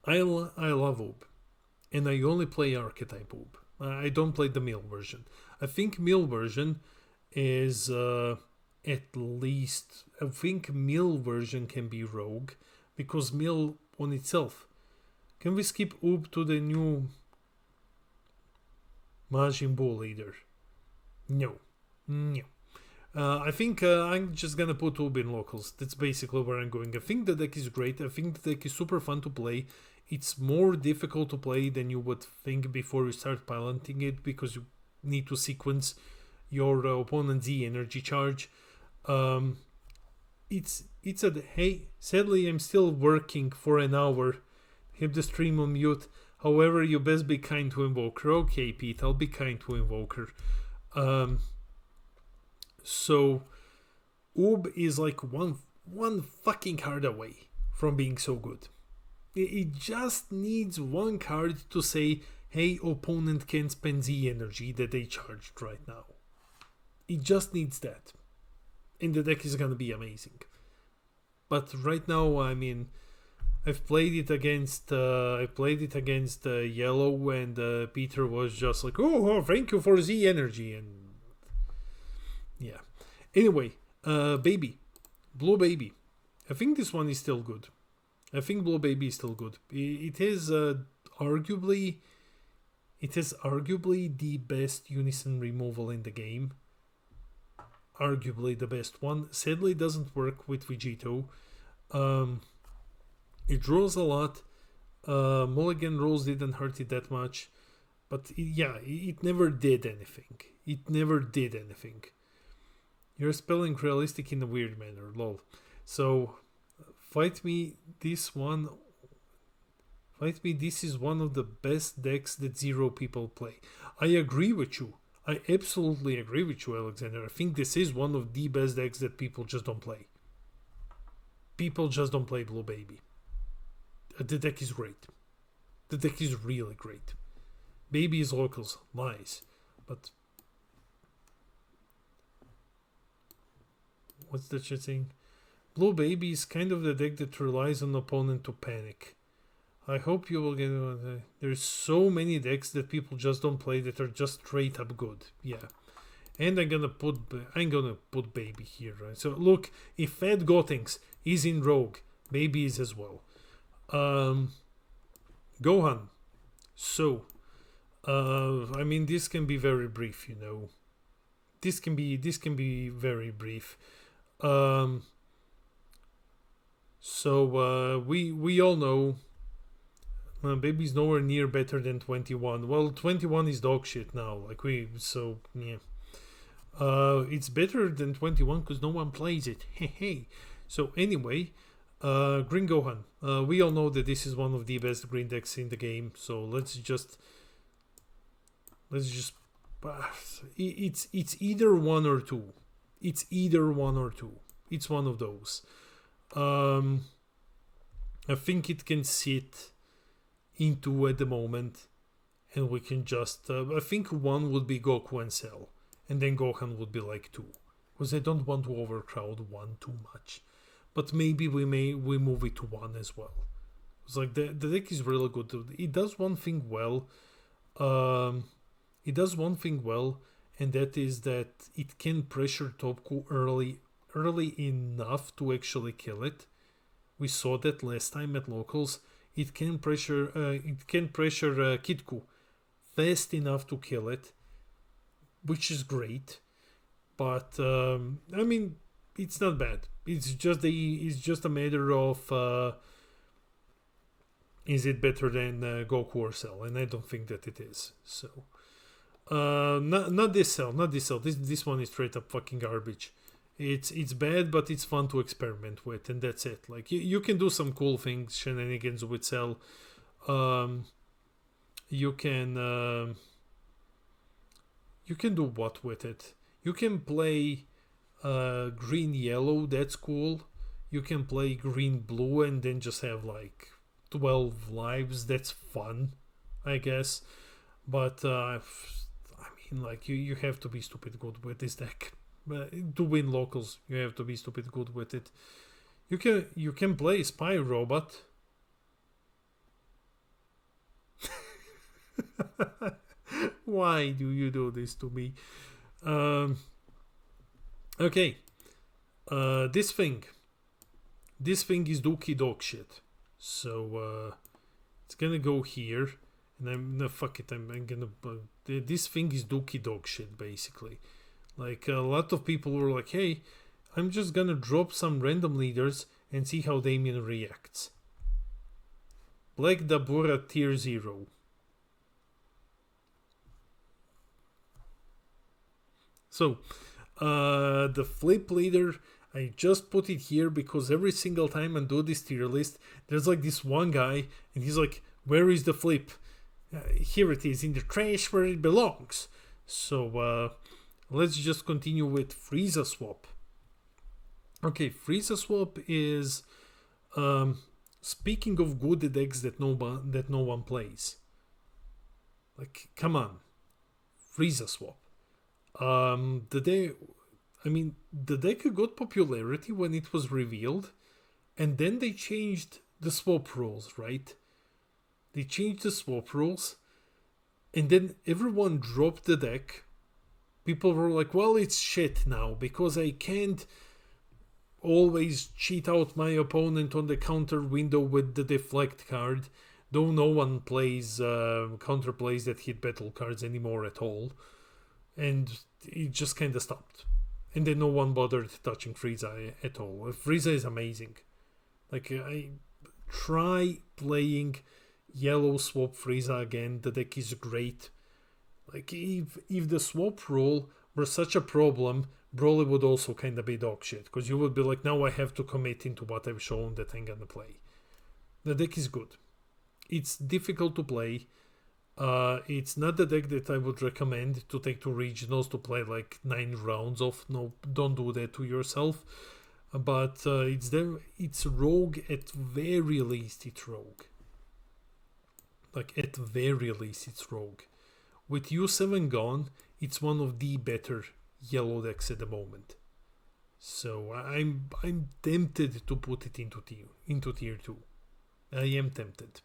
I love Oob. And I only play Archetype Oob. I don't play the mill version. I think mill version is at least... I think mill version can be Rogue. Because mill on itself... Can we skip Oob to the new Majin Buu leader? No. I think I'm just gonna put Oob in locals. That's basically where I'm going. I think the deck is great. I think the deck is super fun to play. It's more difficult to play than you would think before you start piloting it, because you need to sequence your opponent's Z energy charge. It's a... Hey, sadly I'm still working for an hour. Have the stream on mute. However, you best be kind to Invoker. Okay, Pete, I'll be kind to Invoker. So, Oob is like one fucking card away from being so good. It just needs one card to say, hey, opponent can spend Z energy that they charged right now. It just needs that. And the deck is gonna be amazing. But right now, I mean... I've played it against yellow, and Peter was just like, oh, thank you for Z energy, and yeah. Anyway, Baby, Blue Baby. I think this one is still good. I think Blue Baby is still good. It is arguably the best unison removal in the game. Arguably the best one. Sadly, it doesn't work with Vegito. It draws a lot. Mulligan rolls didn't hurt it that much. But it never did anything. It never did anything. You're spelling realistic in a weird manner, lol. So, fight me, this is one of the best decks that zero people play. I agree with you. I absolutely agree with you, Alexander. I think this is one of the best decks that people just don't play. People just don't play Blue Baby. The deck is great. The deck is really great. Baby is locals, nice. But what's the chat saying? Blue Baby is kind of the deck that relies on opponent to panic. I hope you will get... there's so many decks that people just don't play that are just straight up good. Yeah. And I'm gonna put Baby here, right? So look, if Fat Gotenks is in Rogue, Baby is as well. Gohan. So, I mean, this can be very brief, you know. This can be very brief. So we all know Baby's nowhere near better than 21. Well, 21 is dog shit now. Yeah. It's better than 21 because no one plays it. Hey. So anyway, Green Gohan. We all know that this is one of the best green decks in the game. So let's just. It's either one or two. It's one of those. I think it can sit into at the moment, and we can just. I think one would be Goku and Cell, and then Gohan would be like 2, because I don't want to overcrowd 1 too much. But maybe we move it to 1 as well. It's like the deck is really good. It does one thing well. It does one thing well, and that is that it can pressure Topku early enough to actually kill it. We saw that last time at locals. It can pressure Kitku fast enough to kill it, which is great. But I mean, it's not bad. It's just a matter of is it better than Goku or Cell, and I don't think that it is. So not this Cell. This one is straight up fucking garbage. It's bad, but it's fun to experiment with, and that's it. Like you can do some cool things, shenanigans with Cell. You can do what with it? You can play green yellow. That's cool. You can play green blue and then just have like 12 lives. That's fun, I guess. But I mean, like you have to be stupid good with this deck. To win locals, you have to be stupid good with it. You can play Spy Robot. Why do you do this to me? Okay. This thing is dookie dog shit. So it's gonna go here, and fuck it. I'm gonna. This thing is dookie dog shit basically. Like a lot of people were like, hey, I'm just gonna drop some random leaders and see how Damien reacts. Black Dabura tier 0. So, the flip leader, I just put it here because every single time I do this tier list, there's like this one guy and he's like, where is the flip? Here it is, in the trash where it belongs. So, let's just continue with Frieza Swap. Okay, Frieza Swap is speaking of good decks that no one plays. Like, come on, Frieza Swap. The deck got popularity when it was revealed, and then they changed the swap rules, right? They changed the swap rules, and then everyone dropped the deck. People were like, well, it's shit now because I can't always cheat out my opponent on the counter window with the deflect card, though no one plays counterplays that hit battle cards anymore at all. And it just kind of stopped. And then no one bothered touching Frieza at all. Frieza is amazing. Like, I try playing yellow swap Frieza again. The deck is great. Like, if the swap rule were such a problem, Broly would also kind of be dog shit. Because you would be like, now I have to commit into what I've shown that I'm gonna play. The deck is good. It's difficult to play. It's not the deck that I would recommend to take to regionals to play like 9 rounds of. No, don't do that to yourself. But it's rogue at very least. It's rogue. Like at very least, it's rogue. With U7 gone, it's one of the better yellow decks at the moment. So I'm tempted to put it into tier 2. I am tempted.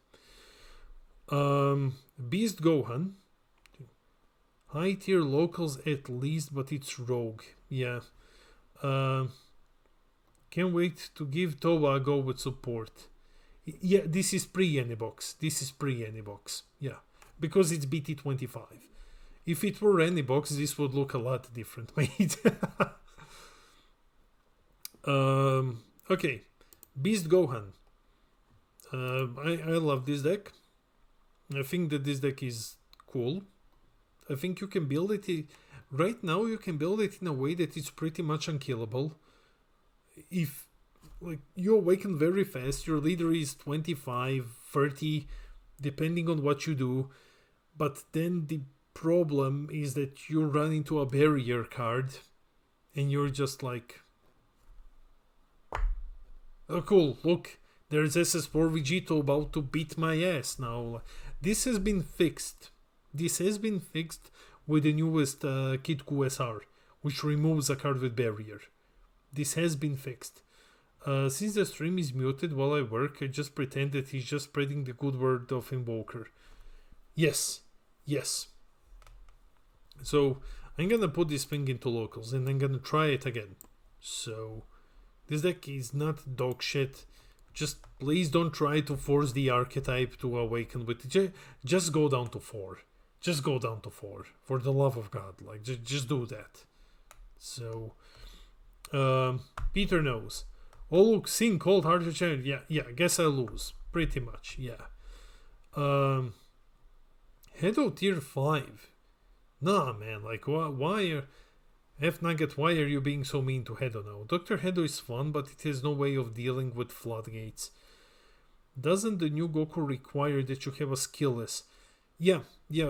Beast Gohan. High tier locals at least, but it's rogue. Yeah. Can't wait to give Towa a go with support. Yeah, this is pre-Anybox. Yeah. Because it's Bt25. If it were Anybox, this would look a lot different, mate. Okay. Beast Gohan. I love this deck. I think that this deck is cool. I think you can build it. Right now, you can build it in a way that it's pretty much unkillable. If like you awaken very fast, your leader is 25, 30, depending on what you do. But then the problem is that you run into a barrier card, and you're just like, oh cool, look, there's SS4 Vegito about to beat my ass now. This has been fixed. With the newest Kid QSR, which removes a card with barrier. This has been fixed. Since the stream is muted while I work, I just pretend that he's just spreading the good word of Invoker. Yes, Yes. So I'm gonna put this thing into locals and I'm gonna try it again. So this deck is not dog shit. Just please don't try to force the archetype to awaken with it. Just go down to 4. Just go down to 4. For the love of God. Like, just do that. So, Peter knows. Oh, look, Sin, Cold, Hearted Challenge. Yeah, I guess I lose. Pretty much, yeah. Hedo tier 5. Nah, man, like, why are... F Nugget, why are you being so mean to Hedo now? Dr. Hedo is fun, but it has no way of dealing with floodgates. Doesn't the new Goku require that you have a skillless? Yeah,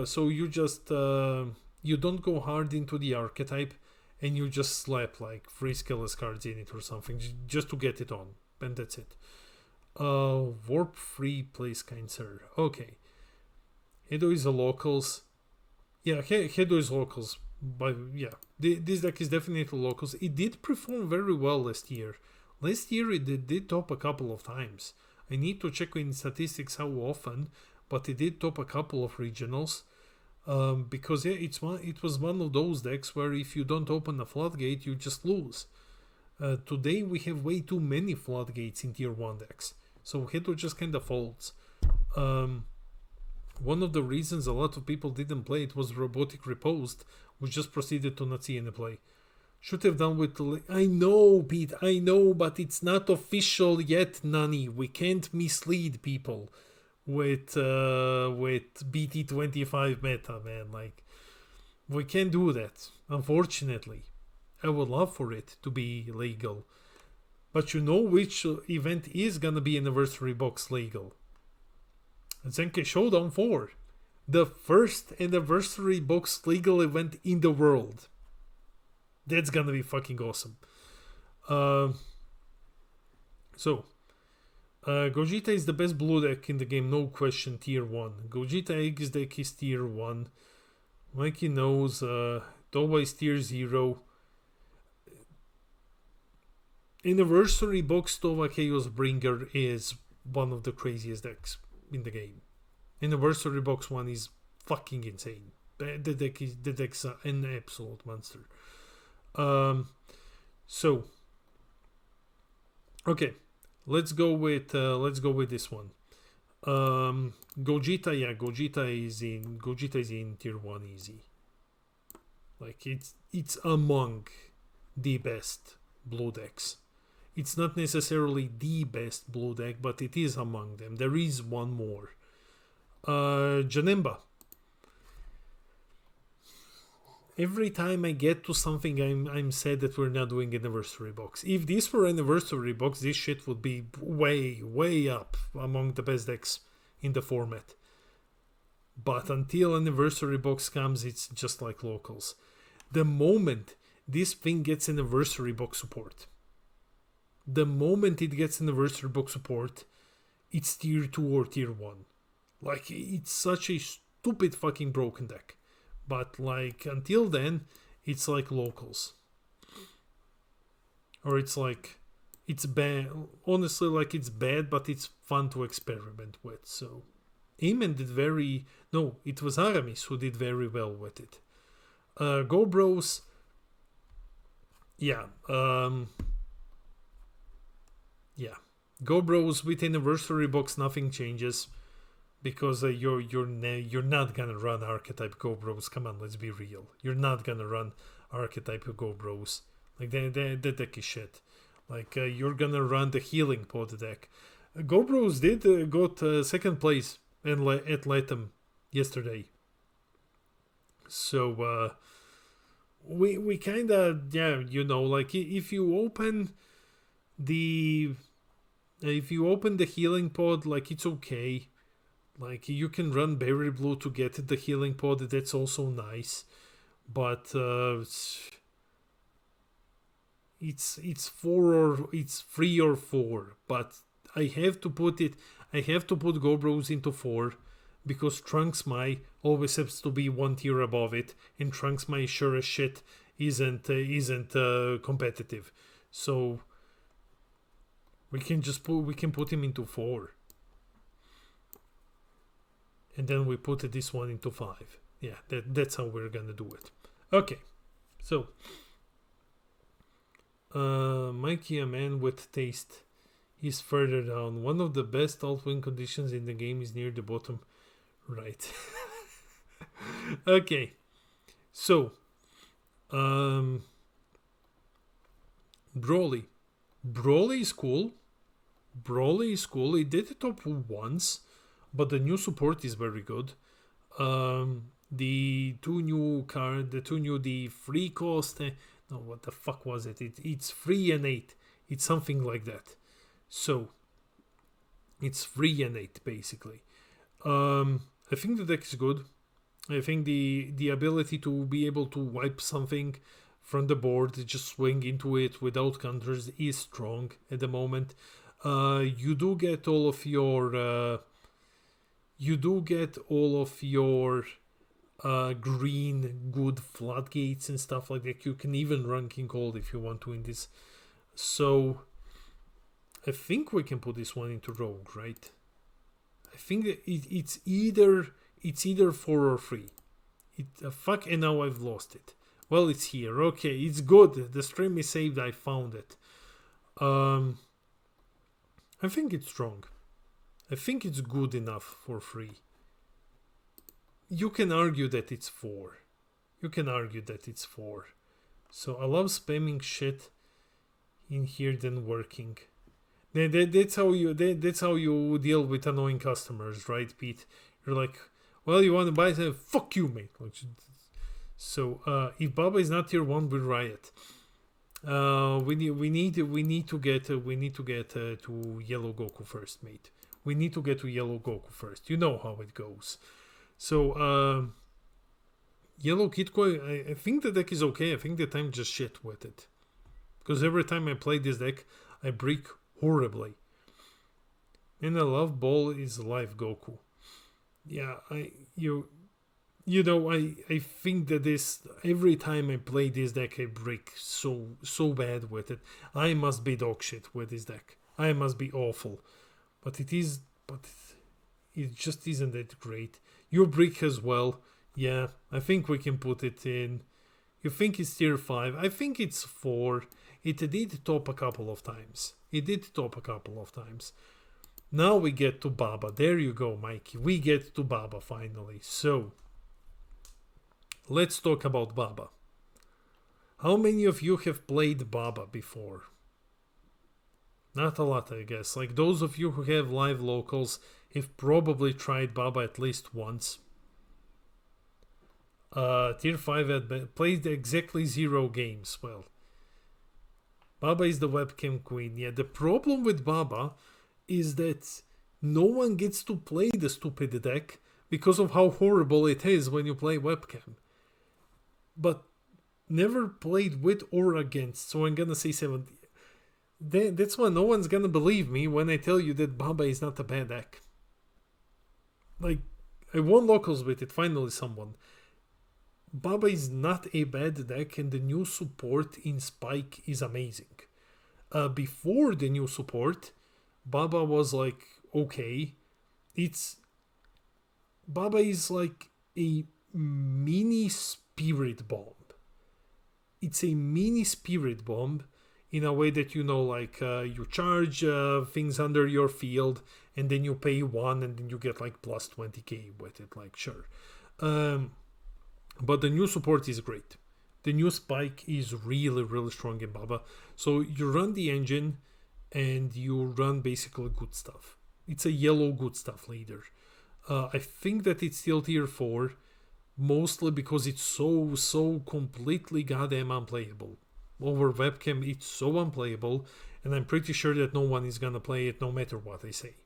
so you just... you don't go hard into the archetype, and you just slap, like, 3 skillless cards in it or something, just to get it on. And that's it. Warp free, please, kind sir. Okay. Hedo is a locals. Yeah, Hedo is locals. But yeah, this deck is definitely locals. It did perform very well last year. Last year it did top a couple of times. I need to check in statistics how often, but it did top a couple of regionals. Because yeah, it was one of those decks where if you don't open a floodgate, you just lose. Today we have way too many floodgates in tier 1 decks, so Hedo just kind of folds. One of the reasons a lot of people didn't play it was Robotic Reposed, which just proceeded to not see any play. Should have done with... I know, Pete, I know, but it's not official yet, Nani. We can't mislead people with Bt25 meta, man. Like, we can't do that, unfortunately. I would love for it to be legal. But you know which event is gonna be Anniversary Box legal? Zenkai Showdown 4. The first Anniversary Box legal event in the world. That's gonna be fucking awesome. Gogeta is the best blue deck in the game, no question, tier 1. Gogeta X deck is tier 1. Mikey knows, Towa is tier 0. Anniversary Box Towa Chaos Bringer is one of the craziest decks in the game. Anniversary Box 1 is fucking insane. The deck's an absolute monster. Okay, let's go with this one. Gogeta is in tier 1 easy. Like it's among the best blue decks. It's not necessarily the best blue deck, but it is among them. There is one more. Janemba. Every time I get to something, I'm sad that we're not doing Anniversary Box. If this were Anniversary Box, this shit would be way up among the best decks in the format. But until Anniversary Box comes, it's just like locals. The moment this thing gets Anniversary Box support, it's tier 2 or tier 1. Like, it's such a stupid fucking broken deck. But, like, until then, it's like locals. Or it's like, it's bad. Honestly, like, it's bad, but it's fun to experiment with. So, Eamon did no, it was Aramis who did very well with it. Go Bros. Yeah. Yeah. Go Bros with Anniversary Box, nothing changes. Because you're not gonna run Archetype Go Bros. Come on, let's be real. You're not gonna run Archetype Go Bros. Like, that deck is shit. Like, you're gonna run the Healing Pod deck. Go Bros did got second place at Latham yesterday. So, we kind of, yeah, you know, like, if you open the Healing Pod, like, it's okay. Like, you can run Berry Blue to get the Healing Pod, that's also nice. But it's 3 or 4. But I have to put Go Bros into 4 because Trunks Mai always has to be 1 tier above it, and Trunks Mai sure as shit isn't competitive. So we can put him into 4. And then we put this one into 5. yeah, that's how we're gonna do it. Okay, so Mikey, a man with taste, is further down. One of the best alt-win conditions in the game is near the bottom right. Okay, so Broly is cool. Broly is cool. It did the top once, but the new support is very good. The free cost. No, what the fuck was it? It's free and 8. It's something like that. So it's free and 8 basically. I think the deck is good. I think the ability to be able to wipe something from the board, just swing into it without counters, is strong at the moment. You do get all of your green good floodgates and stuff like that. You can even run King Cold if you want to in this. So I think we can put this one into Rogue, right? I think that it's either 4 or 3. Fuck, and now I've lost it. Well, it's here. Okay, it's good. The stream is saved. I found it. I think it's strong. I think it's good enough for 3. You can argue that it's 4. So I love spamming shit in here than working. That's how you deal with annoying customers, right, Pete? You're like, well, you want to buy something? Fuck you, mate. So if Baba is not tier 1, we riot. We need to get to Yellow Goku first, mate. We need to get to Yellow Goku first. You know how it goes. So Yellow Kid Koi, I think the deck is okay. I think that I'm just shit with it, because every time I play this deck, I break horribly. And I love Ball is live Goku. Yeah, I think that this, every time I play this deck, I break so bad with it. I must be dog shit with this deck. I must be awful. But it just isn't that great. Your brick as well. Yeah, I think we can put it in. You think it's tier 5? I think it's 4. It did top a couple of times. Now we get to Baba. There you go, Mikey. We get to Baba finally. So let's talk about Baba. How many of you have played Baba before? Not a lot, I guess. Like those of you who have live locals have probably tried Baba at least once. Tier 5 had played exactly 0 games. Well, Baba is the webcam queen. Yeah, the problem with Baba is that no one gets to play the stupid deck because of how horrible it is when you play webcam. But never played with or against, so I'm gonna say 70. That's why no one's gonna believe me when I tell you that Baba is not a bad deck. Like, I won locals with it, finally someone. Baba is not a bad deck, and the new support in Spike is amazing. Before the new support, Baba was like, okay. Baba is like a mini spirit bomb. It's a mini spirit bomb in a way that, you charge things under your field, and then you pay 1, and then you get like plus 20k with it, like, sure. But the new support is great. The new Spike is really, really strong in Baba. So you run the engine, and you run basically good stuff. It's a yellow good stuff leader. I think that it's still tier 4, mostly because it's so completely goddamn unplayable. Over webcam, it's so unplayable, and I'm pretty sure that no one is gonna play it no matter what I say.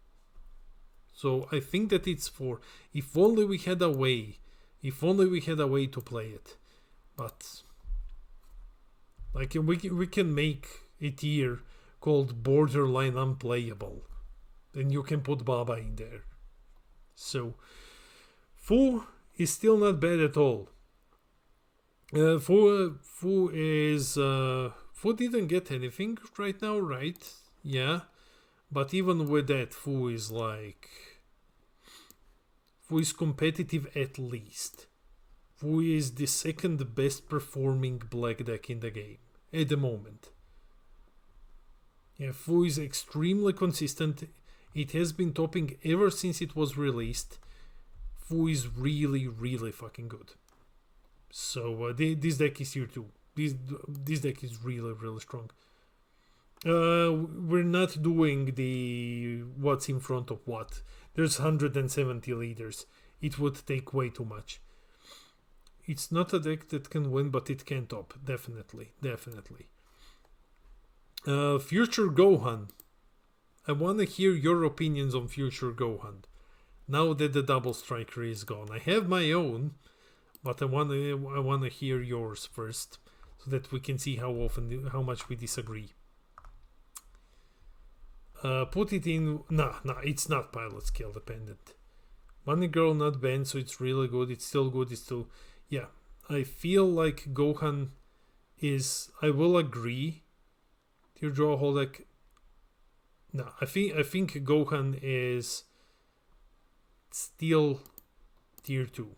So I think that it's 4. If only we had a way to play it. But like, we can make a tier called borderline unplayable. Then you can put Baba in there. So Fu is still not bad at all. Fu didn't get anything right now, right? Yeah. But even with that, Fu is competitive at least. Fu is the second best performing black deck in the game at the moment. Yeah, Fu is extremely consistent. It has been topping ever since it was released. Fu is really, really fucking good. So this deck is here too. This deck is really, really strong. We're not doing the what's in front of what. There's 170 leaders. It would take way too much. It's not a deck that can win, but it can top. Definitely. Future Gohan. I want to hear your opinions on Future Gohan. Now that the double striker is gone. I have my own, but I want to hear yours first, so that we can see how much we disagree. Put it in. Nah, it's not pilot skill dependent. Money Girl not banned, so it's really good. It's still good. Yeah. I feel like Gohan is. I will agree. Teardrop Holek. No, I think Gohan is still tier 2.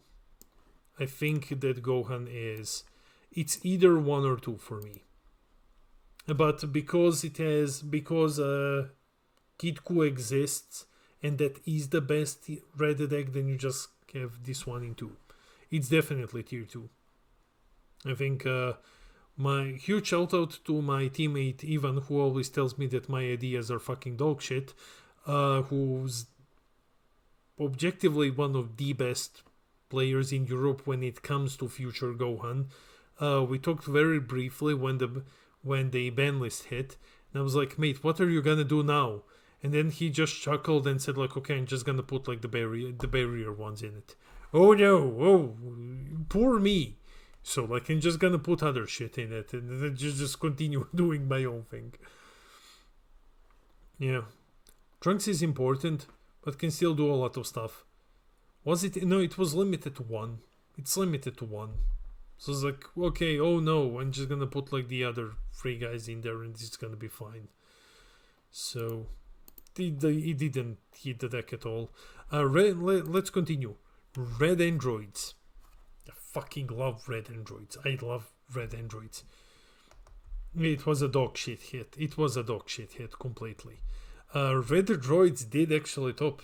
I think that Gohan is. It's either 1 or 2 for me. But because Kid Ku exists, and that is the best red deck, then you just have this one in 2. It's definitely tier 2. I think my huge shout out to my teammate Ivan, who always tells me that my ideas are fucking dog shit, who's objectively one of the best players in Europe when it comes to Future Gohan. We talked very briefly when the ban list hit, and I was like, mate, what are you gonna do now? And then he just chuckled and said, like, okay, I'm just gonna put like the barrier ones in it. Oh no, poor me. So like I'm just gonna put other shit in it and then just continue doing my own thing. Yeah. Trunks is important, but can still do a lot of stuff. Was it? No, it was limited to 1. It's limited to 1. So it's like, okay, oh no, I'm just gonna put like the other 3 guys in there and it's gonna be fine. So it didn't hit the deck at all. Let's continue. Red androids. I fucking love red androids. I love red androids. It was a dog shit hit. Completely. Red droids did actually top.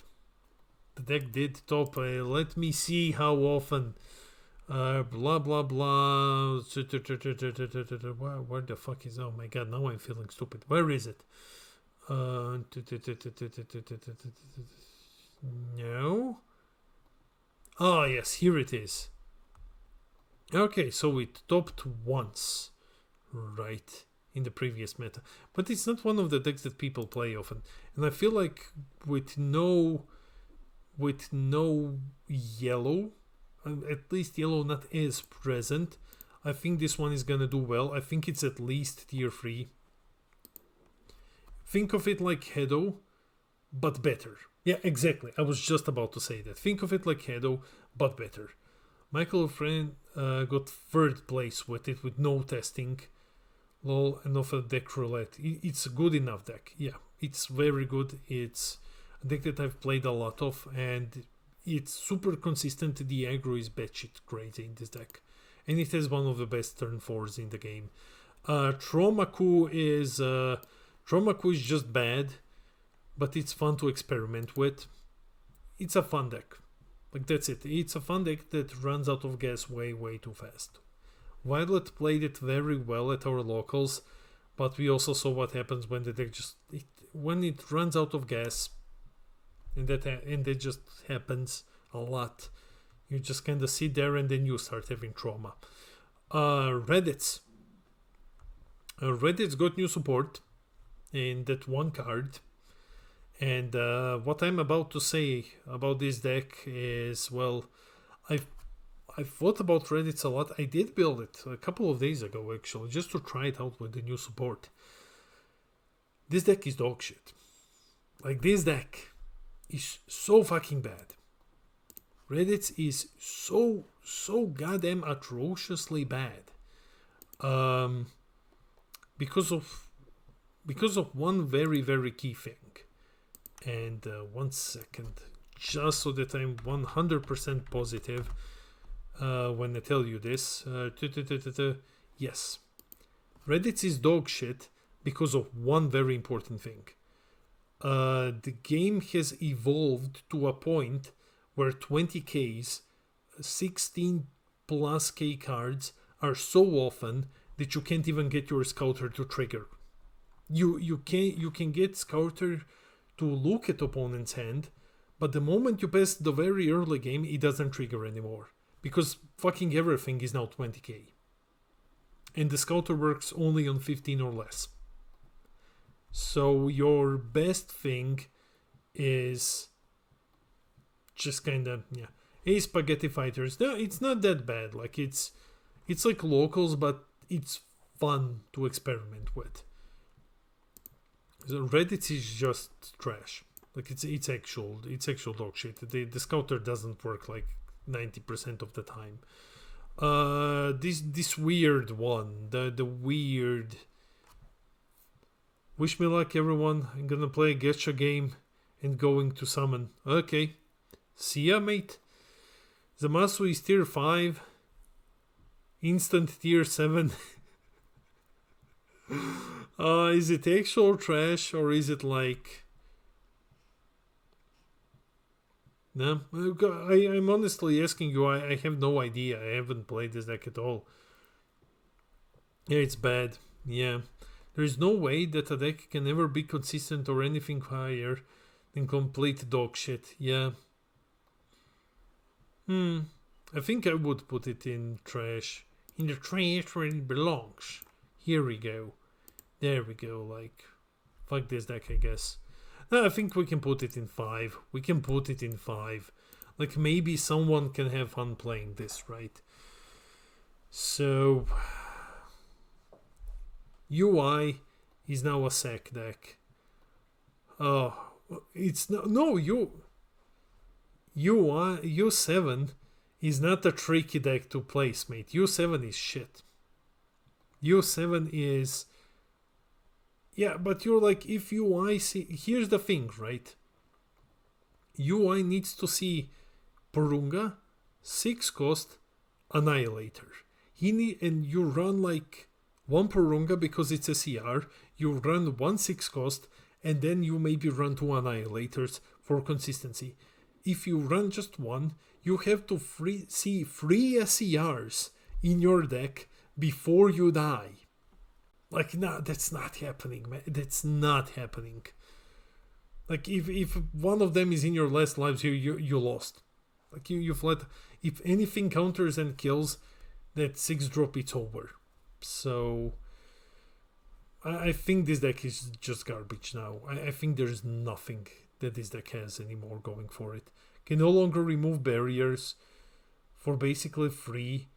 The deck did top. Let me see how often. Blah blah blah. Where the fuck is? Oh my god! Now I'm feeling stupid. Where is it? No. Ah, yes, here it is. Okay, so it topped once, right, in the previous meta. But it's not one of the decks that people play often. And I feel like with no yellow, at least yellow not as present, I think this one is gonna do well. I think it's at least tier 3. Think of it like Hedo, but better. Yeah, exactly. I was just about to say that. Think of it like Hedo, but better. Michael Friend got 3rd place with it with no testing. Lol, and of a deck roulette. It's a good enough deck. Yeah, it's very good. It's a deck that I've played a lot of, and it's super consistent. The aggro is batshit crazy in this deck. And it has one of the best turn 4s in the game. Traumaku is just bad, but it's fun to experiment with. It's a fun deck. Like, that's it. It's a fun deck that runs out of gas way too fast. Violet played it very well at our locals, but we also saw what happens when the deck when it runs out of gas, and that just happens a lot. You just kind of sit there and then you start having trauma. Reddit's got new support in that one card. And what I'm about to say about this deck is, well, I've thought about Reddit's a lot. I did build it a couple of days ago, actually, just to try it out with the new support. This deck is dog shit. Like, this deck is so fucking bad. Reddit's is so goddamn atrociously bad. Because of one very key thing. And 1 second, just so that I'm 100% positive. when I tell you this. Yes. Reddit is dog shit because of one very important thing. The game has evolved to a point where 20Ks, 16 plus K cards are so often that you can't even get your scouter to trigger. You can get scouter to look at opponent's hand, but the moment you pass the very early game, it doesn't trigger anymore because fucking everything is now 20K. And the scouter works only on 15 or less. So your best thing is just kind of, yeah, Spaghetti Fighters. No, it's not that bad. Like it's like locals, but it's fun to experiment with. So Reddit is just trash. Like it's actual dog shit. The scouter doesn't work like 90% of the time. This weird one, the weird. Wish me luck, everyone. I'm gonna play a gacha game and going to summon. Okay, see ya, mate. Zamasu is tier 5. Instant tier 7. Is it actual trash or is it like? No, I'm honestly asking you. I have no idea. I haven't played this deck at all. Yeah, it's bad. Yeah, there is no way that a deck can ever be consistent or anything higher than complete dog shit. Yeah. I think I would put it in trash. In the trash where it belongs. Here we go. There we go. Like, fuck this deck, I guess. No, I think we can put it in 5. We can put it in 5. Like, maybe someone can have fun playing this, right? So, UI is now a sack deck. Oh, it's not. No, U7 is not a tricky deck to place, mate. U7 is shit. U7 is. Yeah, but you're like, if UI see, here's the thing, right? UI needs to see Porunga, 6 cost, Annihilator. And you run like 1 Porunga because it's a CR, you run 1 6 cost, and then you maybe run 2 Annihilators for consistency. If you run just 1, you have to see 3 SCRs in your deck before you die. Like, no, that's not happening, man. That's not happening. Like, if one of them is in your last lives, you lost. Like, you've let... If anything counters and kills, that 6-drop, it's over. So, I think this deck is just garbage now. I think there's nothing that this deck has anymore going for it. Can no longer remove barriers for basically free.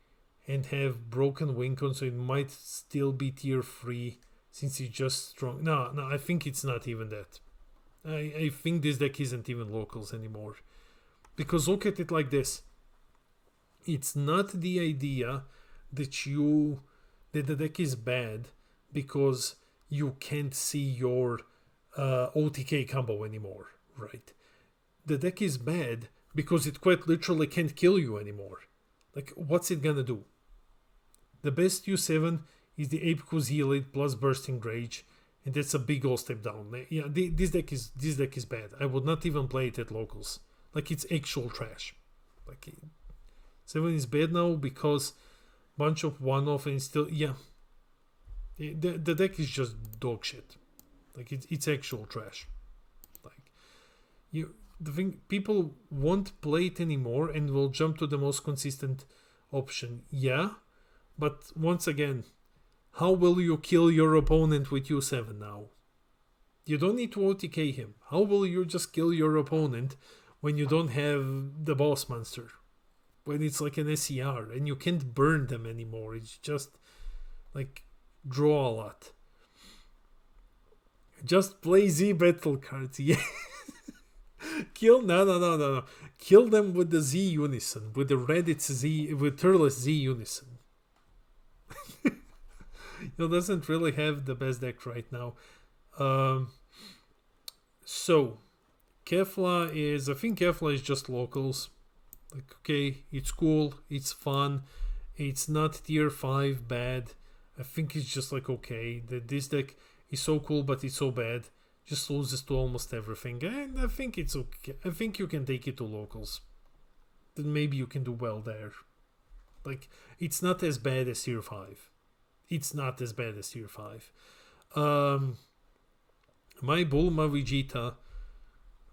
And have broken Wincon, so it might still be tier 3 since it's just strong. No, I think it's not even that. I think this deck isn't even locals anymore. Because look at it like this. It's not the idea that the deck is bad because you can't see your OTK combo anymore, right? The deck is bad because it quite literally can't kill you anymore. Like, what's it gonna do? The best U7 is the Apeco's Elite plus Bursting Rage, and that's a big old step down. Yeah, this deck is bad. I would not even play it at locals. Like, it's actual trash. Like, 7 is bad now because bunch of one-off and still, yeah. The deck is just dog shit. Like, it's actual trash. Like, the thing, people won't play it anymore and will jump to the most consistent option. Yeah. But once again, how will you kill your opponent with U7 now? You don't need to OTK him. How will you just kill your opponent when you don't have the boss monster? When it's like an SCR and you can't burn them anymore. It's just like draw a lot. Just play Z battle cards. Yeah. No. Kill them with the Z Unison. With the Reddit Z, with Turles Z Unison. It doesn't really have the best deck right now. So Kefla is, I think Kefla is just locals. Like, okay, it's cool, it's fun, it's not tier 5 bad. I think it's just like, okay, that this deck is so cool, but it's so bad. Just loses to almost everything. And I think it's okay. I think you can take it to locals. Then maybe you can do well there. Like, it's not as bad as tier 5. It's not as bad as tier 5. My Bulma Vegeta,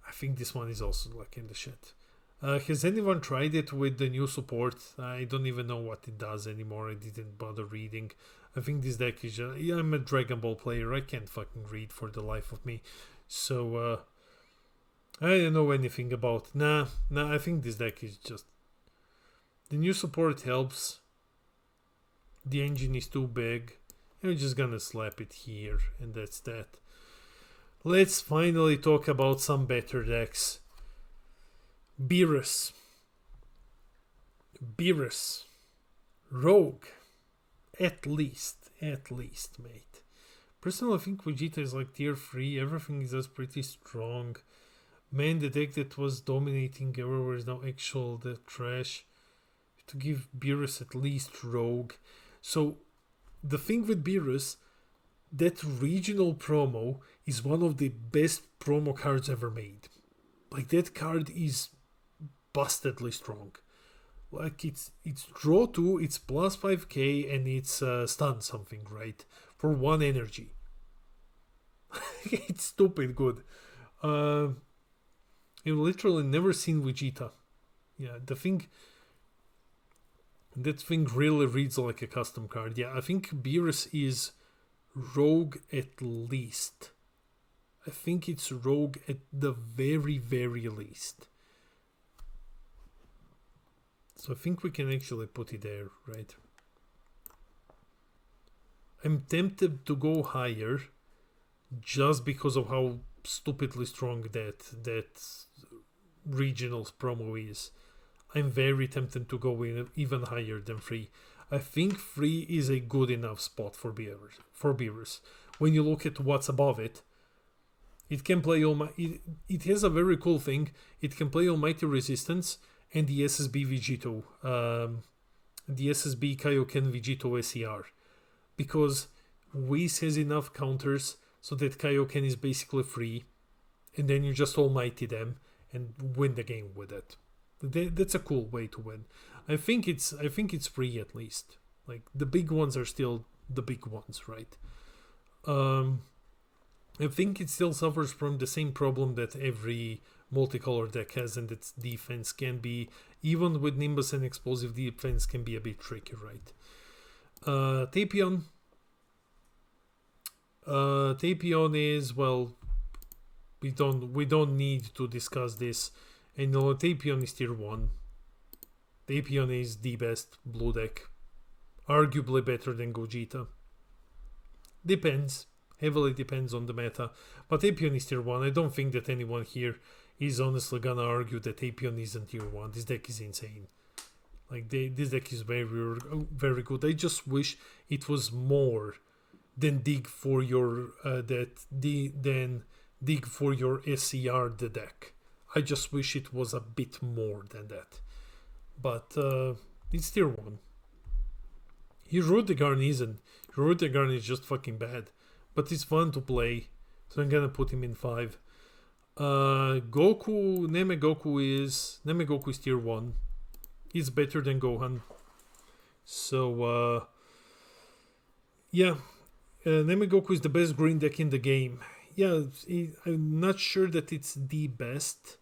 I think this one is also like in the shit. Has anyone tried it with the new support? I don't even know what it does anymore. I didn't bother reading. I think this deck is just... Yeah, I'm a Dragon Ball player. I can't fucking read for the life of me. So, I don't know anything about... Nah, I think this deck is just... The new support helps. The engine is too big. I'm just gonna slap it here, and that's that. Let's finally talk about some better decks. Beerus. Rogue. At least, mate. Personally, I think Vegeta is like tier 3. Everything is just pretty strong. Man, the deck that was dominating everywhere is now actual the trash. To give Beerus at least Rogue. So, the thing with Beerus, that regional promo is one of the best promo cards ever made. Like, that card is bustedly strong. Like, it's draw 2, it's plus 5k, and it's stun something, right? For 1 energy. It's stupid good. I've literally never seen Vegeta. Yeah, that thing really reads like a custom card. Yeah, I think Beerus is Rogue at least. I think it's Rogue at the very, very least. So I think we can actually put it there, right? I'm tempted to go higher just because of how stupidly strong that regional promo is. I'm very tempted to go in even higher than 3. I think 3 is a good enough spot for Beerus. When you look at what's above it, it can play it has a very cool thing. It can play Almighty Resistance and the SSB Vegito, the SSB Kaioken Vegito SER, because Whis has enough counters so that Kaioken is basically free, and then you just Almighty them and win the game with it. That's a cool way to win. I think it's free at least. Like, the big ones are still the big ones, right? I think it still suffers from the same problem that every multicolor deck has, and its defense can be, even with Nimbus and Explosive, defense can be a bit tricky, right? Tapion. Tapion is, well, we don't need to discuss this. And Tapion is tier 1. Tapion is the best blue deck. Arguably better than Gogeta. Depends. Heavily depends on the meta. But Tapion is tier 1. I don't think that anyone here is honestly gonna argue that Tapion isn't tier 1. This deck is insane. Like, this deck is very, very good. I just wish it was more than dig for your dig for your SCR the deck. I just wish it was a bit more than that. But it's tier 1. Hirudegarn isn't. Hirudegarn is just fucking bad. But it's fun to play. So I'm gonna put him in 5. Namegoku is tier 1. He's better than Gohan. So yeah. Namegoku is the best green deck in the game. Yeah, I'm not sure that it's the best,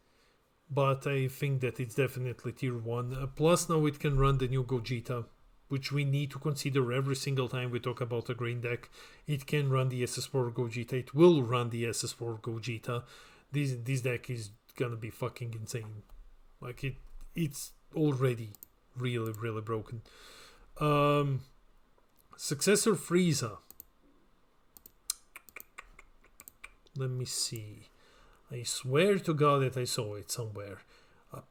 but I think that it's definitely tier 1. Plus now it can run the new Gogeta, which we need to consider every single time we talk about a green deck. It can run the SS4 Gogeta. It will run the SS4 Gogeta. This deck is gonna be fucking insane. Like, it's already really, really broken. Successor Frieza. Let me see. I swear to God that I saw it somewhere.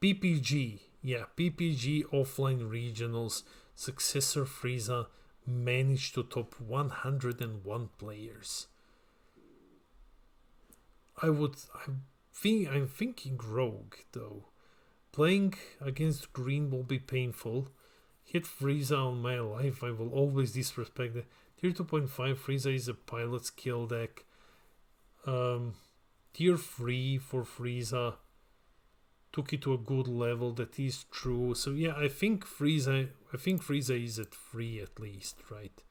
PPG. Yeah, PPG Offline Regionals. Successor Frieza managed to top 101 players. I'm thinking Rogue, though. Playing against green will be painful. Hit Frieza on my life, I will always disrespect it. Tier 2.5 Frieza is a pilot skill deck. Tier 3 for Frieza took it to a good level, that is true. So yeah, I think Frieza is at 3 at least, right?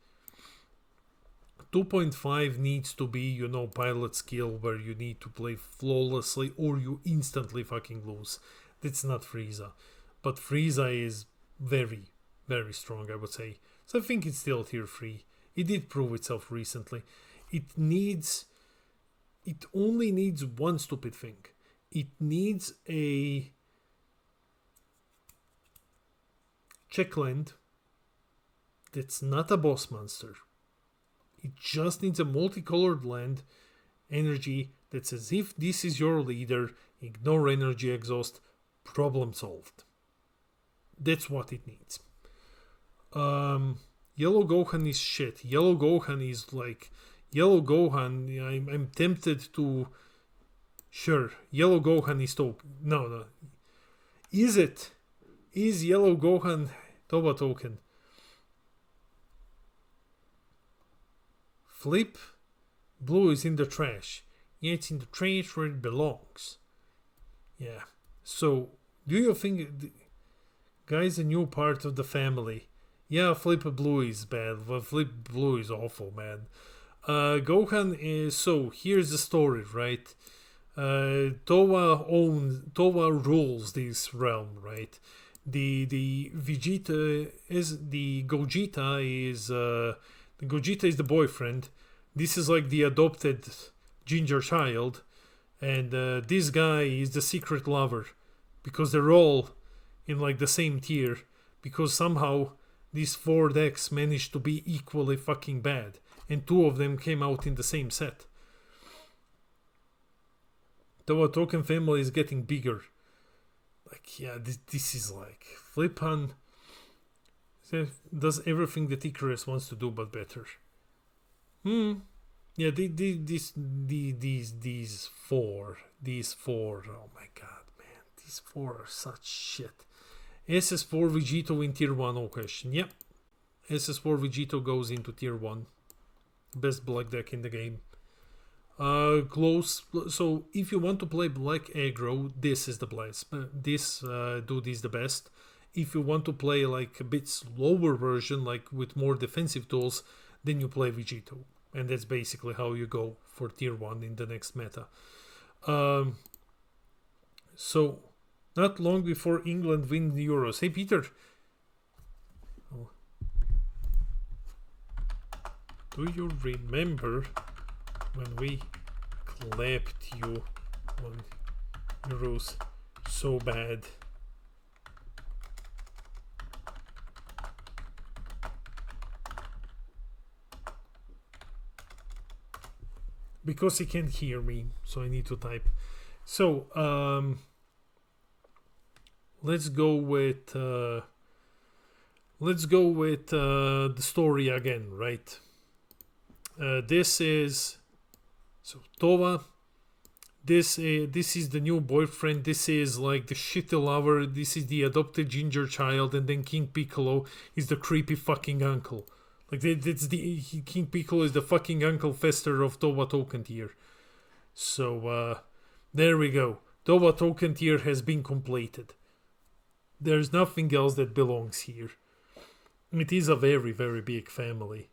2.5 needs to be, you know, pilot skill where you need to play flawlessly or you instantly fucking lose. That's not Frieza. But Frieza is very, very strong, I would say. So I think it's still tier 3. It did prove itself recently. It only needs one stupid thing. It needs a checkland that's not a boss monster. It just needs a multicolored land energy that says, if this is your leader, ignore energy exhaust, problem solved. That's what it needs. Yellow Gohan is shit. Yellow Gohan is like... Yellow Gohan, I'm tempted to... Sure, Yellow Gohan is top. No. Is it? Is Yellow Gohan Towa Token? Flip, blue is in the trash. Yeah, it's in the trash where it belongs. Yeah. So, do you think... Guy's a new part of the family. Yeah, Flip Blue is bad. Well, Flip Blue is awful, man. Gohan is... So, here's the story, right? Towa rules this realm, right? The Vegeta is... The Gogeta is... The Gogeta is the boyfriend. This is like the adopted ginger child. And this guy is the secret lover. Because they're all in like the same tier. Because somehow these 4 decks managed to be equally fucking bad. And 2 of them came out in the same set. Towa Token family is getting bigger. Like, yeah, this is like... Flipan does everything that Icarus wants to do, but better. Yeah, these 4, oh my god, man, these 4 are such shit. SS4 Vegito in tier 1, no question. Yep, SS4 Vegito goes into tier 1. Best black deck in the game. Close. So if you want to play black aggro, this is the best. This dude is the best. If you want to play like a bit slower version, like with more defensive tools, then you play Vegito. And that's basically how you go for tier 1 in the next meta. So, not long before England win the Euros. Hey, Peter. Oh. Do you remember when we clapped you on Euros so bad? Because he can't hear me, so I need to type. So let's go with the story again, right? This is so Towa. This is the new boyfriend. This is like the shitty lover. This is the adopted ginger child, and then King Piccolo is the creepy fucking uncle. Like King Piccolo is the fucking Uncle Fester of Towa Token tier. So there we go. Towa Token tier has been completed. There's nothing else that belongs here. It is a very, very big family.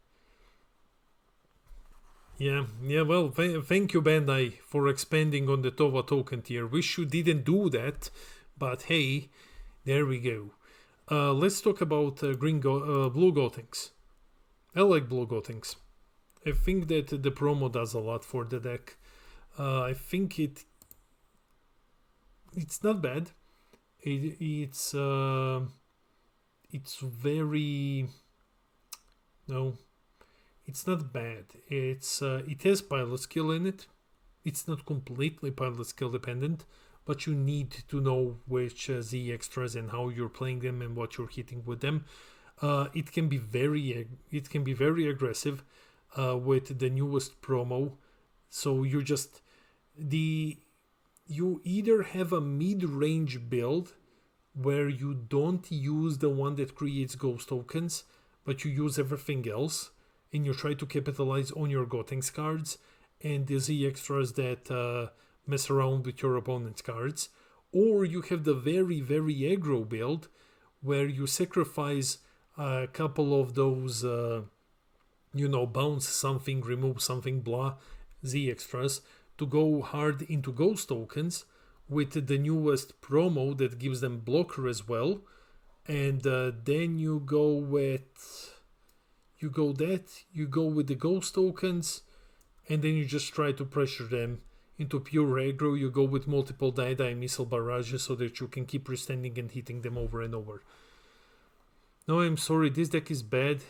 Yeah. Well, thank you, Bandai, for expanding on the Towa Token tier. Wish you didn't do that, but hey, there we go. Let's talk about Blue Gotenks. I like Blue Gotenks. I think that the promo does a lot for the deck. I think it's not bad. It's very... No, it's not bad. It has pilot skill in it. It's not completely pilot skill dependent, but you need to know which Z extras and how you're playing them and what you're hitting with them. It can be very aggressive with the newest promo. So you either have a mid-range build where you don't use the one that creates ghost tokens, but you use everything else, and you try to capitalize on your Gotenks cards and the Z extras that mess around with your opponent's cards. Or you have the very, very aggro build, where you sacrifice a couple of those, bounce something, remove something, blah, Z extras, to go hard into ghost tokens with the newest promo that gives them blocker as well. And then you go with the ghost tokens, and then you just try to pressure them into pure aggro. You go with multiple die missile barrages so that you can keep restanding and hitting them over and over. No, I'm sorry, this deck is bad.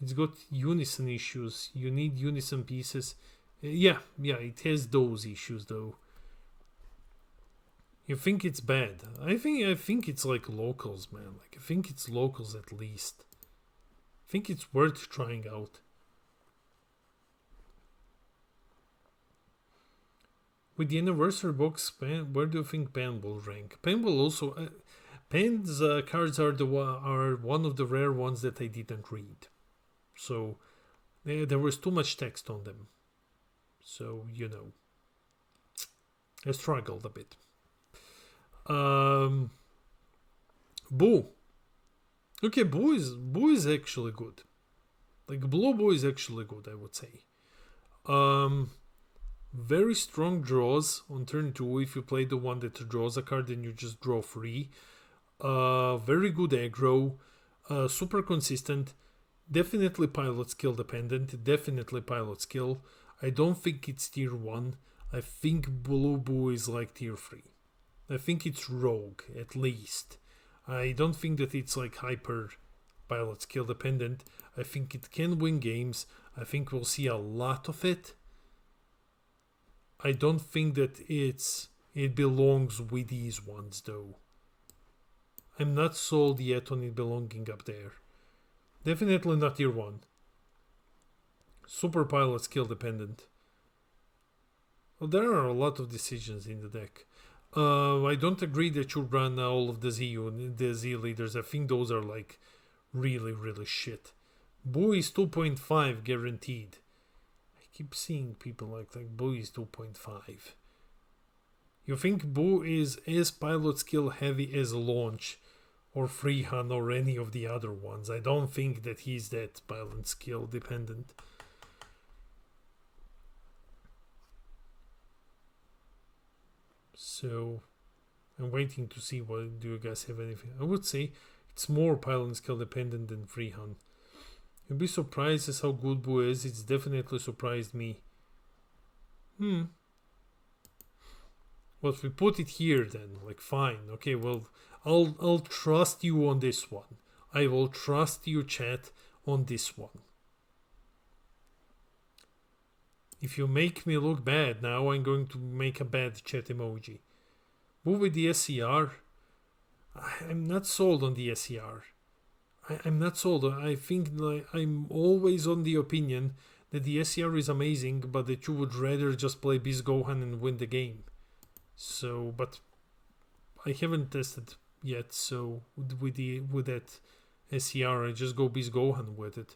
It's got unison issues. You need unison pieces. Yeah, it has those issues though. You think it's bad? I think it's like locals, man. Like, I think it's locals at least. I think it's worth trying out. With the anniversary box, where do you think Pan will rank? Pan will also. Pan's cards are one of the rare ones that I didn't read, so there was too much text on them. So I struggled a bit. Boo. Okay, Boo is actually good. Like, Blue Boo is actually good, I would say. Very strong draws on turn 2. If you play the one that draws a card, then you just draw 3. Very good aggro. Super consistent. Definitely pilot skill dependent. Definitely pilot skill. I don't think it's tier 1. I think Blue Boo is like tier 3. I think it's rogue, at least. I don't think that it's like hyper pilot skill dependent. I think it can win games. I think we'll see a lot of it. I don't think that it belongs with these ones though. I'm not sold yet on it belonging up there. Definitely not tier 1. Super pilot skill dependent. Well, there are a lot of decisions in the deck. I don't agree that you run all of the Z leaders. I think those are like really, really shit. Boo is 2.5 guaranteed. I keep seeing people like Boo is 2.5. You think Boo is as pilot skill heavy as Launch or Freehan or any of the other ones? I don't think that he's that pilot skill dependent. So I'm waiting to see what do you guys have anything. I would say it's more pilot skill dependent than Freehan. You'd be surprised as how good Boo is. It's definitely surprised me. Well, if we put it here then, like, fine. Okay, well, I'll trust you on this one. I will trust you, chat, on this one. If you make me look bad now, I'm going to make a bad chat emoji. Boo with the SCR. I'm not sold on the SCR. I'm not sold. I think I'm always on the opinion that the SCR is amazing, but that you would rather just play Beast Gohan and win the game. So, but I haven't tested yet. So with that SCR, I just go Beast Gohan with it.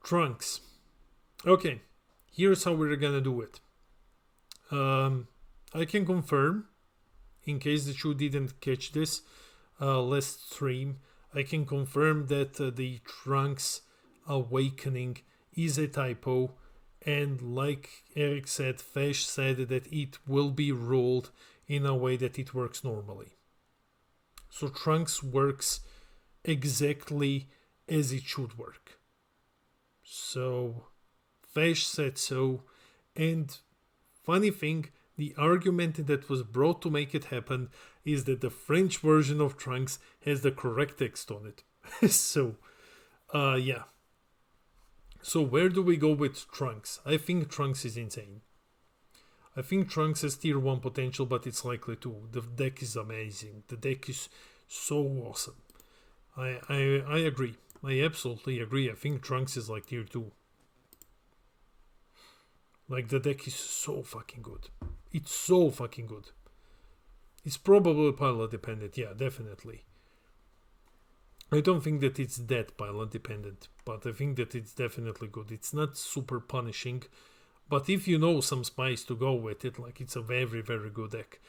Trunks. Okay, here's how we're gonna do it. I can confirm, in case that you didn't catch this last stream, I can confirm that the Trunks Awakening is a typo, and like Eric said, Fesh said that it will be ruled in a way that it works normally. So Trunks works exactly as it should work. So Fesh said so, and funny thing, the argument that was brought to make it happen is that the French version of Trunks has the correct text on it. So, yeah. So where do we go with Trunks? I think Trunks is insane. I think Trunks has tier 1 potential, but it's likely to. The deck is amazing. The deck is so awesome. I agree. I absolutely agree. I think Trunks is like tier 2. Like, the deck is so fucking good. It's so fucking good. It's probably pilot dependent, yeah, definitely. I don't think that it's that pilot dependent, but I think that it's definitely good. It's not super punishing, but if you know some spice to go with it, like, it's a very, very good deck.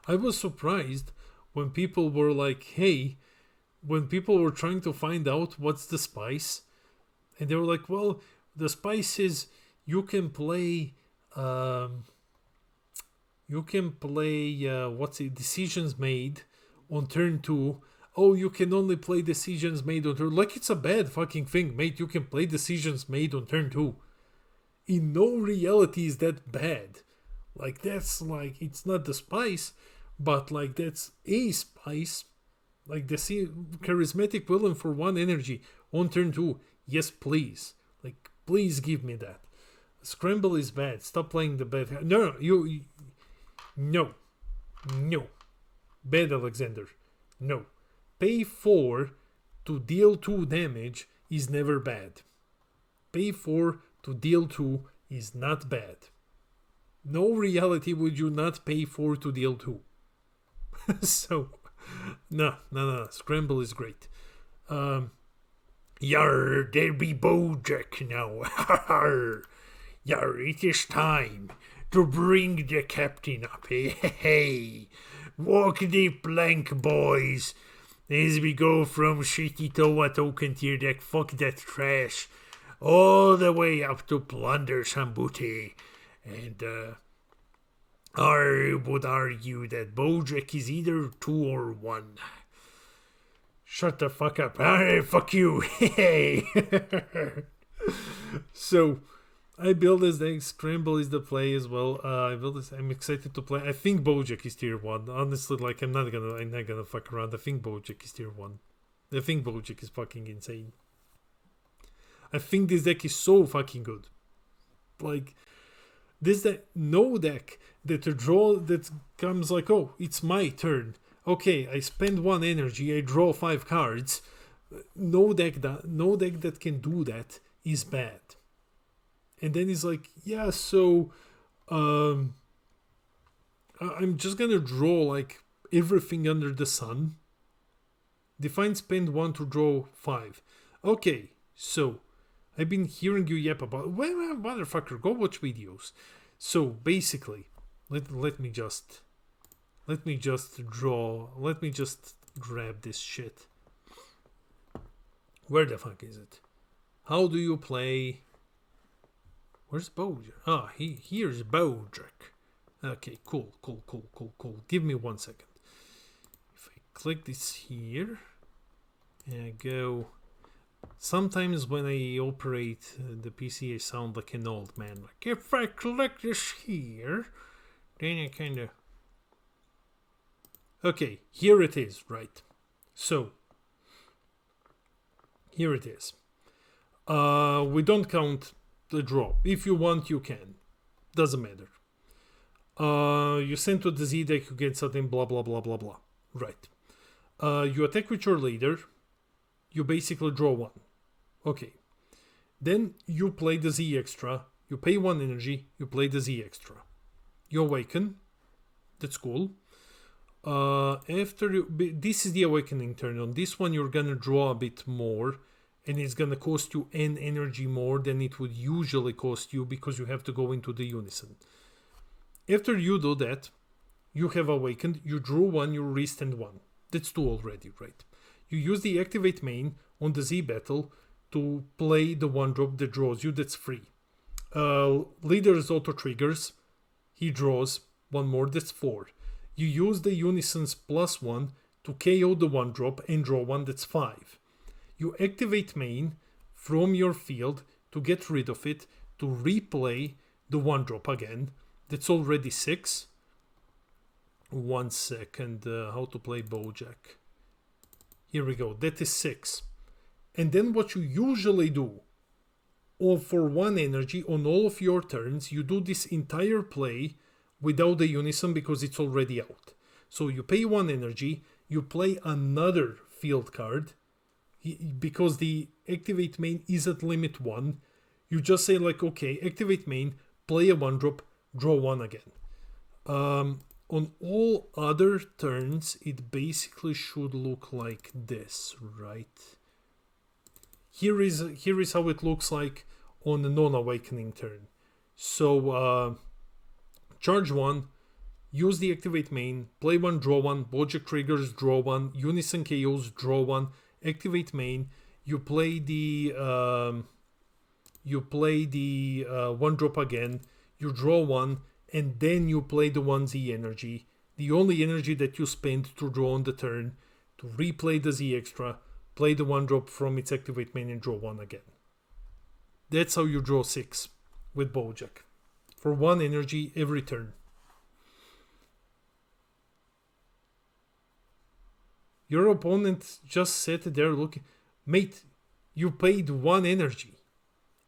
I was surprised when people were like, hey, when people were trying to find out what's the spice, and they were like, well, the spice is you can play what's it, decisions made on turn 2. Oh, you can only play decisions made on turn, like it's a bad fucking thing, mate. You can play decisions made on turn 2. In no reality is that bad. Like, that's like, it's not the spice, but like, that's a spice. Like, the charismatic villain for 1 energy on turn 2. Yes, please. Like, please give me that. Scramble is bad. Stop playing the bad. No, no. Bad, Alexander. No. Pay 4 to deal 2 damage is never bad. Pay 4 to deal 2 is not bad. No reality would you not pay 4 to deal 2. So, no. Scramble is great. Yar, there be Bojack now. Yar, it is time to bring the captain up. Hey, walk the plank, boys, as we go from shitty Towa Token tier deck, fuck that trash, all the way up to plunder some booty. And I would argue that Bojack is either 2 or 1. Shut the fuck up. Fuck you. Hey. So, I build this deck. Scramble is the play as well. I'm excited to play. I think Bojack is tier 1. Honestly, like, I'm not gonna fuck around. I think Bojack is tier 1. I think Bojack is fucking insane. I think this deck is so fucking good. Like, this deck, no deck that a draw that comes like, oh, it's my turn. Okay, I spend 1 energy, I draw 5 cards. No deck that can do that is bad. And then he's like, yeah, so I'm just gonna draw like everything under the sun. Define spend 1 to draw 5. Okay, so I've been hearing you yap about, well, motherfucker, go watch videos. So basically, let me just grab this shit. Where the fuck is it? How do you play? Where's Bojack? Ah, here's Bojack. Okay, cool. Give me 1 second. If I click this here, and I go. Sometimes when I operate the PC, I sound like an old man. Like, if I click this here, then I kind of. Okay, here it is, right? So, here it is. We don't count the draw. If you want, you can. Doesn't matter. You send to the Z deck, you get something, blah, blah, blah, blah, blah. Right. You attack with your leader. You basically draw 1. Okay. Then you play the Z extra. You pay 1 energy. You play the Z extra. You awaken. That's cool. This is the awakening turn. On this one, you're gonna draw a bit more, and it's gonna cost you N energy more than it would usually cost you because you have to go into the unison. After you do that, you have awakened. You draw 1. You restand 1. That's 2 already, right? You use the activate main on the Z battle to play the 1-drop that draws you. That's free. Leader's auto triggers. He draws 1 more. That's 4. You use the Unison's +1 to KO the 1-drop and draw 1. That's 5. You activate main from your field to get rid of it, to replay the 1-drop again. That's already 6. 1 second. How to play Bojack. Here we go. That is 6. And then what you usually do, or for 1 energy on all of your turns, you do this entire play without the unison because it's already out. So you pay 1 energy, you play another field card, because the activate main is at limit 1. You just say like, okay, activate main, play a 1-drop, draw 1 again. On all other turns, it basically should look like this, right? Here is how it looks like on the non-awakening turn. So charge 1, use the activate main, play 1, draw 1, Bojack triggers, draw 1, Unison KOs, draw 1, activate main, you play the 1 drop again, you draw 1, and then you play the 1Z energy, the only energy that you spend to draw on the turn, to replay the Z extra, play the 1 drop from its activate main and draw 1 again. That's how you draw 6 with Bojack. For 1 energy every turn. Your opponent just sat there looking, mate, you paid 1 energy.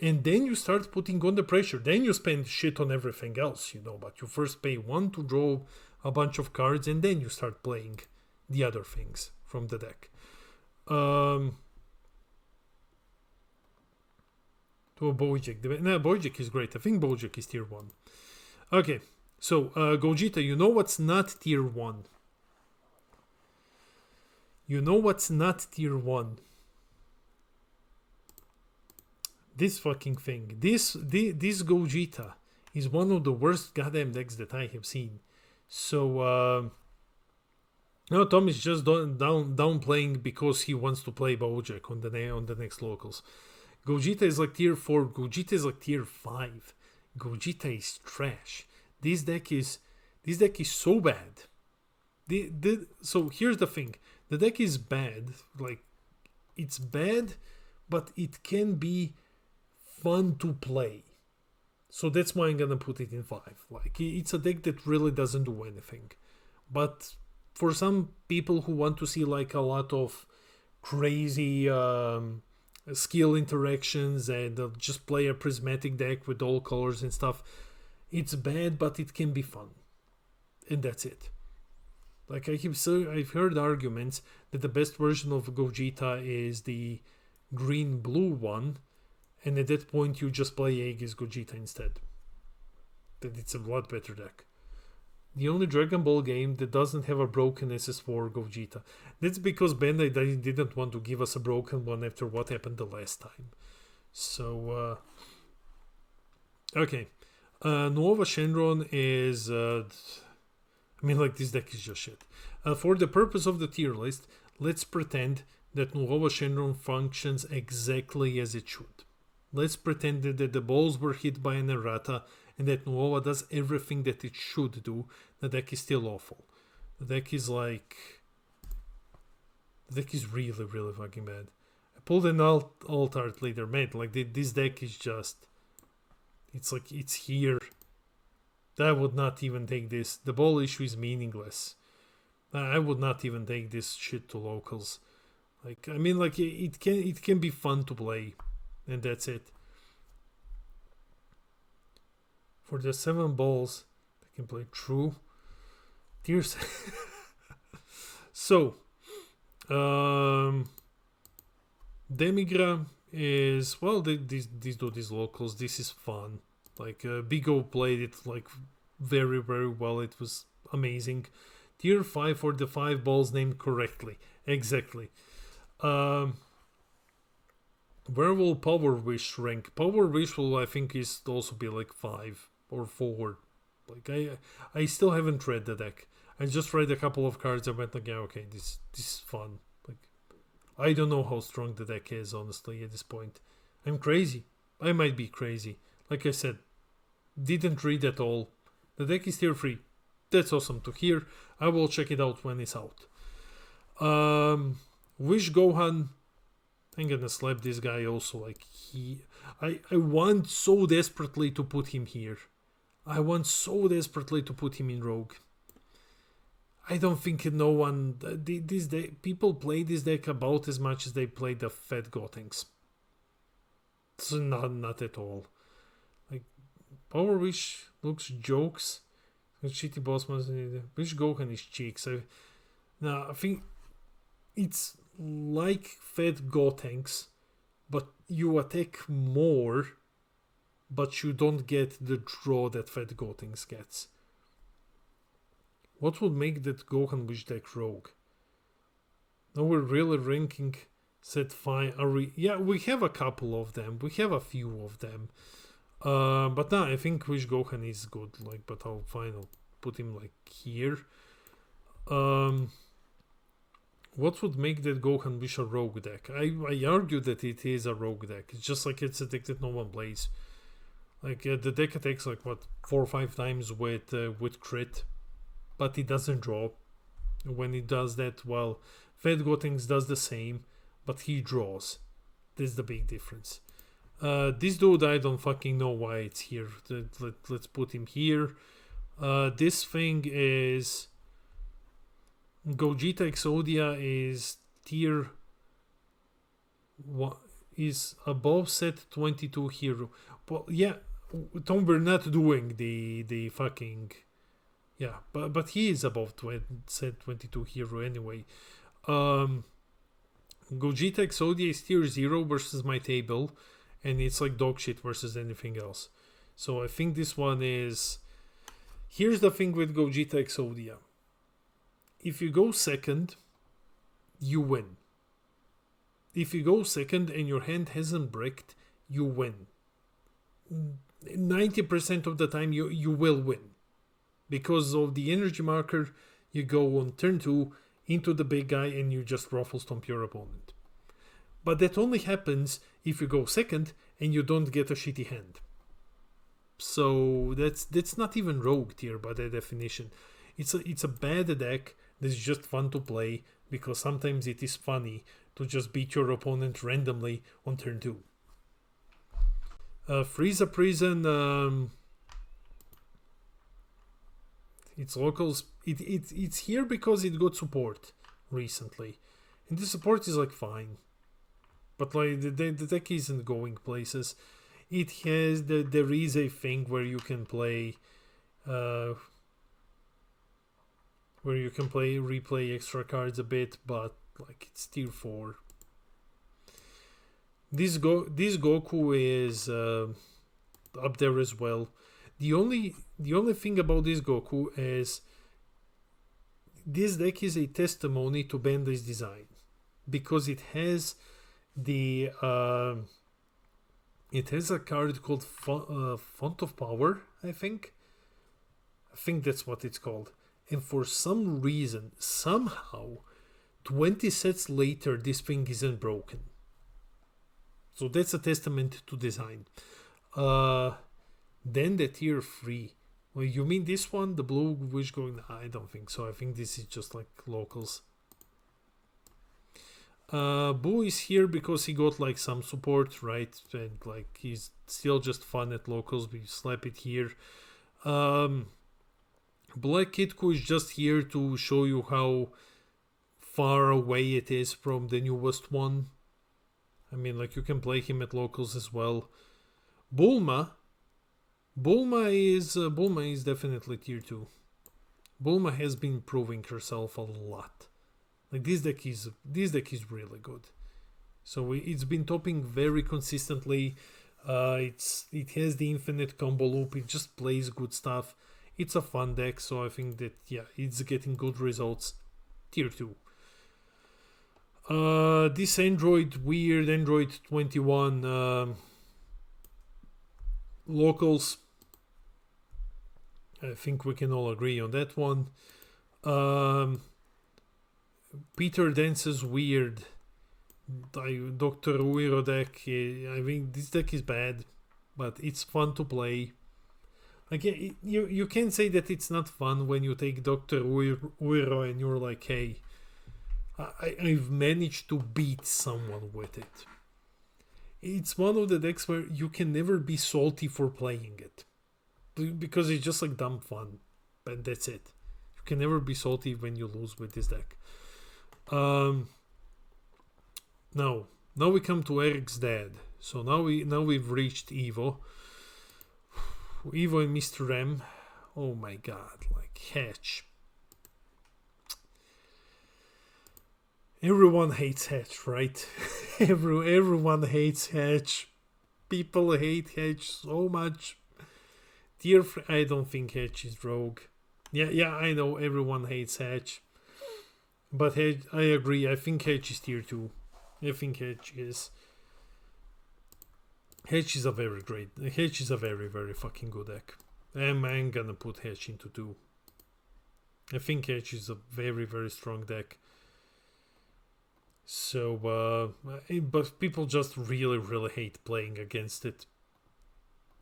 And then you start putting on the pressure. Then you spend shit on everything else, but you first pay 1 to draw a bunch of cards and then you start playing the other things from the deck. To a Bojack. Bojack is great. I think Bojack is tier 1. Okay, so Gogeta, you know what's not tier 1? You know what's not tier 1? This fucking thing. This Gogeta is one of the worst goddamn decks that I have seen. So no, Tom is just downplaying because he wants to play Bojack on the next locals. Gogeta is like tier 4. Gogeta is like tier 5. Gogeta is trash. This deck is so bad. So here's the thing. The deck is bad. Like, it's bad, but it can be fun to play. So that's why I'm gonna put it in 5. Like, it's a deck that really doesn't do anything. But for some people who want to see like a lot of crazy skill interactions and just play a prismatic deck with all colors and stuff, it's bad, but it can be fun. And that's it. Like, I've heard arguments that the best version of Gogeta is the green-blue one, and at that point you just play Aegis Gogeta instead. That it's a lot better deck. The only Dragon Ball game that doesn't have a broken SS4 Gogeta. That's because Bandai didn't want to give us a broken one after what happened the last time. So, okay. Nuova Shenron is... this deck is just shit. For the purpose of the tier list, let's pretend that Nuova Shenron functions exactly as it should. Let's pretend that the balls were hit by an errata and that Nuova does everything that it should do. The deck is still awful. The deck is really, really fucking bad. I pulled an alt-art leader, mate. Like, this deck is just... It's like, it's here. I would not even take this. The ball issue is meaningless. I would not even take this shit to locals. Like, it can be fun to play. And that's it. For the 7 balls, I can play True. Tears. So, Demigra is, well, these locals. This is fun. Like, Big O played it like very, very well. It was amazing. Tier 5 for the 5 balls named correctly. Exactly. Where will Power Wish rank? Power Wish will, I think, is also be like 5 or 4. Like, I still haven't read the deck. I just read a couple of cards. I went like, yeah, okay, this is fun. Like, I don't know how strong the deck is, honestly, at this point. I'm crazy. I might be crazy. Like I said, didn't read at all. The deck is tier 3. That's awesome to hear. I will check it out when it's out. Wish Gohan. I'm gonna slap this guy also. Like, I want so desperately to put him here. I want so desperately to put him in Rogue. I don't think no one... people play this deck about as much as they play the Fat Gotenks. So not at all. Like, Power Wish looks jokes. Shitty boss must... Wish Gohan is cheeks. I think it's like Fat Gotenks, but you attack more, but you don't get the draw that Fat Gotenks gets. What would make that Gohan Wish deck rogue? Now we're really ranking set 5. Are we? Yeah, we have a couple of them. We have a few of them. But no, I think Wish Gohan is good. Like, but I'll put him like here. What would make that Gohan Wish a rogue deck? I argue that it is a rogue deck. It's just like it's a deck that no one plays. Like the deck attacks like what 4 or 5 times with crit, but it doesn't draw. When it does that, well, Fat Gotenks does the same, but he draws. That's the big difference. This dude, I don't fucking know why it's here. Let's put him here. This thing is Gogeta Exodia is tier 1, is above set 22 hero. Well, yeah, Tom, we're not doing the fucking, yeah, but he is above set 22 hero anyway. Gogeta Exodia is tier 0 versus my table, and it's like dog shit versus anything else. So I think this one is. Here's the thing with Gogeta Exodia. If you go second, you win. If you go second and your hand hasn't bricked, you win. 90% of the time you will win. Because of the energy marker, you go on turn 2 into the big guy and you just ruffle stomp your opponent. But that only happens if you go second and you don't get a shitty hand. So that's not even rogue tier by that definition. It's a bad deck that's just fun to play because sometimes it is funny to just beat your opponent randomly on turn 2. Frieza Prison, it's locals. It's here because it got support recently, and the support is like fine, but like the deck isn't going places. It has there is a thing where you can play, replay extra cards a bit, but like it's tier 4. This Goku is up there as well. The only thing about this Goku is this deck is a testimony to Bandai's design because it has the it has a card called Font of Power. I think that's what it's called. And for some reason, somehow, 20 sets later, this thing isn't broken. So that's a testament to design. Then the tier 3. Well, you mean this one? The blue wish going? I don't think so. I think this is just like locals. Boo is here because he got like some support, right? And like he's still just fun at locals. We slap it here. Black Kitku is just here to show you how far away it is from the newest one. I mean, like you can play him at locals as well. Bulma is definitely tier 2. Bulma has been proving herself a lot. Like this deck is really good. So it's been topping very consistently. It has the infinite combo loop. It just plays good stuff. It's a fun deck, so I think that it's getting good results. Tier 2. This weird Android 21 locals. I think we can all agree on that one. Peter Dance's weird Dr. Uiro deck. I think this deck is bad, but it's fun to play. Again, you can say that it's not fun when you take Dr. Uiro and you're like, hey, I've managed to beat someone with it. It's one of the decks where you can never be salty for playing it. Because it's just like dumb fun. But that's it. You can never be salty when you lose with this deck. Now we come to Eric's dad. So now we've reached Evo. Evo and Mr. M. Oh my god, like Hatch. Everyone hates Hatch, right? Everyone hates Hatch. People hate Hatch so much. I don't think Hatch is rogue. Yeah, I know everyone hates Hedge. But Hedge, I agree. I think Hedge is tier 2. I think Hedge is... Hedge is a very great... Hedge is a very, very fucking good deck. I'm gonna put Hedge into 2. I think Hedge is a very, very strong deck. So, but people just really, really hate playing against it.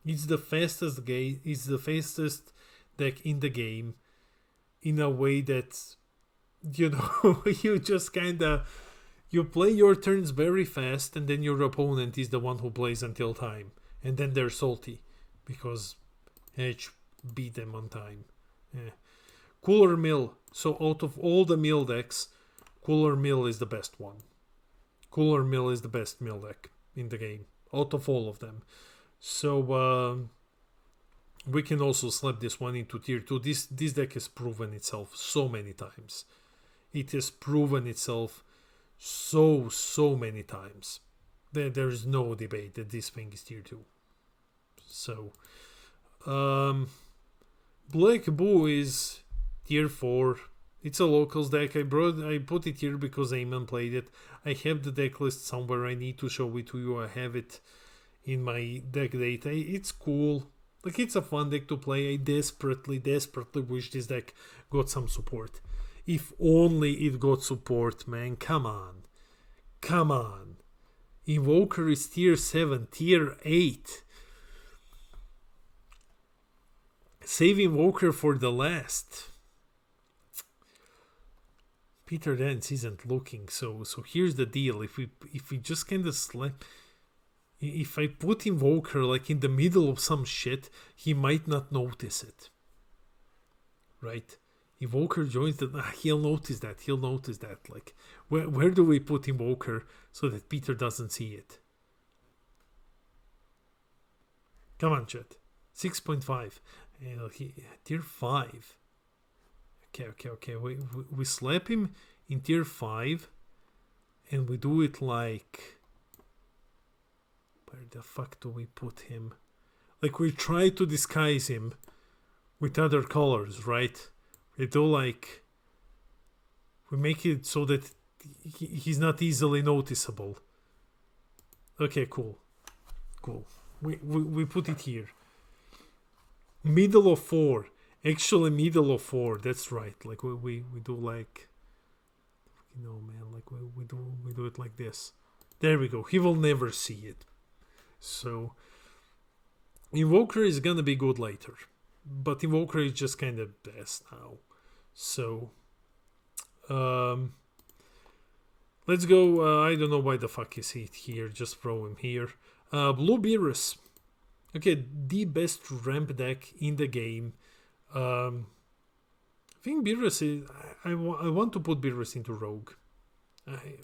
It's the fastest game. It's the fastest deck in the game, in a way that, you know, you just kind of, you play your turns very fast, and then your opponent is the one who plays until time, and then they're salty because Hedge beat them on time. Yeah. Cooler Mill. So out of all the mill decks, Cooler Mill is the best one. Cooler Mill is the best mill deck in the game out of all of them. So we can also slap this one into tier 2. This deck has proven itself so many times. It has proven itself so many times. There's no debate that this thing is tier 2. So Black Boo is tier 4. It's a locals deck. I put it here because Eamon played it. I have the deck list somewhere. I need to show it to you. I have it in my deck data. It's cool. Like, it's a fun deck to play. I desperately wish this deck got some support. If only it got support, man. Come on. Invoker is tier 7, tier 8. Save Invoker for the last. Peter Dance isn't looking, so here's the deal. If we just kind of slap, if I put Invoker like in the middle of some shit, he might not notice it. Right? Invoker joins the... he'll notice that. Like, where do we put Invoker so that Peter doesn't see it? Come on, chat. 6.5. Tier 5. Okay. We slap him in tier 5, and we do it like... Where the fuck do we put him? Like, we try to disguise him with other colors, right? We do like... We make it so that he's not easily noticeable. Okay, cool. We put it here. Middle of 4. Actually, middle of 4. That's right. Like, we do like... You know, man. Like, we do it like this. There we go. He will never see it. So, Invoker is gonna be good later. But Invoker is just kind of best now. So, let's go. I don't know why the fuck is he here. Just throw him here. Blue Beerus. Okay, the best ramp deck in the game. I think Beerus is... I want to put Beerus into Rogue. I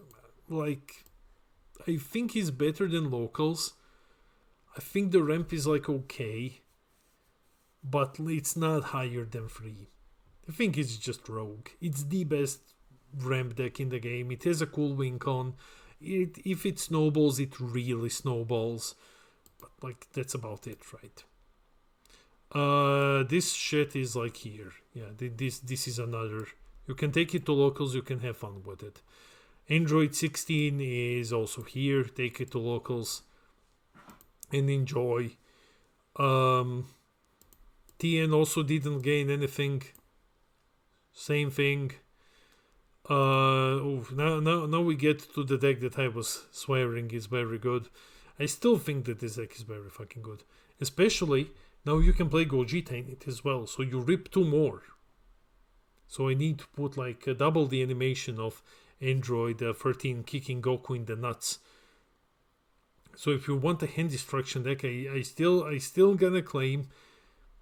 think he's better than locals. I think the ramp is like okay, but it's not higher than 3. I think it's just Rogue. It's the best ramp deck in the game. It has a cool win con. If it snowballs, it really snowballs. But like, that's about it, right? This shit is like here. Yeah, this is another. You can take it to locals. You can have fun with it. Android 16 is also here. Take it to locals and enjoy. TN also didn't gain anything. Same thing. Now we get to the deck that I was swearing is very good. I still think that this deck is very fucking good. Especially now you can play Gogeta in it as well. So you rip 2 more. So I need to put like double the animation of Android 13 kicking Goku in the nuts. So if you want a hand destruction deck, I still gonna claim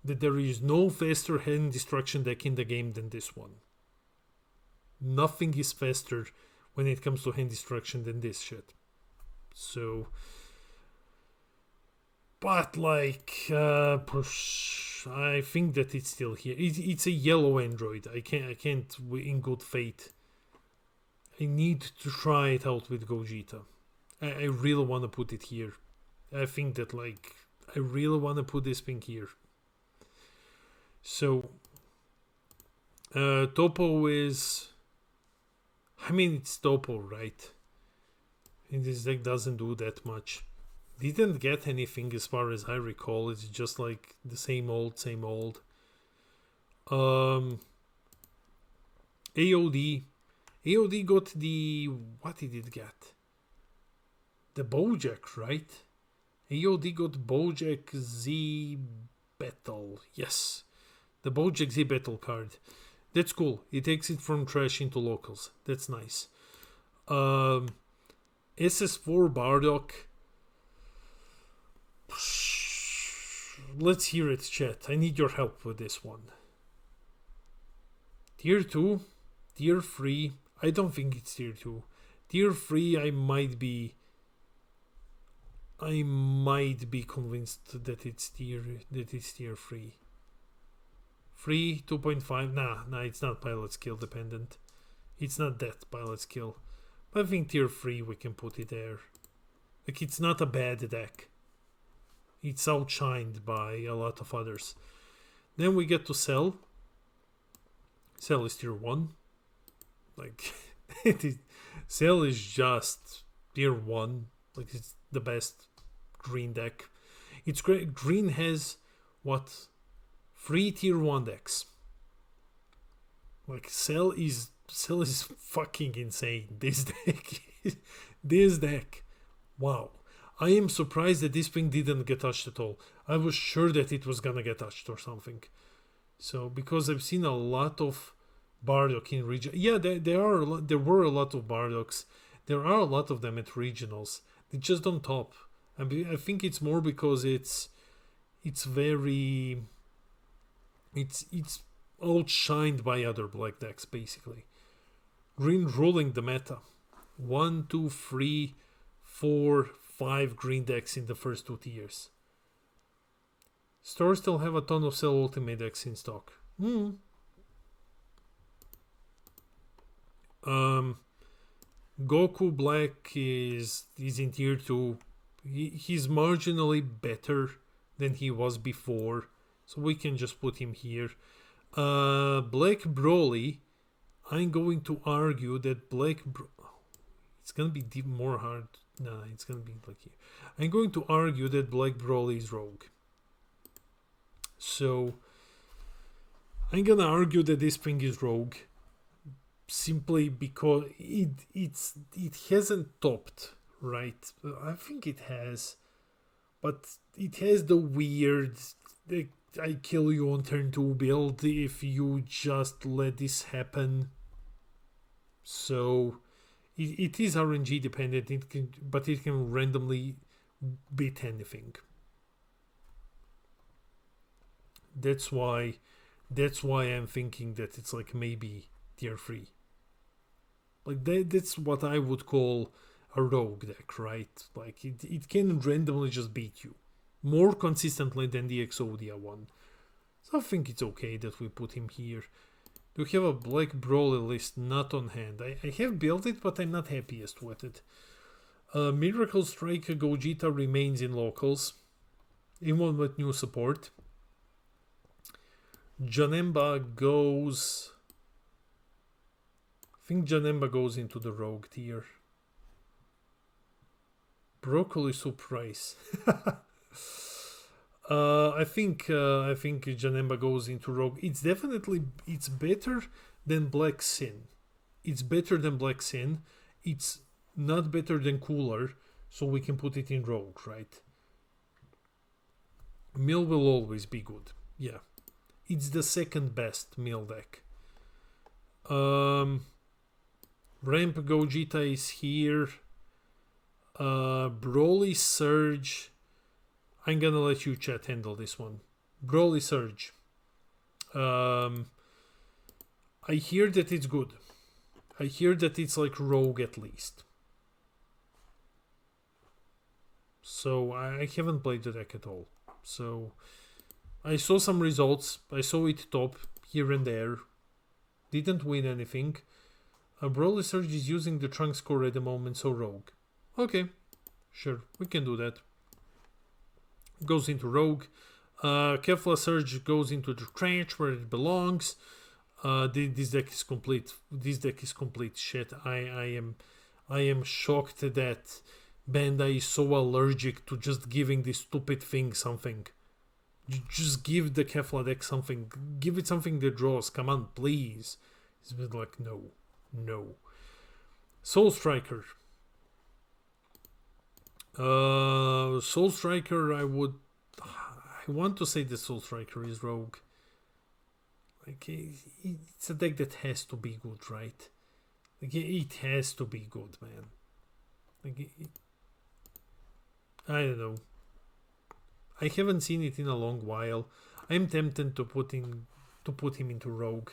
that there is no faster hand destruction deck in the game than this one. Nothing is faster when it comes to hand destruction than this shit. So, but like, I think that it's still here. It's a yellow Android. I can't in good faith. I need to try it out with Gogeta. I really want to put it here. I think that like, I really want to put this thing here. So, Topo is... I mean, it's Topo, right? And this deck doesn't do that much. Didn't get anything as far as I recall. It's just like the same old, same old. AOD. AOD got the... What did it get? The Bojack, right? AOD got Bojack Z Battle. Yes. The Bojack Z Battle card. That's cool. It takes it from trash into locals. That's nice. SS4 Bardock. Let's hear it, chat. I need your help with this one. Tier 2. Tier 3. I don't think it's tier 2. Tier 3 I might be convinced that it's tier 3. 3, 2.5. Nah, it's not pilot skill dependent. It's not that pilot skill. But I think tier 3 we can put it there. Like, it's not a bad deck. It's outshined by a lot of others. Then we get to Cell. Cell is tier 1. Like, Cell is just tier 1. Like, it's the best green deck. It's great. Green has, what, 3 tier 1 decks. Like, Cell is fucking insane. This deck. Wow. I am surprised that this thing didn't get touched at all. I was sure that it was gonna get touched or something. So, because I've seen a lot of Bardock in region. Yeah, there were a lot of Bardocks. There are a lot of them at regionals. They just don't top. I think it's more because it's outshined by other black decks, basically. Green ruling the meta. 1, 2, 3, 4, 5 green decks in the first 2 tiers. Stores still have a ton of Cell Ultimate decks in stock. Goku Black is in tier 2. He's marginally better than he was before, so we can just put him here. Black Broly, I'm going to argue that it's gonna be more hard. Nah, it's gonna be like here. I'm going to argue that Black Broly is rogue. So I'm gonna argue that this thing is rogue, simply because it hasn't topped, right? I think it has, but it has the weird I kill you on turn 2 build if you just let this happen. So it is RNG dependent, but it can randomly beat anything. That's why I'm thinking that it's like maybe tier 3. Like that's what I would call a rogue deck, right? Like it can randomly just beat you more consistently than the Exodia one. So I think it's okay that we put him here. Do you have a Black Broly list not on hand? I have built it, but I'm not happiest with it. Miracle Strike Gogeta remains in locals, even with new support. Janemba goes... I think Janemba goes into the rogue tier. Broccoli soup rice. I think Janemba goes into rogue. It's better than Black Sin. It's better than Black Sin. It's not better than Cooler, so we can put it in rogue, right? Mill will always be good. Yeah. It's the second best Mill deck. Ramp Gogeta is here. Broly Surge. I'm gonna let you chat handle this one. Broly Surge. I hear that it's good. I hear that it's like rogue at least. So I haven't played the deck at all. So I saw some results. I saw it top here and there. Didn't win anything. Broly Surge is using the Trunks core at the moment, so rogue. Okay, sure, we can do that. Goes into rogue. Kefla Surge goes into the trash where it belongs. This deck is complete. This deck is complete shit. I am shocked that Bandai is so allergic to just giving this stupid thing something. Just give the Kefla deck something. Give it something that draws. Come on, please. It's been like, no. Soul Striker. Soul Striker, I want to say the Soul Striker is rogue. Like, it's a deck that has to be good, right? Like, it has to be good, man. Like, I don't know. I haven't seen it in a long while. I'm tempted to put him into rogue.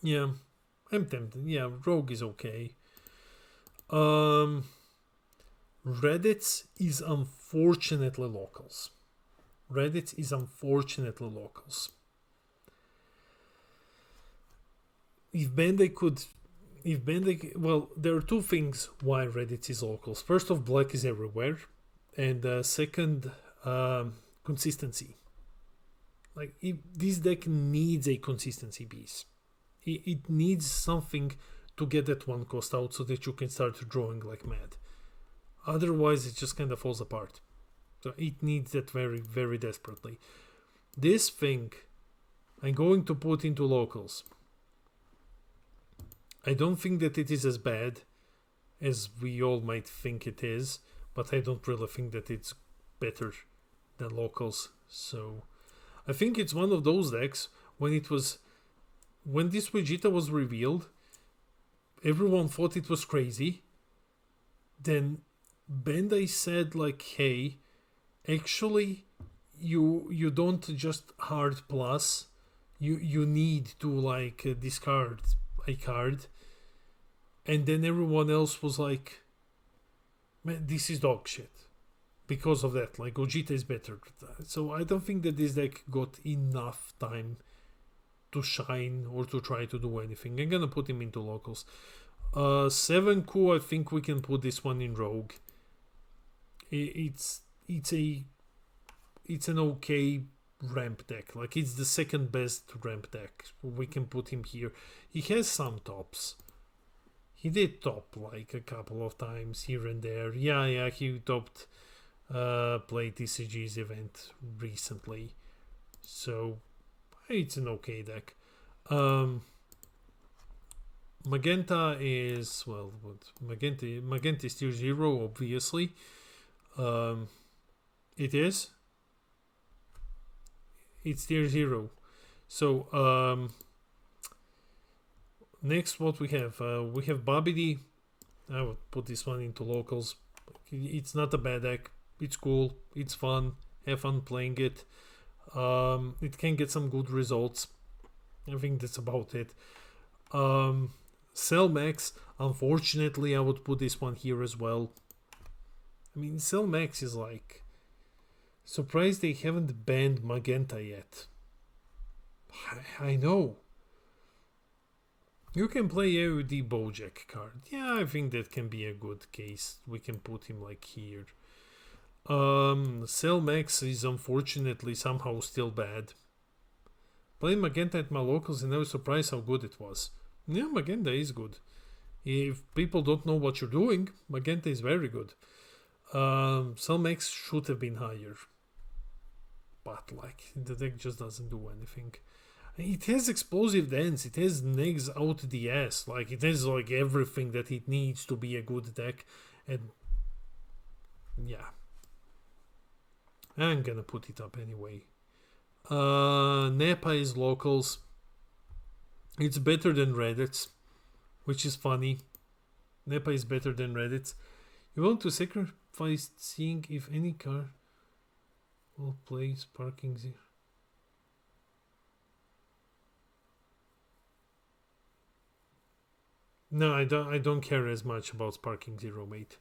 Yeah, I'm tempted. Yeah, rogue is okay. Reddit is unfortunately locals. If Bandai, well, there are two things why Reddit is locals. First off, black is everywhere, and second, consistency. Like, this deck needs a consistency piece. It needs something to get that one cost out so that you can start drawing like mad. Otherwise, it just kind of falls apart. So it needs that very, very desperately. This thing, I'm going to put into locals. I don't think that it is as bad as we all might think it is, but I don't really think that it's better than locals. So I think it's one of those decks when this Vegeta was revealed, everyone thought it was crazy. Then Bandai said like, hey, actually you don't just hard plus, you need to like discard a card. And then everyone else was like, man, this is dog shit. Because of that, like, Gogeta is better. So I don't think that this deck got enough time to shine or to try to do anything. I'm gonna put him into locals. 7Ku, I think we can put this one in rogue. It's an okay ramp deck. Like, it's the second best ramp deck. We can put him here. He has some tops. He did top like a couple of times here and there. Yeah, he topped Play TCG's event recently. So it's an okay deck. Magenta is, well, Magenta is tier 0, obviously. It's tier 0. So next, what we have Babidi. I would put this one into locals. It's not a bad deck. It's cool. It's fun. Have fun playing it. It can get some good results. I think that's about it. Cellmax, unfortunately, I would put this one here as well. I mean, Cellmax is like, surprised they haven't banned Magenta yet. I know. You can play AOD Bojack card. Yeah, I think that can be a good case. We can put him like here. Cellmax is unfortunately somehow still bad. Playing Magenta at my locals and I was surprised how good it was. Yeah, Magenta is good. If people don't know what you're doing, Magenta is very good. Cellmax should have been higher. But like, the deck just doesn't do anything. It has explosive dance, it has negs out the ass, like it has like everything that it needs to be a good deck, and yeah. I'm gonna put it up anyway. Nepa is locals. It's better than Reddit's, which is funny. Nepa is better than Reddit's. You want to sacrifice seeing if any card will play Sparking Zero. No, I don't care as much about Sparking Zero, mate.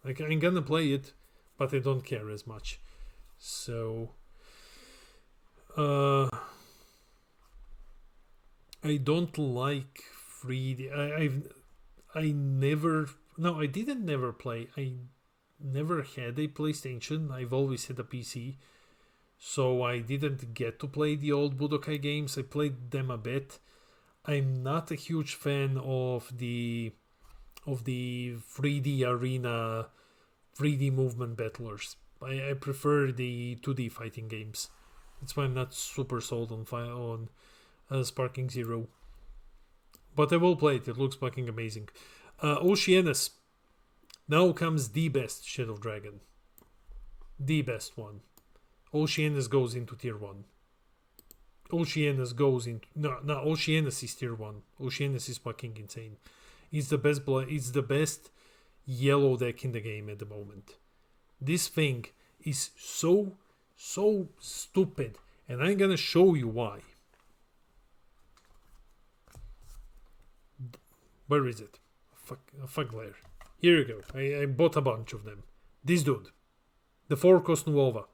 Like, I'm gonna play it, but I don't care as much. So, I don't like 3D. I didn't never play. I never had a PlayStation. I've always had a PC. so I didn't get to play the old Budokai games. I played them a bit. I'm not a huge fan of the 3D arena, 3D movement battlers. I prefer the 2D fighting games. That's why I'm not super sold on Sparking Zero. But I will play it. It looks fucking amazing. Oceanus. Now comes the best Shadow Dragon. The best one. Oceanus goes into tier 1. Oceanus goes into... No, Oceanus is tier 1. Oceanus is fucking insane. It's the best yellow deck in the game at the moment. This thing is so stupid. And I'm gonna show you why. Where is it? Fuck glare. Here you go. I bought a bunch of them. This dude. The 4-cost Nuova.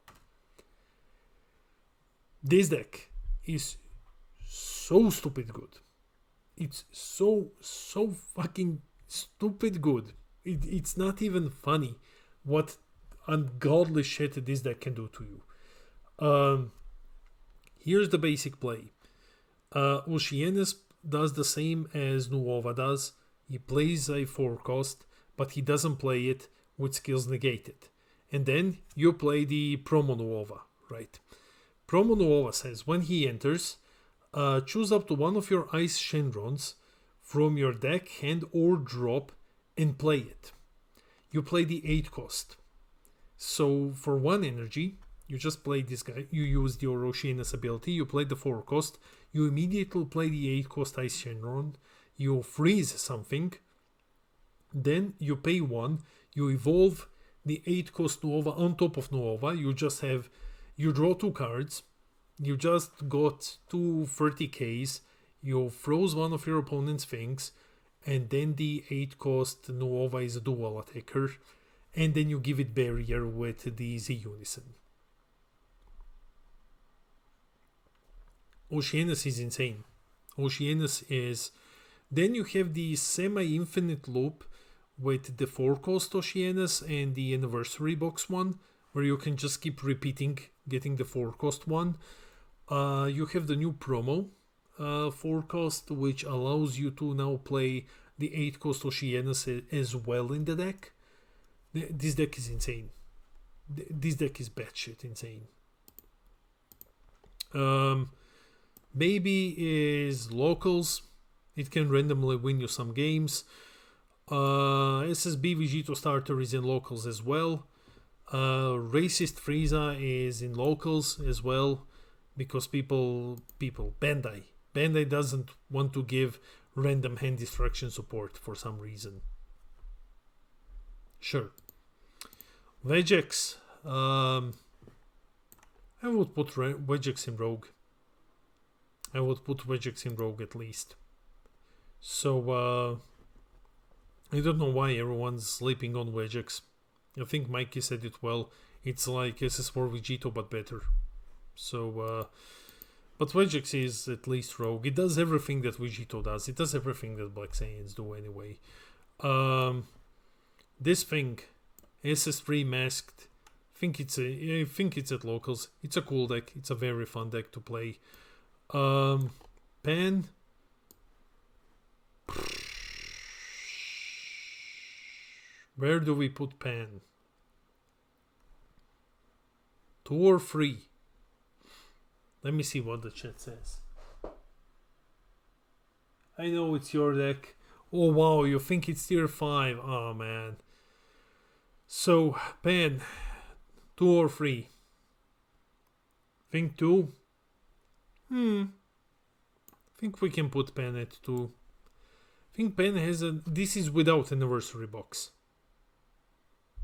This deck is so stupid good. It's so fucking stupid good. It's not even funny what ungodly shit this deck can do to you. Here's the basic play. Oceanus does the same as Nuova does. He plays a 4-cost, but he doesn't play it with skills negated. And then you play the Promo Nuova, right? Promo Nuova says when he enters, choose up to one of your Ice Shenrons from your deck, hand, or drop and play it. You play the 8-cost. So for 1 energy, you just play this guy. You use your Oceanus ability. You play the 4-cost. You immediately play the 8-cost Ice Shenron. You freeze something. Then you pay 1. You evolve the 8-cost Nuova on top of Nuova. You draw 2 cards. You just got 2 30Ks. You froze one of your opponent's things. And then the 8-cost Nuova is a dual attacker. And then you give it barrier with the Z Unison. Oceanus is insane. Oceanus is... Then you have the semi-infinite loop with the 4-cost Oceanus and the anniversary box one, where you can just keep repeating getting the 4-cost one. You have the new promo 4-cost, which allows you to now play the 8-cost Oceanus as well in the deck. This deck is insane. This deck is batshit insane. Maybe is locals. It can randomly win you some games. SSB Vegito starter is in locals as well. Racist Frieza is in locals as well, because Bandai doesn't want to give random hand destruction support for some reason. Sure. Vegex. I would put Vegex in Rogue. I would put Vegex in Rogue at least. So, I don't know why everyone's sleeping on Vegex. I think Mikey said it well. It's like SS4 Vegito, but better. So, but Vegex is at least Rogue. It does everything that Vegito does. It does everything that Black Saiyans do anyway. This thing, SS3 Masked, I think it's at locals. It's a cool deck. It's a very fun deck to play. Pan. Where do we put Pan? 2 or 3? Let me see what the chat says. I know it's your deck. Oh wow, you think it's tier 5? Oh man. So, Pan, 2 or 3? Think 2? Think we can put Pan at 2. Think Pan has a... This is without anniversary box.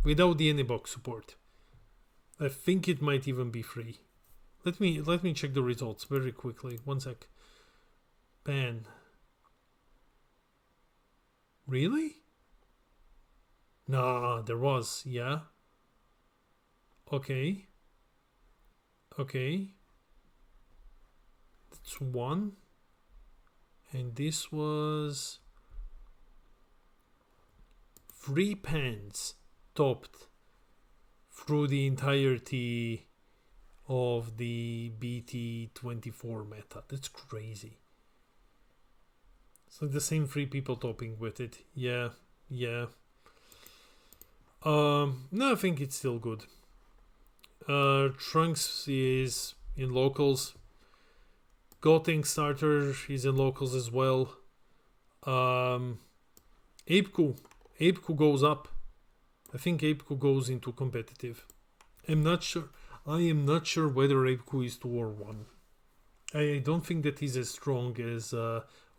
Without the any box support. I think it might even be free. Let me check the results very quickly. 1 sec. Pan. Really? Nah, there was, yeah. Okay. That's 1. And this was 3 pans topped through the entirety of the BT24 meta. That's crazy. It's like the same 3 people topping with it. Yeah. No, I think it's still good. Trunks is in locals. Goting starter is in locals as well. Apeku goes up. I think Apeku goes into competitive. I am not sure whether Apeku is 2 or 1. I don't think that he's as strong as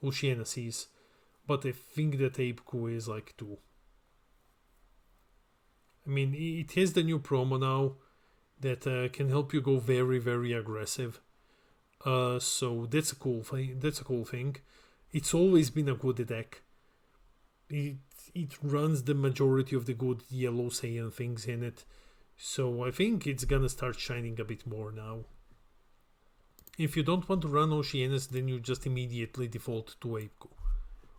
Oceanus is, but I think that Apeku is like 2. I mean, it has the new promo now that can help you go very, very aggressive. So that's a cool thing. It's always been a good deck. It runs the majority of the good yellow Saiyan things in it. So I think it's gonna start shining a bit more now. If you don't want to run Oceanus, then you just immediately default to Apeku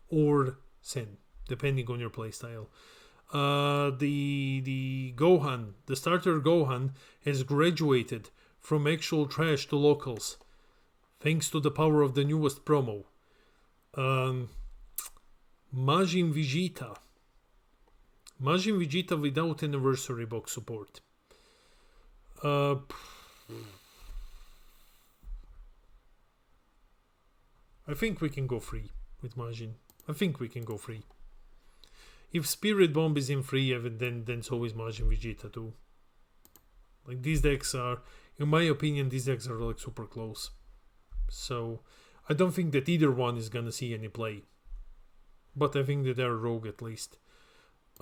or Sen, depending on your playstyle. The Gohan, the starter Gohan, has graduated from actual trash to locals, thanks to the power of the newest promo. Majin Vegeta without anniversary box support. I think we can go free with Majin. If Spirit Bomb is in free, then so is Majin Vegeta too. Like, these decks are, in my opinion, like super close. So I don't think that either one is gonna see any play. But I think that they're rogue at least.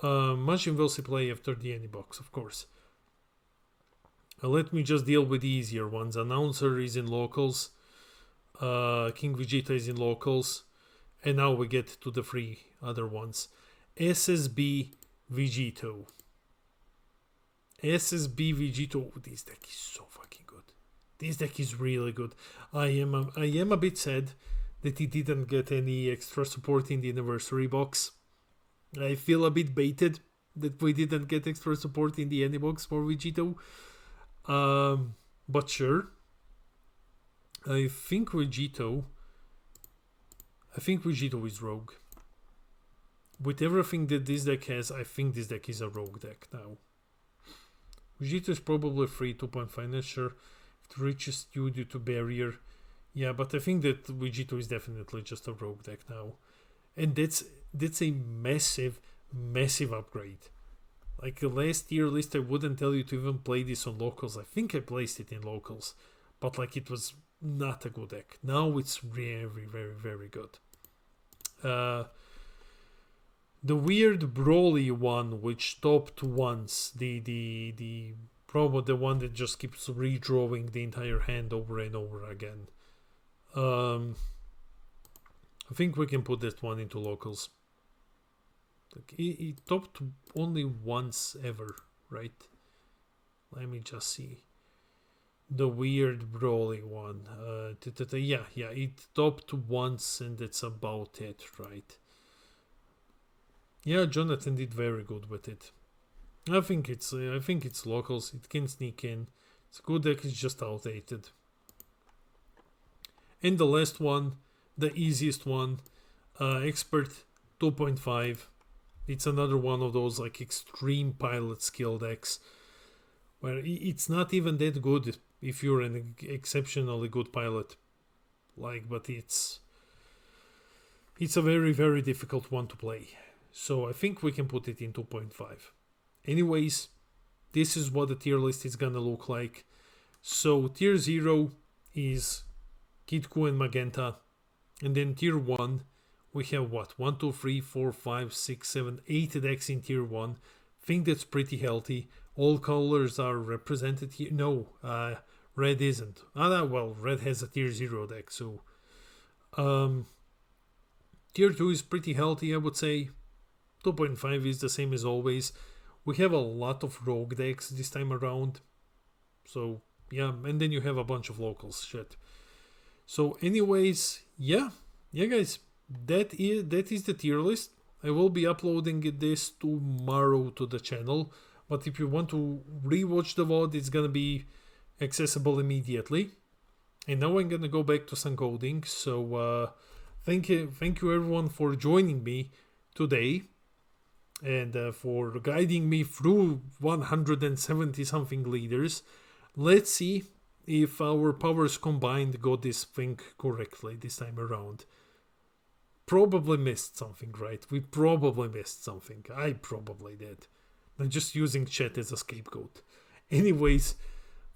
Majin will see play after the any box, of course. Let me just deal with the easier ones. Announcer is in locals. King Vegeta is in locals. And now we get to the 3 other ones. SSB Vegito. Oh, this deck is so fucking good. This deck is really good. I am a bit sad that he didn't get any extra support in the anniversary box. I feel a bit baited that we didn't get extra support in the any box for Vegito. But sure. I think Vegito is rogue. With everything that this deck has, I think this deck is a rogue deck now. Vegito is probably free 2.5 finisher. It reaches studio to barrier. Yeah, but I think that Vegito is definitely just a rogue deck now. And that's a massive upgrade. Like last tier list, I wouldn't tell you to even play this on locals. I think I placed it in locals, but like it was not a good deck. Now it's very, very, very good. The weird Broly one, which topped once, the promo, the one that just keeps redrawing the entire hand over and over again. I think we can put that one into locals. Like, it topped only once ever, right? Let me just see. The weird Broly one. Yeah, it topped once and that's about it, right? Yeah, Jonathan did very good with it. I think it's locals. It can sneak in. It's a good deck. It's just outdated. And the last one, the easiest one, Expert 2.5. It's another one of those like extreme pilot skill decks where it's not even that good if you're an exceptionally good pilot. Like, but it's a very, very difficult one to play. So I think we can put it in 2.5. Anyways, this is what the tier list is gonna look like. So tier 0 is Kid Ku and Magenta. And then tier 1, we have what? 1, 2, 3, 4, 5, 6, 7, 8 decks in tier 1. Think that's pretty healthy. All colors are represented here. No, red isn't. Well, red has a tier 0 deck. So tier 2 is pretty healthy, I would say. 2.5 is the same as always. We have a lot of rogue decks this time around. So, yeah, and then you have a bunch of locals. Shit. So, anyways, yeah, guys, that is the tier list. I will be uploading this tomorrow to the channel. But if you want to rewatch the VOD, it's gonna be accessible immediately. And now I'm gonna go back to some coding. So thank you everyone for joining me today, and for guiding me through 170 something leaders. Let's see if our powers combined got this thing correctly this time around. Probably missed something, right? We probably missed something. I probably did. I'm just using chat as a scapegoat. Anyways,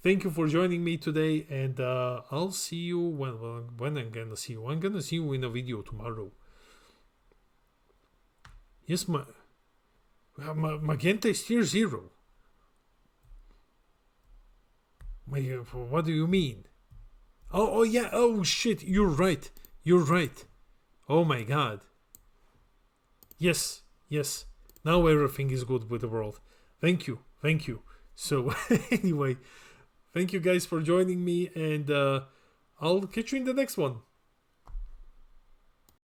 thank you for joining me today, and I'll see you when I'm gonna see you. I'm gonna see you in a video tomorrow. Yes, Magenta is tier 0. What do you mean? Oh yeah, oh shit, you're right. Oh my god. Yes. Now everything is good with the world. Thank you. So anyway, thank you guys for joining me, and I'll catch you in the next one.